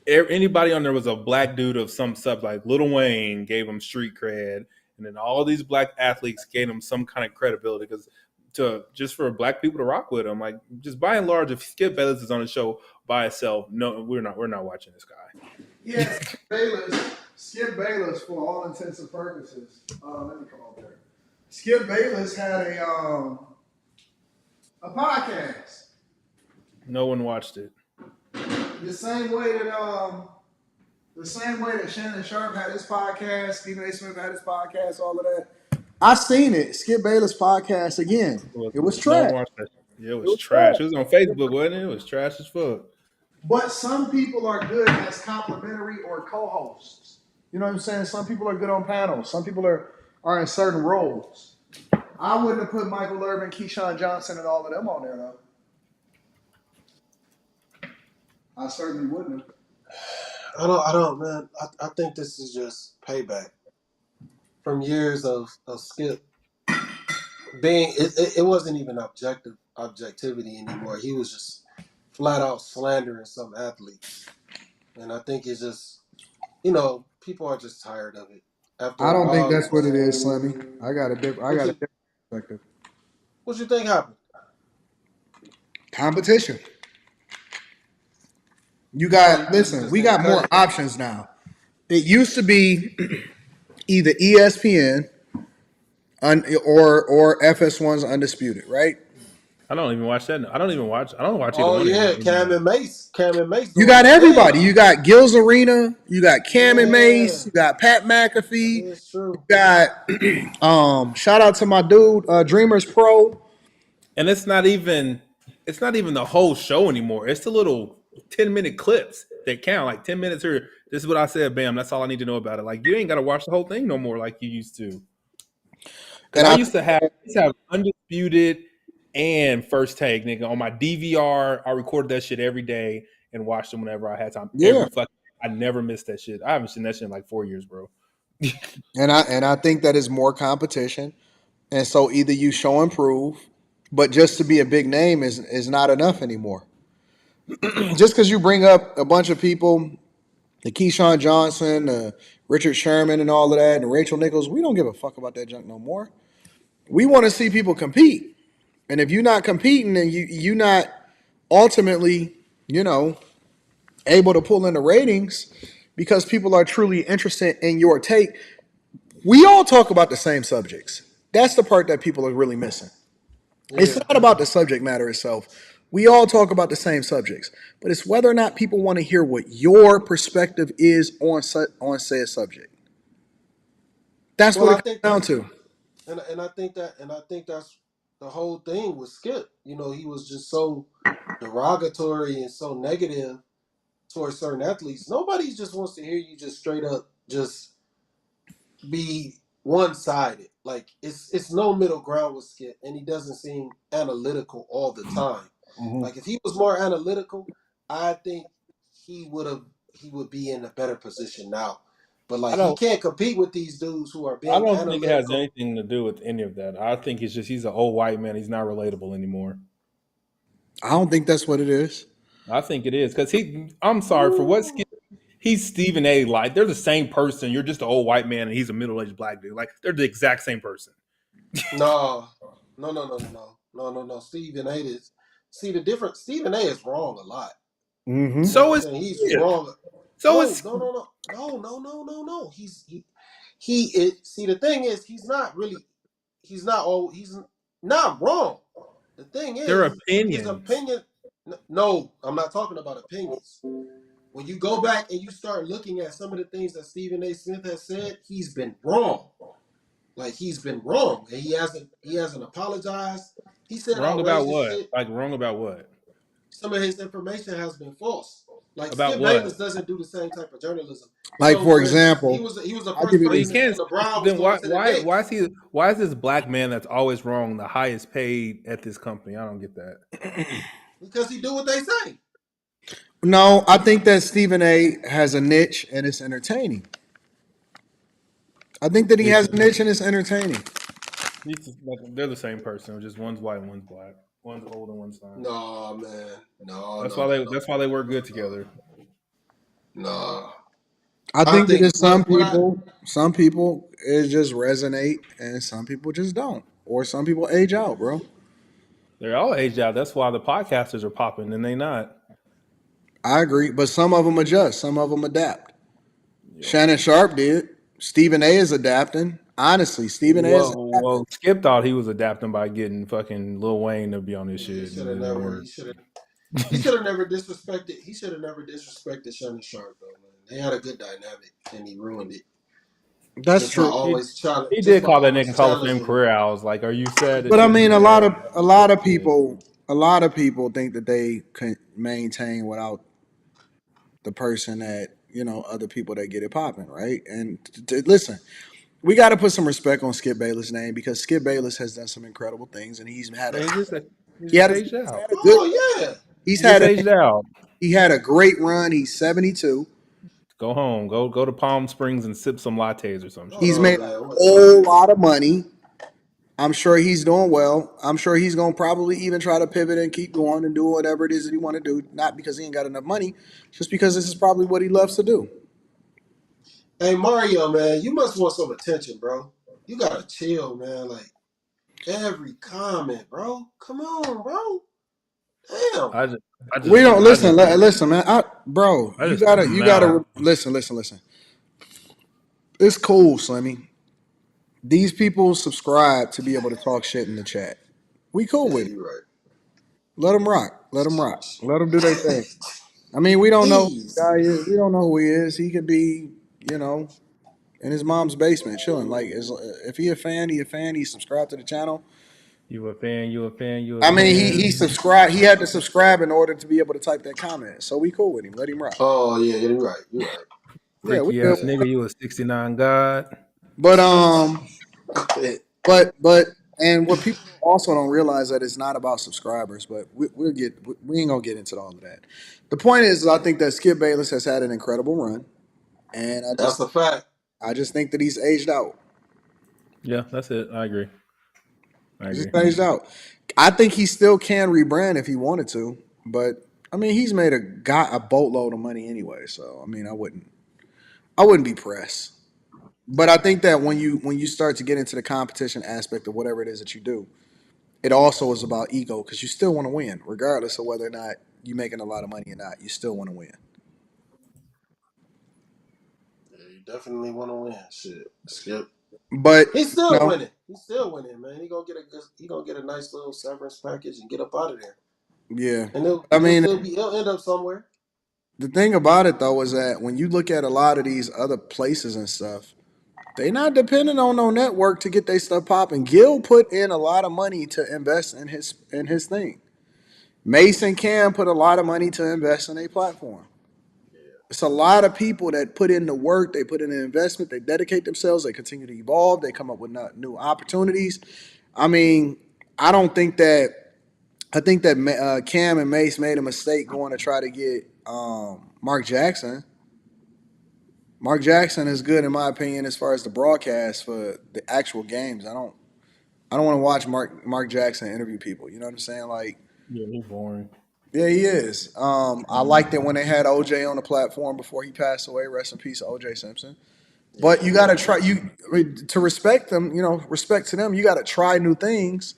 anybody on there was a black dude of some sub. Like Lil Wayne gave him street cred, and then all these black athletes gave him some kind of credibility because just for black people to rock with him. Like just by and large, if Skip Bayless is on the show by itself, no, we're not watching this guy. Yeah, Skip Bayless, for all intents and purposes. Let me come over there. Skip Bayless had a podcast. No one watched it. The same way that The same way that Shannon Sharp had his podcast, Stephen A. Smith had his podcast, all of that. I seen it. Skip Bayless podcast again. It was No one trash. watched that. Yeah, it It was was trash. trash. It was on Facebook, wasn't it? It was trash as fuck. But some people are good as complimentary or co-hosts. You know what I'm saying? Some people are good on panels. Some people are in certain roles. I wouldn't have put Michael Irvin, Keyshawn Johnson, and all of them on there though. I certainly wouldn't have. I don't, man. I think this is just payback from years of Skip being. It wasn't even objectivity anymore. He was just flat out slandering some athletes, and I think it's just, people are just tired of it. After I a don't think while, that's what it is, Slimmy. I got a different perspective. What you think happened? Competition. You got listen. We got more options now. It used to be either ESPN or FS1's Undisputed, right? I don't even watch that. I don't watch either Oh one. yeah, Cam and Mase. You got everybody. You got Gil's Arena. You got Cam and Mase. You got Pat McAfee. It's true. You got shout out to my dude Dreamers Pro. And it's not even the whole show anymore. It's the little 10-minute clips that count. Like 10 minutes here. This is what I said. Bam. That's all I need to know about it. Like you ain't got to watch the whole thing no more like you used to. And I used to have Undisputed and First Take, nigga, on my DVR. I recorded that shit every day and watched them whenever I had time. Yeah. I never missed that shit. I haven't seen that shit in like 4 years, bro. And I think that is more competition. And so either you show and prove, but just to be a big name is not enough anymore. Just because you bring up a bunch of people, the Keyshawn Johnson, Richard Sherman and all of that, and Rachel Nichols, we don't give a fuck about that junk no more. We want to see people compete. And if you're not competing and you're not ultimately, able to pull in the ratings because people are truly interested in your take, we all talk about the same subjects. That's the part that people are really missing. Yeah. It's not about the subject matter itself. We all talk about the same subjects, but it's whether or not people want to hear what your perspective is on said subject. That's what it comes down to. And I think that's the whole thing with Skip. He was just so derogatory and so negative towards certain athletes. Nobody just wants to hear you just straight up just be one-sided. Like it's no middle ground with Skip, and he doesn't seem analytical all the time. Mm-hmm. Like if he was more analytical, I think he would be in a better position now. But like he can't compete with these dudes who are being analytical. I don't think it has anything to do with any of that. I think it's just he's an old white man. He's not relatable anymore. I don't think that's what it is. I think it is because I'm sorry for what Skip. He's Stephen A. Like they're the same person. You're just an old white man, and he's a middle-aged black dude. Like they're the exact same person. No. Stephen A. is the difference. Stephen A. is wrong a lot. Mm-hmm. So is he's wrong. So no. He is. See, the thing is, he's not wrong. The thing is, their opinions. His opinion. No, I'm not talking about opinions. When you go back and you start looking at some of the things that Stephen A. Smith has said, he's been wrong. Like he's been wrong, and he hasn't apologized. He said wrong about what? Shit. Like wrong about what? Some of his information has been false. Like about Skip what? Bayless doesn't do the same type of journalism. Like for example, he was the first person to say LeBron was going to the Knicks. Why is this black man that's always wrong the highest paid at this company? I don't get that. Because he do what they say. No, I think that Stephen A. has a niche and it's entertaining. I think that he has a niche and it's entertaining. They're the same person. Just one's white and one's black. One's old and one's not. No, man. No. That's why they work good together. No. I think that there's some people it just resonate and some people just don't. Or some people age out, bro. They're all aged out. That's why the podcasters are popping and they not. I agree, but some of them adjust, some of them adapt. Yeah. Shannon Sharp did. Stephen A. is adapting. Honestly, Stephen A. is adapting. Well, Skip thought he was adapting by getting fucking Lil Wayne to be on this shit. He should have never disrespected. He should have never disrespected Shannon Sharp though, man. They had a good dynamic, and he ruined it. That's Just by true. always He just did by call that always nigga Hall of Fame challenging him. career. I was like, "Are you sad But that I you can mean, do a that?" lot of people think that they can maintain without the person that other people that get it popping, right? And listen, we got to put some respect on Skip Bayless' name because Skip Bayless has done some incredible things, and Man, he he just had a, aged he's out. had a good Oh yeah. he's He just had a aged out. he had a great run. He's 72. Go home. Go to Palm Springs and sip some lattes or some Hold He's shit. made on, a man. What? whole lot of money. I'm sure he's doing well. I'm sure he's gonna probably even try to pivot and keep going and do whatever it is that he want to do. Not because he ain't got enough money, just because this is probably what he loves to do. Hey Mario, man, you must want some attention, bro. You gotta chill, man. Like every comment, bro. Come on, bro. Damn. I just, I We just, don't I listen. just, Listen, man. Bro, I just took him you out. gotta listen. It's cool, Slimmy. These people subscribe to be able to talk shit in the chat. We cool Yeah, with it. you're right. Let them rock. Let them rock. Let them do their thing. I mean, we don't know who the Jeez. guy is. We don't know who he is. He could be, you know, in his mom's basement chilling. Like, if he a fan, he a fan. He subscribed to the channel. You a fan? You a fan? You a I mean, fan? he subscribed. He had to subscribe in order to be able to type that comment. So we cool with him. Let him rock. Oh yeah, you're right. You're right. Yeah, we Freaky good. ass Yeah. nigga. You a 69 god? But but and what people also don't realize that it's not about subscribers. But we ain't gonna get into all of that. The point is, I think that Skip Bayless has had an incredible run, and That's a fact. I just think that he's aged out. Yeah, that's it. I agree. I He's just agree. aged out. I think he still can rebrand if he wanted to, but I mean, he's made a boatload of money anyway. So I mean, I wouldn't be pressed. But I think that when you start to get into the competition aspect of whatever it is that you do, it also is about ego because you still want to win, regardless of whether or not you're making a lot of money or not. You still want to win. Yeah, you definitely want to win. Shit, Skip. But He's you still know, winning. He's still winning, man. He gonna get a nice little severance package and get up out of there. yeah. And I mean, he'll end up somewhere. the thing about it though is that when you look at a lot of these other places and stuff, they not dependent on no network to get their stuff popping. Gil put in a lot of money to invest in his thing. Mason Cam put a lot of money to invest in a platform. It's a lot of people that put in the work, they put in the investment, they dedicate themselves, they continue to evolve, they come up with new opportunities. I mean, I don't think that I think that Cam and Mace made a mistake going to try to get Mark Jackson. Mark Jackson is good in my opinion as far as the broadcast for the actual games. I don't want to watch Mark Jackson interview people. You know what I'm saying? Like, Yeah, he's boring. yeah, he is. I liked it when they had OJ on the platform before he passed away. Rest in peace, OJ Simpson. But Yeah, you got to try to respect them. You know, respect to them. You got to try new things,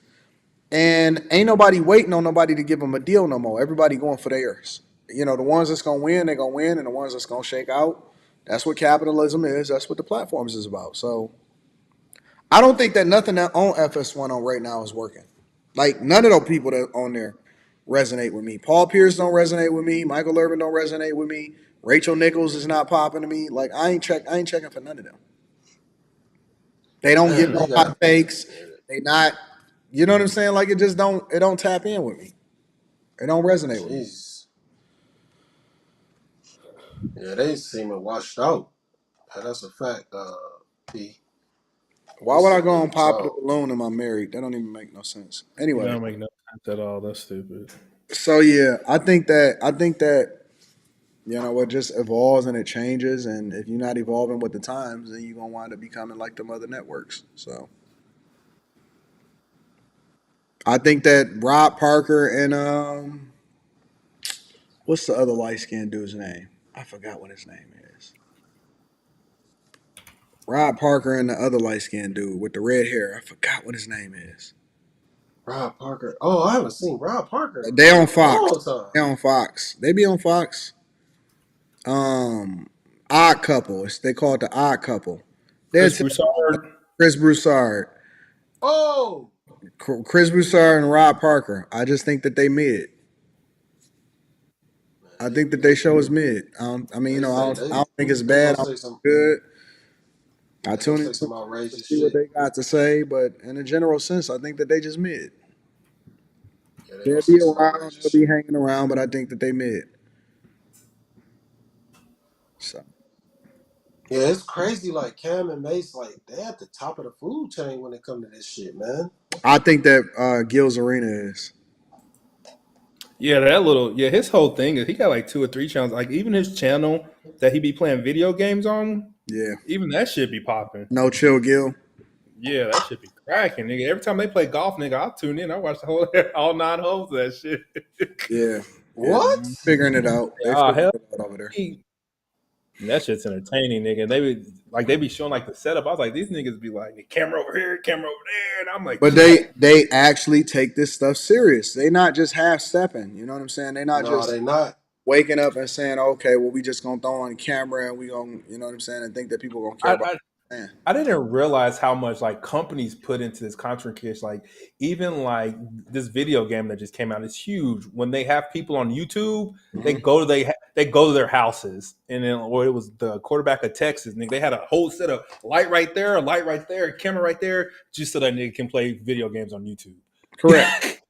and ain't nobody waiting on nobody to give them a deal no more. Everybody going for theirs. You know, the ones that's gonna win, they're gonna win, and the ones that's gonna shake out. That's what capitalism is. That's what the platforms is about. So I don't think that nothing that on FS1 on right now is working. Like none of those people that on there resonate with me. Paul Pierce don't resonate with me. Michael Irvin don't resonate with me. Rachel Nichols is not popping to me. Like I ain't checking for none of them. They don't man, give they no got. hot takes. They not. You know what I'm saying? Like it don't tap in with me. It don't resonate with me. Jeez. Yeah, they seeming washed out. That's a fact. P. Why They would I seem go like and pop the dog. balloon and I'm married? That don't even make no sense. That Anyway, don't make no sense at all. That's stupid. so yeah, I think that it just evolves and it changes, and if you're not evolving with the times, then you're gonna wind up becoming like them other networks. So I think that Rob Parker and what's the other light skinned dude's name? I forgot what his name is. Rob Parker and the other light skinned dude with the red hair. I forgot what his name is. Rob Parker. Oh, I haven't seen Rob Parker in They on a Fox. long time. They on Fox. They be on Fox. Um, Odd Couple. They call it the Odd Couple. They're Chris Broussard. Chris Broussard, Oh, Chris Broussard, and Rob Parker. I just think that they mid. man, I think that they show is mid. I mean, I don't think it's bad. I don't think it's good. I tune say into some it to outrageous see what shit. they got to say, but in a general sense, I think that they just mid. Yeah, they They'll gonna be say some around, outrageous they'll be shit. hanging around, but I think that they mid. So Yeah, it's crazy. Like Cam and Mase, like they at the top of the food chain when it come to this shit, man. I think that Gil's Arena is. Yeah, his whole thing is he got like 2 or 3 channels. Like even his channel that he be playing video games on, Yeah. even that shit be popping. No chill Gil. Yeah, that should be cracking, nigga. Every time they play golf, nigga, I'll tune in. I watch the whole all 9 holes of that shit. Yeah. Yeah. What? Figuring it out. They Ah, figuring hell, it out over there. that shit's entertaining, nigga. And they be showing like the setup. I was like, these niggas be like, camera over here, camera over there, and I'm like, But shit. they actually take this stuff serious. They not just half stepping. You know what I'm saying? They not No, just they not. waking up and saying, okay, well, we just gonna throw on camera and we gonna, you know what I'm saying, and think that people gonna care I, about I it. I didn't realize how much like companies put into this content creation. Like even like this video game that just came out is huge. When they have people on YouTube, they Mhm. go to their houses, and then or it was the quarterback of Texas. Nigga, they had a whole set of light right there, a light right there, a camera right there, just so that nigga can play video games on YouTube. Correct.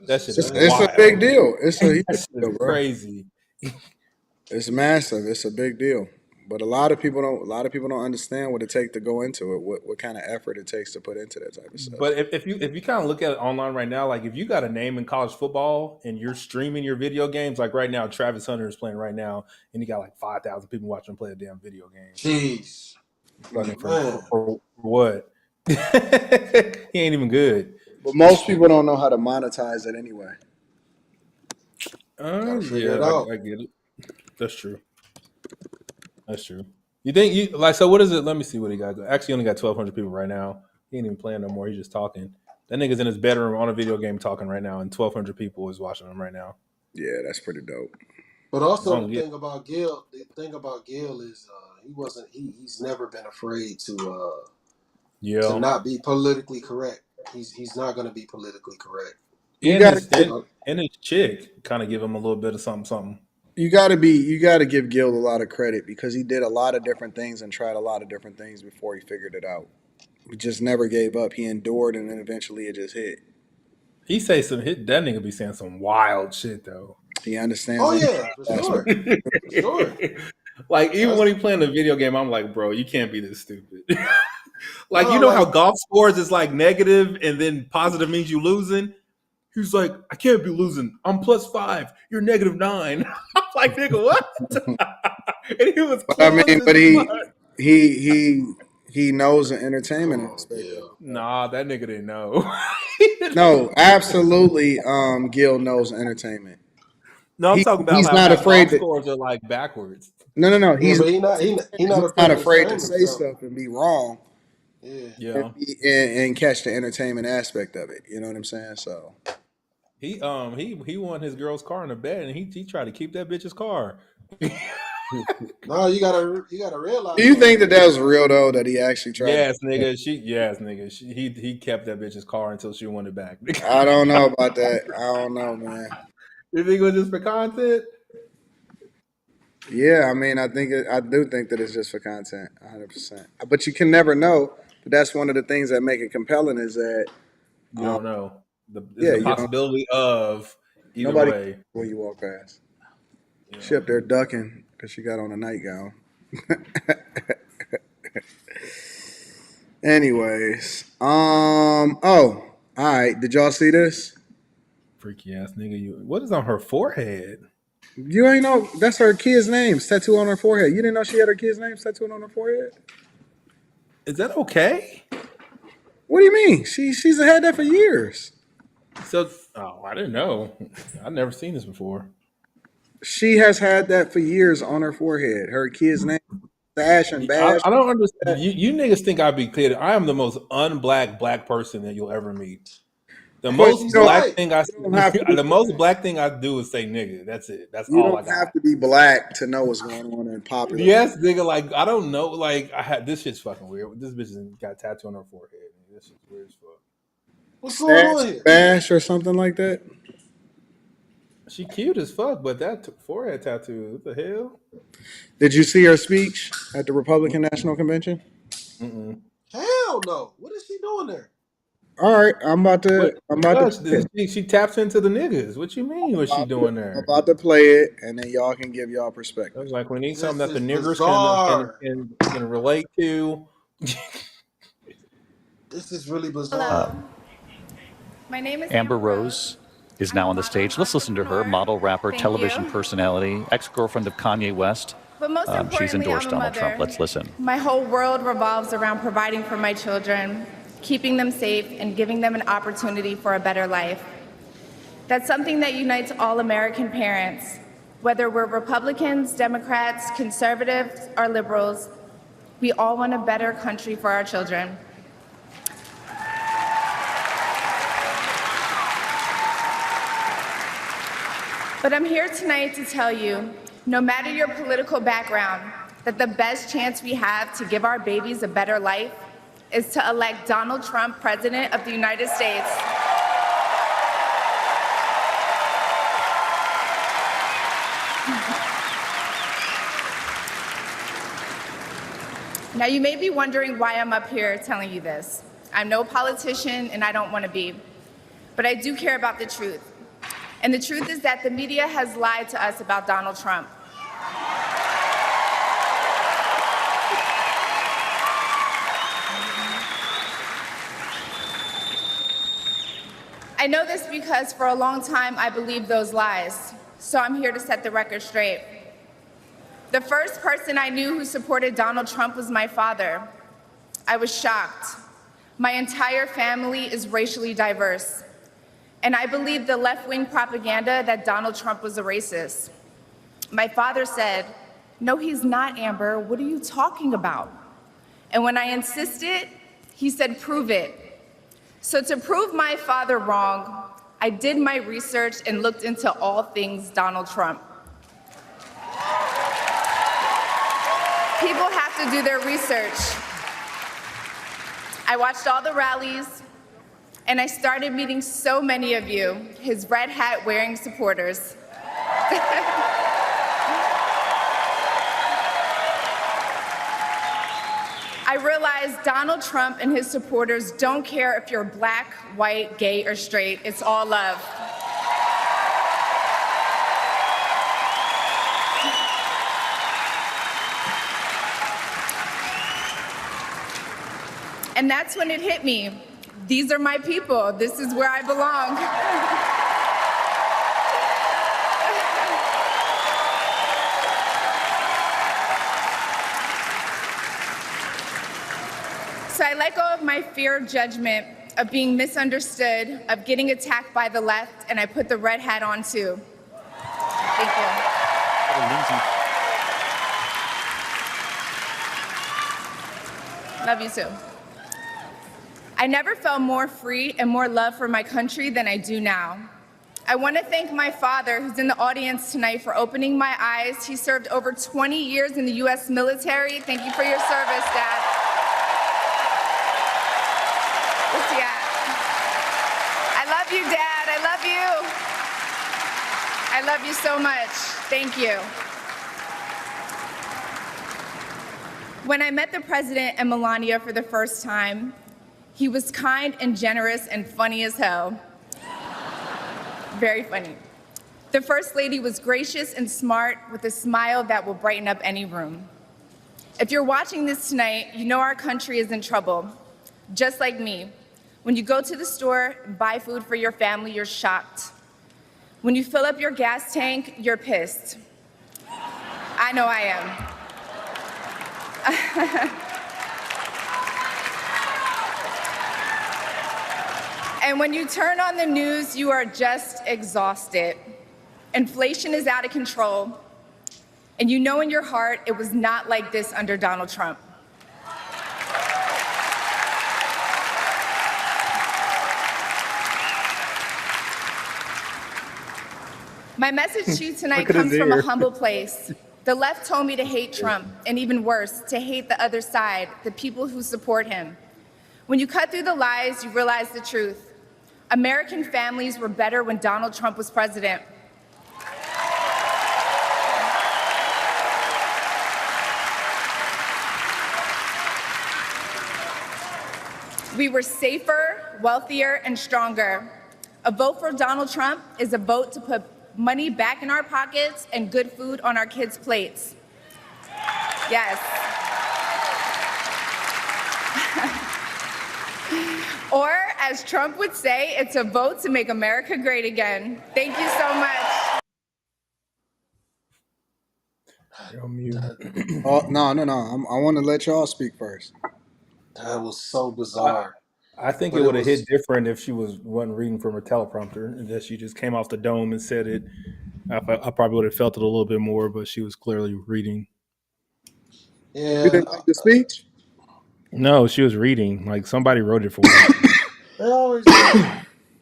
That Shit's shit is It's a insane. big wild. deal. It's a That huge shit is deal, bro. crazy. It's massive. It's a big deal. But a lot of people don't understand what it takes to go into it. What kind of effort it takes to put into that type of stuff. But if you kind of look at it online right now, like if you got a name in college football and you're streaming your video games, like right now, Travis Hunter is playing right now, and he got like 5,000 people watching him play a damn video game. Jeez, Fucking man. for what? He ain't even good. But most people don't know how to monetize it anyway. Gotta figure Yeah, it out. I get it. That's true. That's true. You think you like so? What is it? Let me see what he got. Actually, he only got 1,200 people right now. He ain't even playing no more. He's just talking. That nigga's in his bedroom on a video game talking right now, and 1,200 people is watching him right now. Yeah, that's pretty dope. But also Oh, the yeah. thing about Gil, is he's never been afraid to Yeah. not be politically correct. He's not gonna be politically correct. You And gotta his get, and his chick kind of give him a little bit of something, something. you gotta give Gil a lot of credit because he did a lot of different things and tried a lot of different things before he figured it out. He just never gave up. He endured and then eventually it just hit. He say some hit. That nigga be saying some wild shit though. He understands Oh the yeah, for aspect. sure, for sure. Like even That's when he playing the video game, I'm like, bro, you can't be this stupid. Like no you know how like golf scores is like negative and then positive means you losing. He's like, I can't be losing. I'm +5. You're -9. I'm like, nigga, what? And he was But I clueless mean, as but fuck. he he knows the entertainment come on, aspect of Gil. it. Nah, that nigga didn't know. No, absolutely. Gil knows entertainment. No, I'm talking about He's not how golf afraid to. scores are like backwards. No. Yeah, but he not He's not afraid to afraid to explain say himself. stuff and be wrong Yeah. Yeah. and catch the entertainment aspect of it. You know what I'm saying? So He won his girl's car in the bed and he tried to keep that bitch's car. No, you gotta do realize you though. think that that was real though? That he actually tried to Yes, do that? nigga. He kept that bitch's car until she wanted it back. I don't know about that. I don't know, man. You think it was just for content? Yeah, I mean, I do think that it's just for content, 100%. But you can never know. But that's one of the things that make it compelling is that, You don't know. It's yeah, the you don't. possibility of either Nobody way. when you walk past. You She know. up there ducking because she got on a nightgown. Anyways, oh, all right. Did y'all see this? Freaky ass nigga. What is on her forehead? You ain't know that's her kid's name tattooed on her forehead. You didn't know she had her kid's name tattooed on her forehead? Is that okay? What do you mean? She's had that for years. So, I didn't know. I've never seen this before. She has had that for years on her forehead. Her kid's name, Sash and Bash. I don't understand. You niggas think I'd be clear. I am the most black person that you'll ever meet. The But most you don't, black Right. thing you don't have to be the most black thing I do is say nigga. That's it. That's you all I don't got. have to be black to know what's going on in popular. Yes, nigga. Like I don't know. Like I had this shit's fucking weird. This bitch got a tattoo on her forehead. This shit's weird as fuck. What's going Sash on and here? Bash or something like that. She cute as fuck, but that forehead tattoo, what the hell? Did you see her speech at the Republican National Convention? Mm-mm. Hell no. What is she doing there? All right, I'm about What to. I'm she about to does? play it. She taps into the niggas. What you mean? What's she doing I'm there? about to play it, and then y'all can give y'all I was perspective. like, we need something This that the is niggers bizarre. can relate to. This is really bizarre. My name is Amber Rose is now on the stage. Let's listen to her. Model, rapper, television personality, ex-girlfriend of Kanye West. But most importantly, She's endorsed I'm a Donald Trump. mother. Let's listen. My whole world revolves around providing for my children, keeping them safe, and giving them an opportunity for a better life. That's something that unites all American parents, whether we're Republicans, Democrats, conservatives, or liberals. We all want a better country for our children. But I'm here tonight to tell you, no matter your political background, that the best chance we have to give our babies a better life is to elect Donald Trump President of the United States. Now, you may be wondering why I'm up here telling you this. I'm no politician, and I don't want to be. But I do care about the truth. And the truth is that the media has lied to us about Donald Trump. I know this because for a long time I believed those lies, so I'm here to set the record straight. The first person I knew who supported Donald Trump was my father. I was shocked. My entire family is racially diverse. And I believed the left-wing propaganda that Donald Trump was a racist. My father said, "No, he's not, Amber. What are you talking about?" And when I insisted, he said, "Prove it." So to prove my father wrong, I did my research and looked into all things Donald Trump. People have to do their research. I watched all the rallies, and I started meeting so many of you, his red hat wearing supporters. I realized Donald Trump and his supporters don't care if you're black, white, gay, or straight. It's all love. And that's when it hit me. These are my people. This is where I belong. So I let go of my fear of judgment, of being misunderstood, of getting attacked by the left, and I put the red hat on too. Thank you. Love you too. I never felt more free and more love for my country than I do now. I want to thank my father, who's in the audience tonight, for opening my eyes. He served over 20 years in the U.S. military. Thank you for your service, Dad. Where's he at? I love you, Dad. I love you. I love you so much. Thank you. When I met the president and Melania for the first time, he was kind and generous and funny as hell. Very funny. The First Lady was gracious and smart with a smile that will brighten up any room. If you're watching this tonight, you know our country is in trouble. Just like me. When you go to the store and buy food for your family, you're shocked. When you fill up your gas tank, you're pissed. I know I am. And when you turn on the news, you are just exhausted. Inflation is out of control. And you know in your heart it was not like this under Donald Trump. My message to you tonight comes from a humble place. The left told me to hate Trump, and even worse, to hate the other side, the people who support him. When you cut through the lies, you realize the truth. American families were better when Donald Trump was president. We were safer, wealthier, and stronger. A vote for Donald Trump is a vote to put money back in our pockets and good food on our kids' plates. Yes. Or, as Trump would say, it's a vote to make America great again. Thank you so much. You're on mute. Oh, no. I want to let y'all speak first. That was so bizarre. I think But it it would have was hit different if she wasn't reading from her teleprompter and that she just came off the dome and said it. I probably would have felt it a little bit more, but she was clearly reading. You yeah. didn't like the speech? No, she was reading. Like somebody wrote it for her. They always do.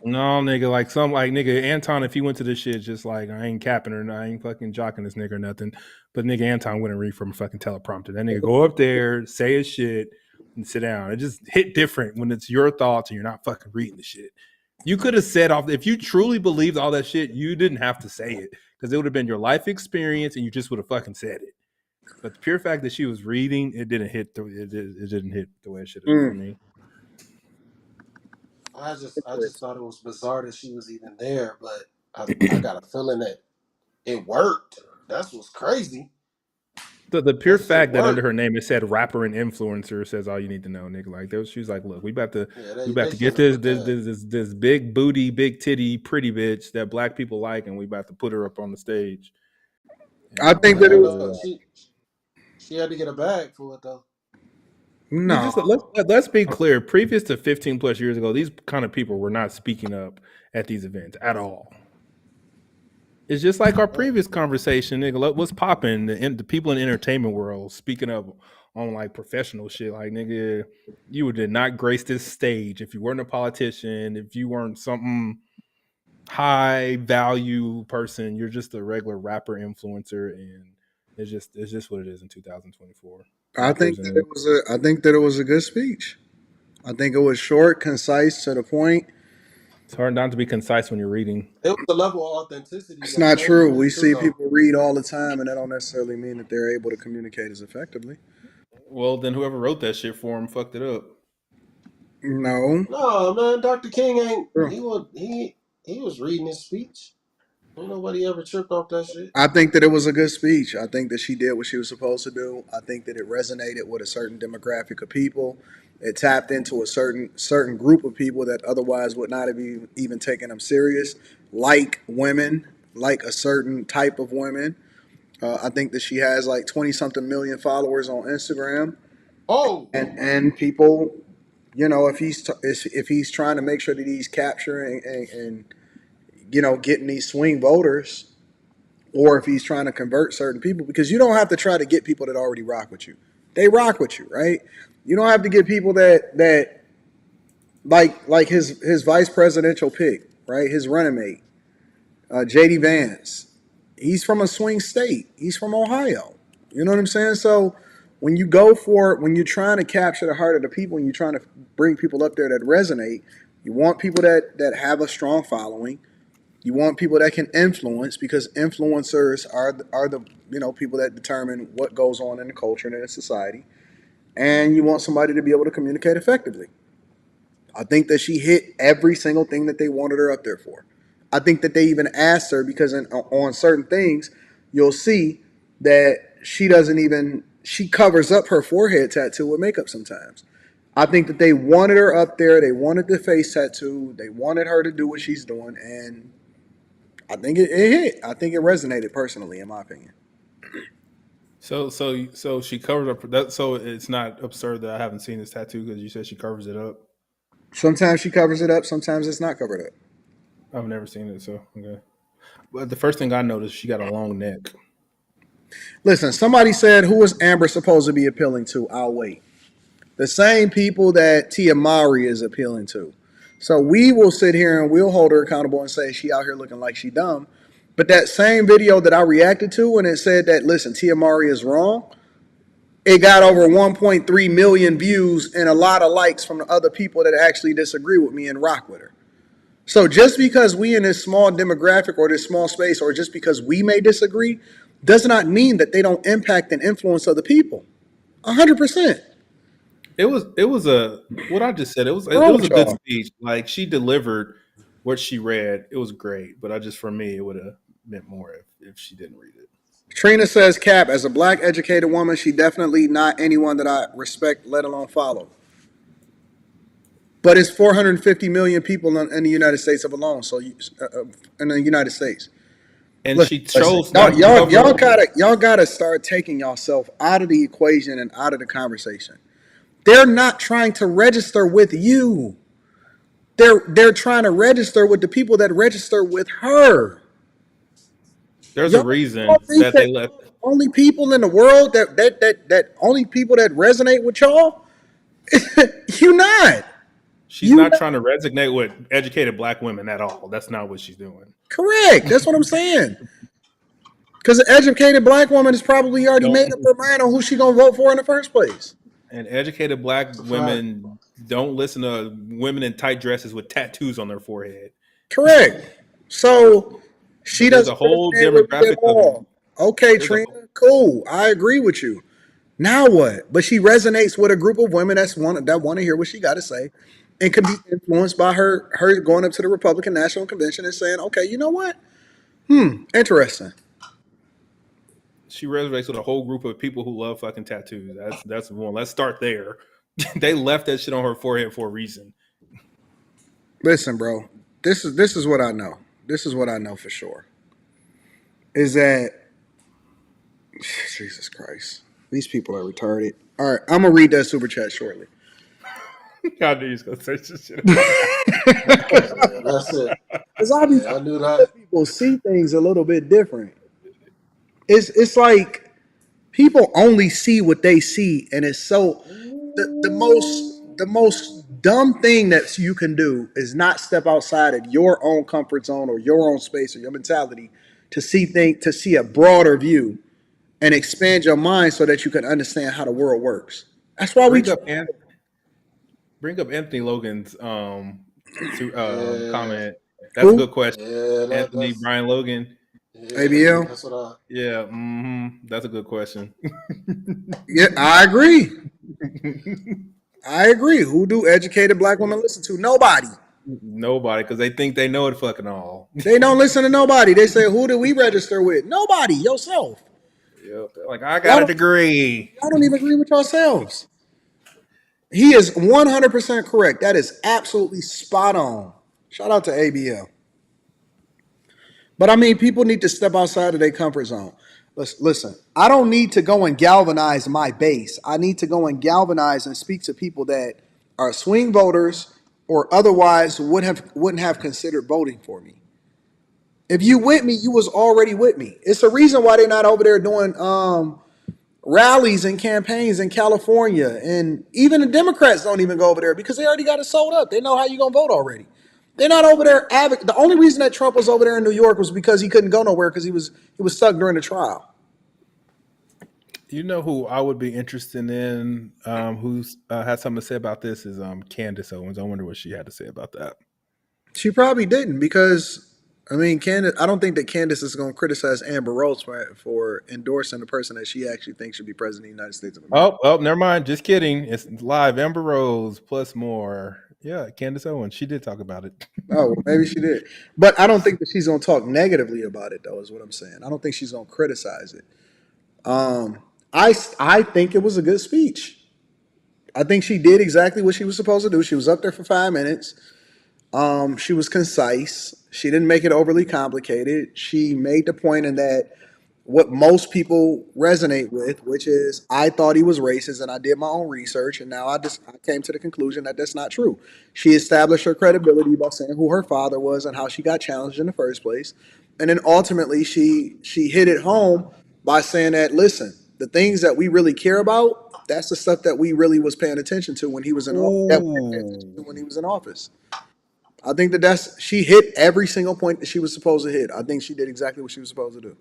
No, nigga, like nigga, Anton, if he went to this shit, just like, I ain't capping her, I ain't fucking jocking this nigga or nothing. But nigga, Anton wouldn't read from a fucking teleprompter. That nigga go up there, say his shit, and sit down. It just hit different when it's your thoughts and you're not fucking reading the shit. You could have said off, if you truly believed all that shit, you didn't have to say it because it would have been your life experience and you just would have fucking said it. But the pure fact that she was reading, it didn't hit the way it should have for me. I just thought it was bizarre that she was even there, but I got a feeling that it worked. That's what's crazy. The pure That shit fact that under worked. her name it said rapper and influencer says all you need to know, nigga. Like she was like, look, we about to Yeah, get they shouldn't have this put that. this big booty, big titty, pretty bitch that black people like, and we about to put her up on the stage. I think that it was She had to get a bag for it though. Just let's be clear. Previous to 15 plus years ago, these kind of people were not speaking up at these events at all. It's just like our previous conversation, nigga. What's popping? The people in the entertainment world speaking up on like professional shit. Like, nigga, you did not grace this stage if you weren't a politician, if you weren't something high value person. You're just a regular rapper influencer, and it's just what it is in 2024. I think that it was a good speech. I think it was short, concise, to the point. It's hard not to be concise when you're reading. It was a level of authenticity It's that not came true. with We it too, see though. people read all the time, and that don't necessarily mean that they're able to communicate as effectively. Well, then whoever wrote that shit for him fucked it up. No. No, man, Dr. King ain't. True. He was reading his speech. Ain't nobody ever tripped off that shit. I think that it was a good speech. I think that she did what she was supposed to do. I think that it resonated with a certain demographic of people. It tapped into a certain group of people that otherwise would not have even taken them serious, like women, like a certain type of women. I think that she has like 20 something million followers on Instagram, Oh, and people, if he's trying to make sure that he's capturing and getting these swing voters, or if he's trying to convert certain people, because you don't have to try to get people that already rock with you. They rock with you, right? You don't have to get people that like his vice presidential pick, right? His running mate, JD Vance. He's from a swing state. He's from Ohio. You know what I'm saying? So when you're trying to capture the heart of the people and you're trying to bring people up there that resonate, you want people that have a strong following. You want people that can influence, because influencers are the people that determine what goes on in the culture and in the society. And you want somebody to be able to communicate effectively. I think that she hit every single thing that they wanted her up there for. I think that they even asked her, because on certain things, you'll see that she covers up her forehead tattoo with makeup sometimes. I think that they wanted her up there. They wanted the face tattoo. They wanted her to do what she's doing. And I think it hit. I think it resonated personally, in my opinion. So she covers up that. So it's not absurd that I haven't seen this tattoo because you said she covers it up. Sometimes she covers it up. Sometimes it's not covered up. I've never seen it, so okay. But the first thing I noticed, she got a long neck. Listen, somebody said, who is Amber supposed to be appealing to? I'll wait. The same people that Tia Mowry is appealing to. So we will sit here and we'll hold her accountable and say she out here looking like she dumb. But that same video that I reacted to and it said that, listen, Tia Mowry is wrong, it got over 1.3 million views and a lot of likes from the other people that actually disagree with me and rock with her. So just because we in this small demographic or this small space, or just because we may disagree, does not mean that they don't impact and influence other people. 100%. It was a what I just said. It was wrong a with good y'all? speech. Like she delivered what she read. It was great, but for me, it would have meant more if she didn't read it. Trina says, Cap, as a black educated woman, she definitely not anyone that I respect, let alone follow. But it's 450 million people in the United States of alone. So in the United States, And listen, she chose y'all, not to y'all, cover. y'all gotta start taking yourself out of the equation and out of the conversation. They're not trying to register with you. They're trying to register with the people that register with her. There's a Y'all reason think that that they left. only people in the world that only people that resonate with y'all? You not. She's You not not trying to resonate with educated black women at all. That's not what she's doing. correct. That's what I'm saying. Because an educated black woman has probably already made Don't up her mind on who she gonna vote for in the first place. and educated black It's a fact. women don't listen to women in tight dresses with tattoos on their forehead. Correct. So she But there's a doesn't whole resonate with me at demographic of all. Okay, there's a Trina, cool. I agree with you. Now what? But she resonates with a group of women that want to hear what she got to say, and can be influenced by her going up to the Republican National Convention and saying, "Okay, you know what? Interesting." she resonates with a whole group of people who love fucking tattoos. That's one. Let's start there. They left that shit on her forehead for a reason. Listen, bro. This is what I know. This is what I know for sure. Is that Jesus Christ? These people are retarded. All right, I'm gonna read that super chat shortly. I knew he was gonna say some shit. Yeah, that's it. Because I be Yeah, I knew forgetting that. that people see things a little bit different. It's like people only see what they see, and it's so the most dumb thing that you can do is not step outside of your own comfort zone or your own space or your mentality to see a broader view and expand your mind so that you can understand how the world works. That's why we bring try. up bring up Anthony Logan's Yeah, comment. That's a Who? good question. yeah, Anthony that's Brian Logan. ABL? that's what I. Yeah, that's a good question. Yeah, I agree. I agree. Who do educated black women listen to? Nobody. Nobody, because they think they know it fucking all. They don't listen to nobody. They say, who do we register with? Nobody. Yourself. Yep. They're like, I got Y'all a don't, degree. y'all don't even agree with yourselves. He is 100% correct. That is absolutely spot on. Shout out to ABL. But I mean, people need to step outside of their comfort zone. Listen, I don't need to go and galvanize my base. I need to go and galvanize and speak to people that are swing voters or otherwise wouldn't have considered voting for me. If you with me, you was already with me. It's the reason why they're not over there doing rallies and campaigns in California, and even the Democrats don't even go over there because they already got it sold up. They know how you gonna vote already. They're not over there. The only reason that Trump was over there in New York was because he couldn't go nowhere because he was stuck during the trial. You know who I would be interested in? Who's has something to say about this? Is Candace Owens. I wonder what she had to say about that. She probably didn't because I mean, Candace. I don't think that Candace is going to criticize Amber Rose for endorsing the person that she actually thinks should be president of the United States of America. Oh, never mind. Just kidding. It's live. Amber Rose plus more. Yeah, Candace Owens. She did talk about it. Oh, well, maybe she did, but I don't think that she's going to talk negatively about it, though. Is what I'm saying. I don't think she's going to criticize it. I think it was a good speech. I think she did exactly what she was supposed to do. She was up there for 5 minutes. She was concise. She didn't make it overly complicated. She made the point in that what most people resonate with, which is I thought he was racist, and I did my own research, and now I came to the conclusion that that's not true. She established her credibility by saying who her father was and how she got challenged in the first place, and then ultimately she hit it home by saying that listen, the things that we really care about, that's the stuff that we really was paying attention to when he was in office. That we didn't pay attention to Ooh. when he was in office. I think that she hit every single point that she was supposed to hit. I think she did exactly what she was supposed to do.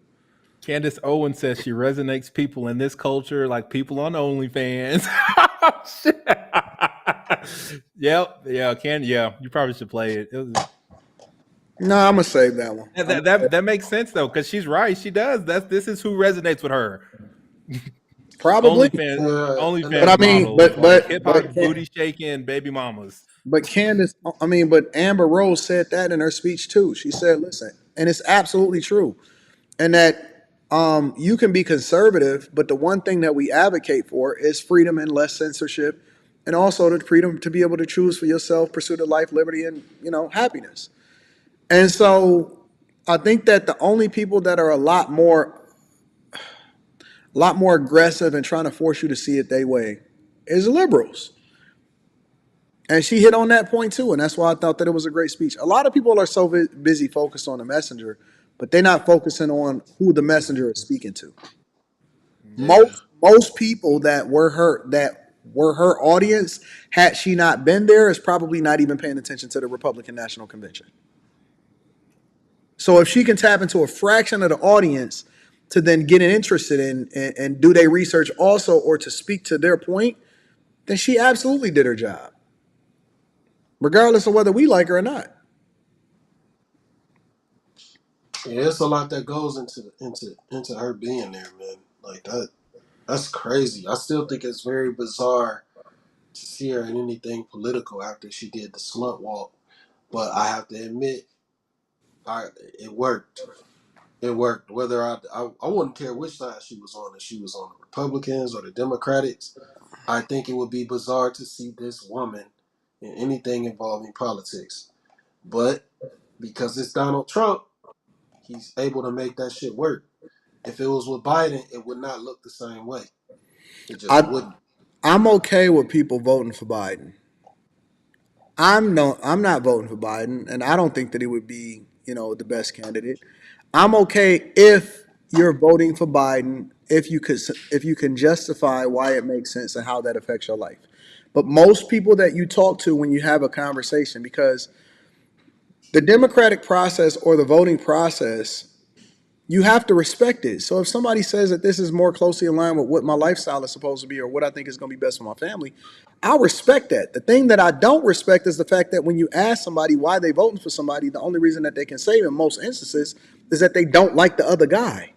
Candace Owens says she resonates people in this culture like people on OnlyFans. Yep. Yeah. You probably should play it. No, I'm gonna save that one. That makes sense though, because she's right. She does. This is who resonates with her. Probably. OnlyFans But I mean, models, like hip hop Can- booty shaking baby mamas. but Candace, but Amber Rose said that in her speech too. She said, "Listen," and it's absolutely true, and that you can be conservative, but the one thing that we advocate for is freedom and less censorship, and also the freedom to be able to choose for yourself, pursuit of life, liberty, and happiness. And so, I think that the only people that are a lot more aggressive and trying to force you to see it their way is liberals. And she hit on that point too, and that's why I thought that it was a great speech. A lot of people are so busy focused on the messenger, but they're not focusing on who the messenger is speaking to. Yeah. Most people that were her audience, had she not been there, is probably not even paying attention to the Republican National Convention. So if she can tap into a fraction of the audience to then get interested in and do their research also, or to speak to their point, then she absolutely did her job, regardless of whether we like her or not. Yeah, it's a lot that goes into her being there, man. Like that's crazy. I still think it's very bizarre to see her in anything political after she did the slut walk. But I have to admit, it worked. It worked. Whether I wouldn't care which side she was on, if she was on the Republicans or the Democrats. I think it would be bizarre to see this woman in anything involving politics. But because it's Donald Trump, he's able to make that shit work. If it was with Biden, it would not look the same way. It just wouldn't. I'm okay with people voting for Biden. I'm not voting for Biden, and I don't think that he would be, the best candidate. I'm okay if you're voting for Biden, if you can justify why it makes sense and how that affects your life. But most people that you talk to when you have a conversation, because the democratic process or the voting process, you have to respect it. So if somebody says that this is more closely aligned with what my lifestyle is supposed to be or what I think is going to be best for my family, I'll respect that. The thing that I don't respect is the fact that when you ask somebody why they voting for somebody, the only reason that they can say in most instances is that they don't like the other guy.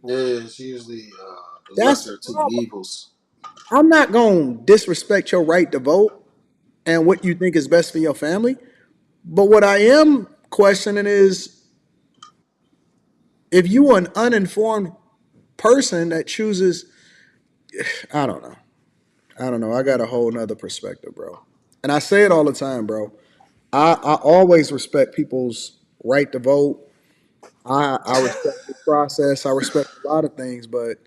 Yeah, it's usually the That's lesser the of two problem. evils. I'm not going to disrespect your right to vote and what you think is best for your family. But what I am questioning is, if you are an uninformed person that chooses, I don't know. I got a whole nother perspective, bro. And I say it all the time, bro. I always respect people's right to vote. I respect the process. I respect a lot of things, but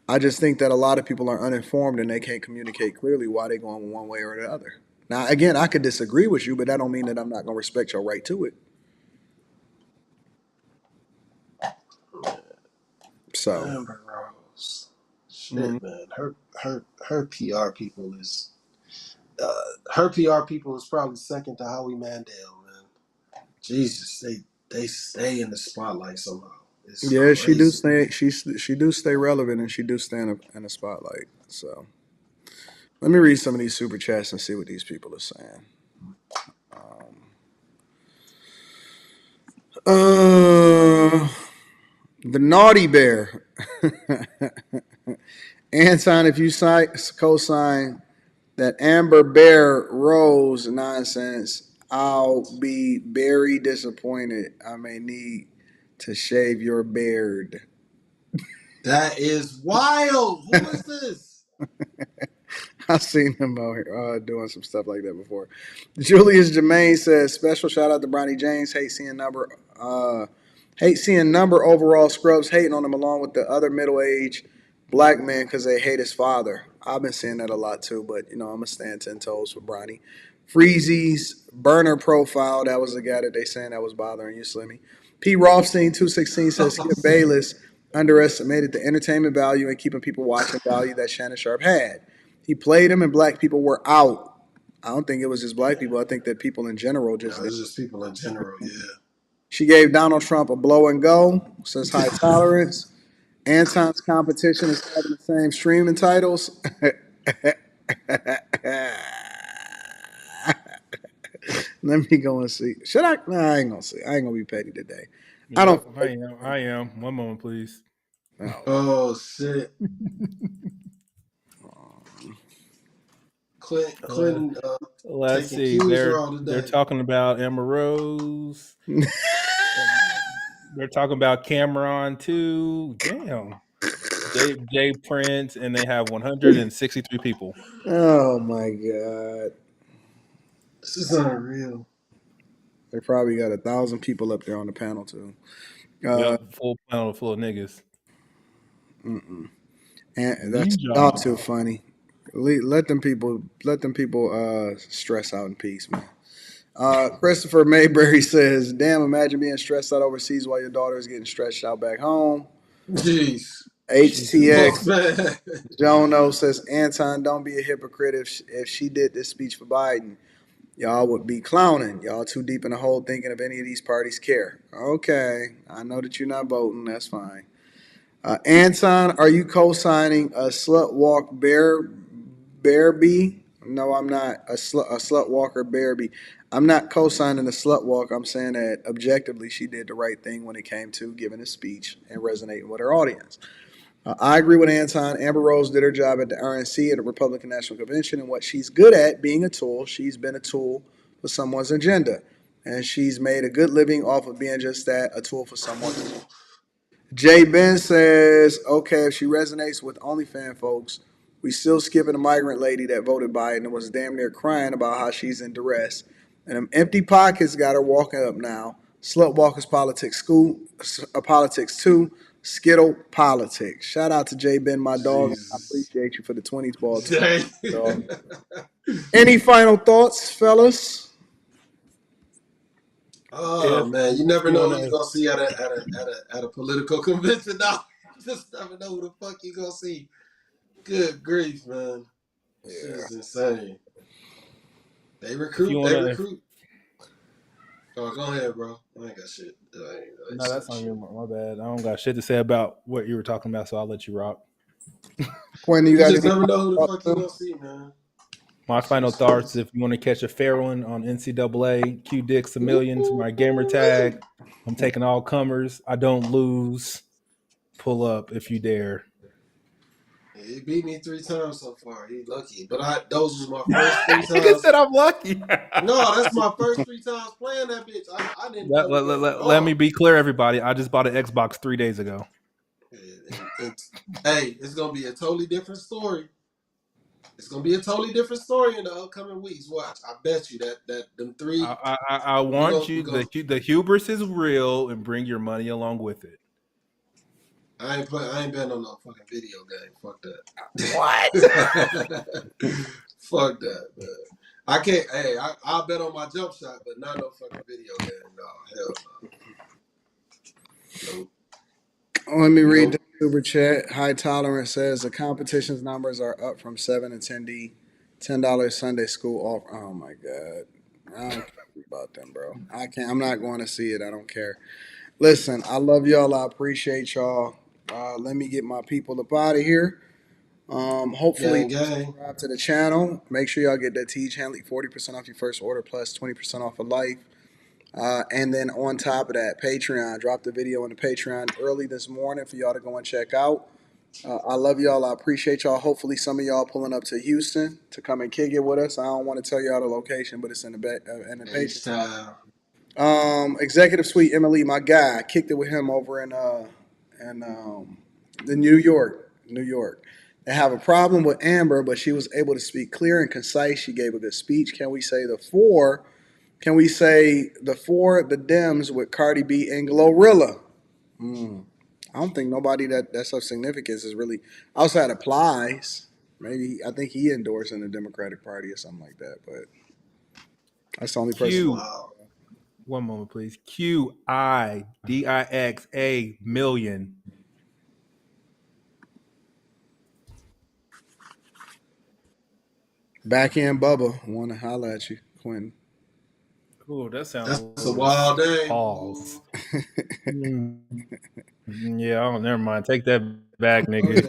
I just think that a lot of people are uninformed and they can't communicate clearly why they're going one way or the other. Now, again, I could disagree with you, but that don't mean that I'm not going to respect your right to it. So, Amber Rose, shit, man. Her PR people is probably second to Howie Mandel, man. Jesus, they stay in the spotlight somehow. It's yeah, she do crazy. stay. She do stay relevant and she do stay in the spotlight. So, let me read some of these super chats and see what these people are saying. The naughty bear. Anton, if you co-sign that Amber Bear Rose nonsense, I'll be very disappointed. I may need to shave your beard. That is wild. Who is this? I've seen him out here doing some stuff like that before. Julius Jermaine says, special shout out to Bronny James. Hate seeing number overall scrubs hating on him along with the other middle-aged black men because they hate his father. I've been seeing that a lot too, but I'm going to stand 10 toes for Bronny. Freezy's burner profile, that was the guy that they saying that was bothering you, Slimmy. P. Rothstein 216 says, Skip Bayless underestimated the entertainment value and keeping people watching value that Shannon Sharp had. He played him and black people were out. I don't think it was just black people. I think that people in general No, it's just people in general, yeah. She gave Donald Trump a blow and go, says high tolerance. Anton's competition is having the same streaming titles. Let me go and see. Should I? Nah, I ain't gonna see. I ain't gonna be petty today. I don't. I am. One moment, please. Oh. Oh shit. Clinton Let's taking see. cues They're all they're today. talking about Amber Rose. They're talking about Camron too. Damn. Jay Prince, and they have 163 people. Oh my God. This is unreal. They probably got 1,000 people up there on the panel too. Yep, full panel full of niggas. And that's y'all Ninja. too funny. Let them people stress out in peace, man. Christopher Mayberry says, "Damn, imagine being stressed out overseas while your daughter is getting stretched out back home." Jeez. HTX Man. Jono says, "Anton, don't be a hypocrite. If she did this speech for Biden, y'all would be clowning. Y'all too deep in the hole thinking if any of these parties care." Okay, I know that you're not voting. That's fine. Anton, are you co-signing a slut walk Bearby? No, I'm not a slut walker Bearby. I'm not co-signing the slut walk. I'm saying that objectively she did the right thing when it came to giving a speech and resonating with her audience. I agree with Anton. Amber Rose did her job at the RNC at the Republican National Convention, and what she's good at being a tool. She's been a tool for someone's agenda, and she's made a good living off of being just that, a tool for someone. Jay Ben says, okay, if she resonates with OnlyFans folks, we still skipping a migrant lady that voted Biden and was damn near crying about how she's in duress. And them empty pockets got her walking up now. Slut walkers politics too. Skittle politics. Shout out to Jay Ben, my dog. I Jesus. appreciate you for the 20s ball too, Dang. dog. Any final thoughts, fellas? Oh man, you never you know wanna- who you're gonna see at a political convention now. Just never know who the fuck you gonna see. Good grief, man. This shit is insane. They recruit. Oh, go ahead, bro. I ain't got shit. I ain't No, that's on you. My bad. I don't got shit to say about what you were talking about, so I'll let you rock. Quentin, you You got just any never know final who the thoughts fuck you too? gonna see, man. My final thoughts: if you want to catch a fair one on NCAA, Q Dix a million to my gamer tag. I'm taking all comers. I don't lose. Pull up if you dare. He beat me 3 times so far. He lucky, but those was my first 3 Nigga times. said I'm lucky. No, that's my first 3 times playing that bitch. I didn't play the game at Let me all. be clear, everybody. I just bought an Xbox 3 days ago. Hey, it's gonna be a totally different story. It's gonna be a totally different story in the upcoming weeks. Watch, I bet you that them 3. I want you. We go. The hubris is real, and bring your money along with it. I ain't betting on no fucking video game. Fuck that. What? Fuck that, man. I can't. Hey, I'll bet on my jump shot, but not no fucking video game. No, hell no. Nope. Let me read the super chat. High Tolerance says the competition's numbers are up from 7 to 10D. $10 Sunday school off. Oh my God. I don't care about them, bro. I can't. I'm not going to see it. I don't care. Listen, I love y'all. I appreciate y'all. Let me get my people up out of here. Hopefully, Gang. subscribe to the channel. Make sure y'all get that Teach Handley 40% off your first order plus 20% off of life. And then on top of that, Patreon. Dropped the video on the Patreon early this morning for y'all to go and check out. I love y'all. I appreciate y'all. Hopefully, some of y'all pulling up to Houston to come and kick it with us. I don't want to tell y'all the location, but it's in the Patreon. Executive Suite Emily, my guy, I kicked it with him over in the New York. They have a problem with Amber, but she was able to speak clear and concise. She gave a good speech. Can we say the four, the Dems with Cardi B and Glorilla? I don't think nobody that's of significance is really outside of Plies. Maybe I think he endorsed in the Democratic Party or something like that, but that's the only person. Q. Wow. One moment, please. QIDIXA million. Back end Bubba, want to holler at you, Quentin. Oh, that sounds. That's a wild day. Pause. Yeah, oh, never mind. Take that back, nigga.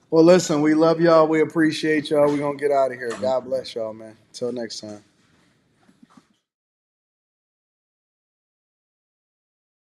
Well, listen, we love y'all. We appreciate y'all. We're going to get out of here. God bless y'all, man. Until next time.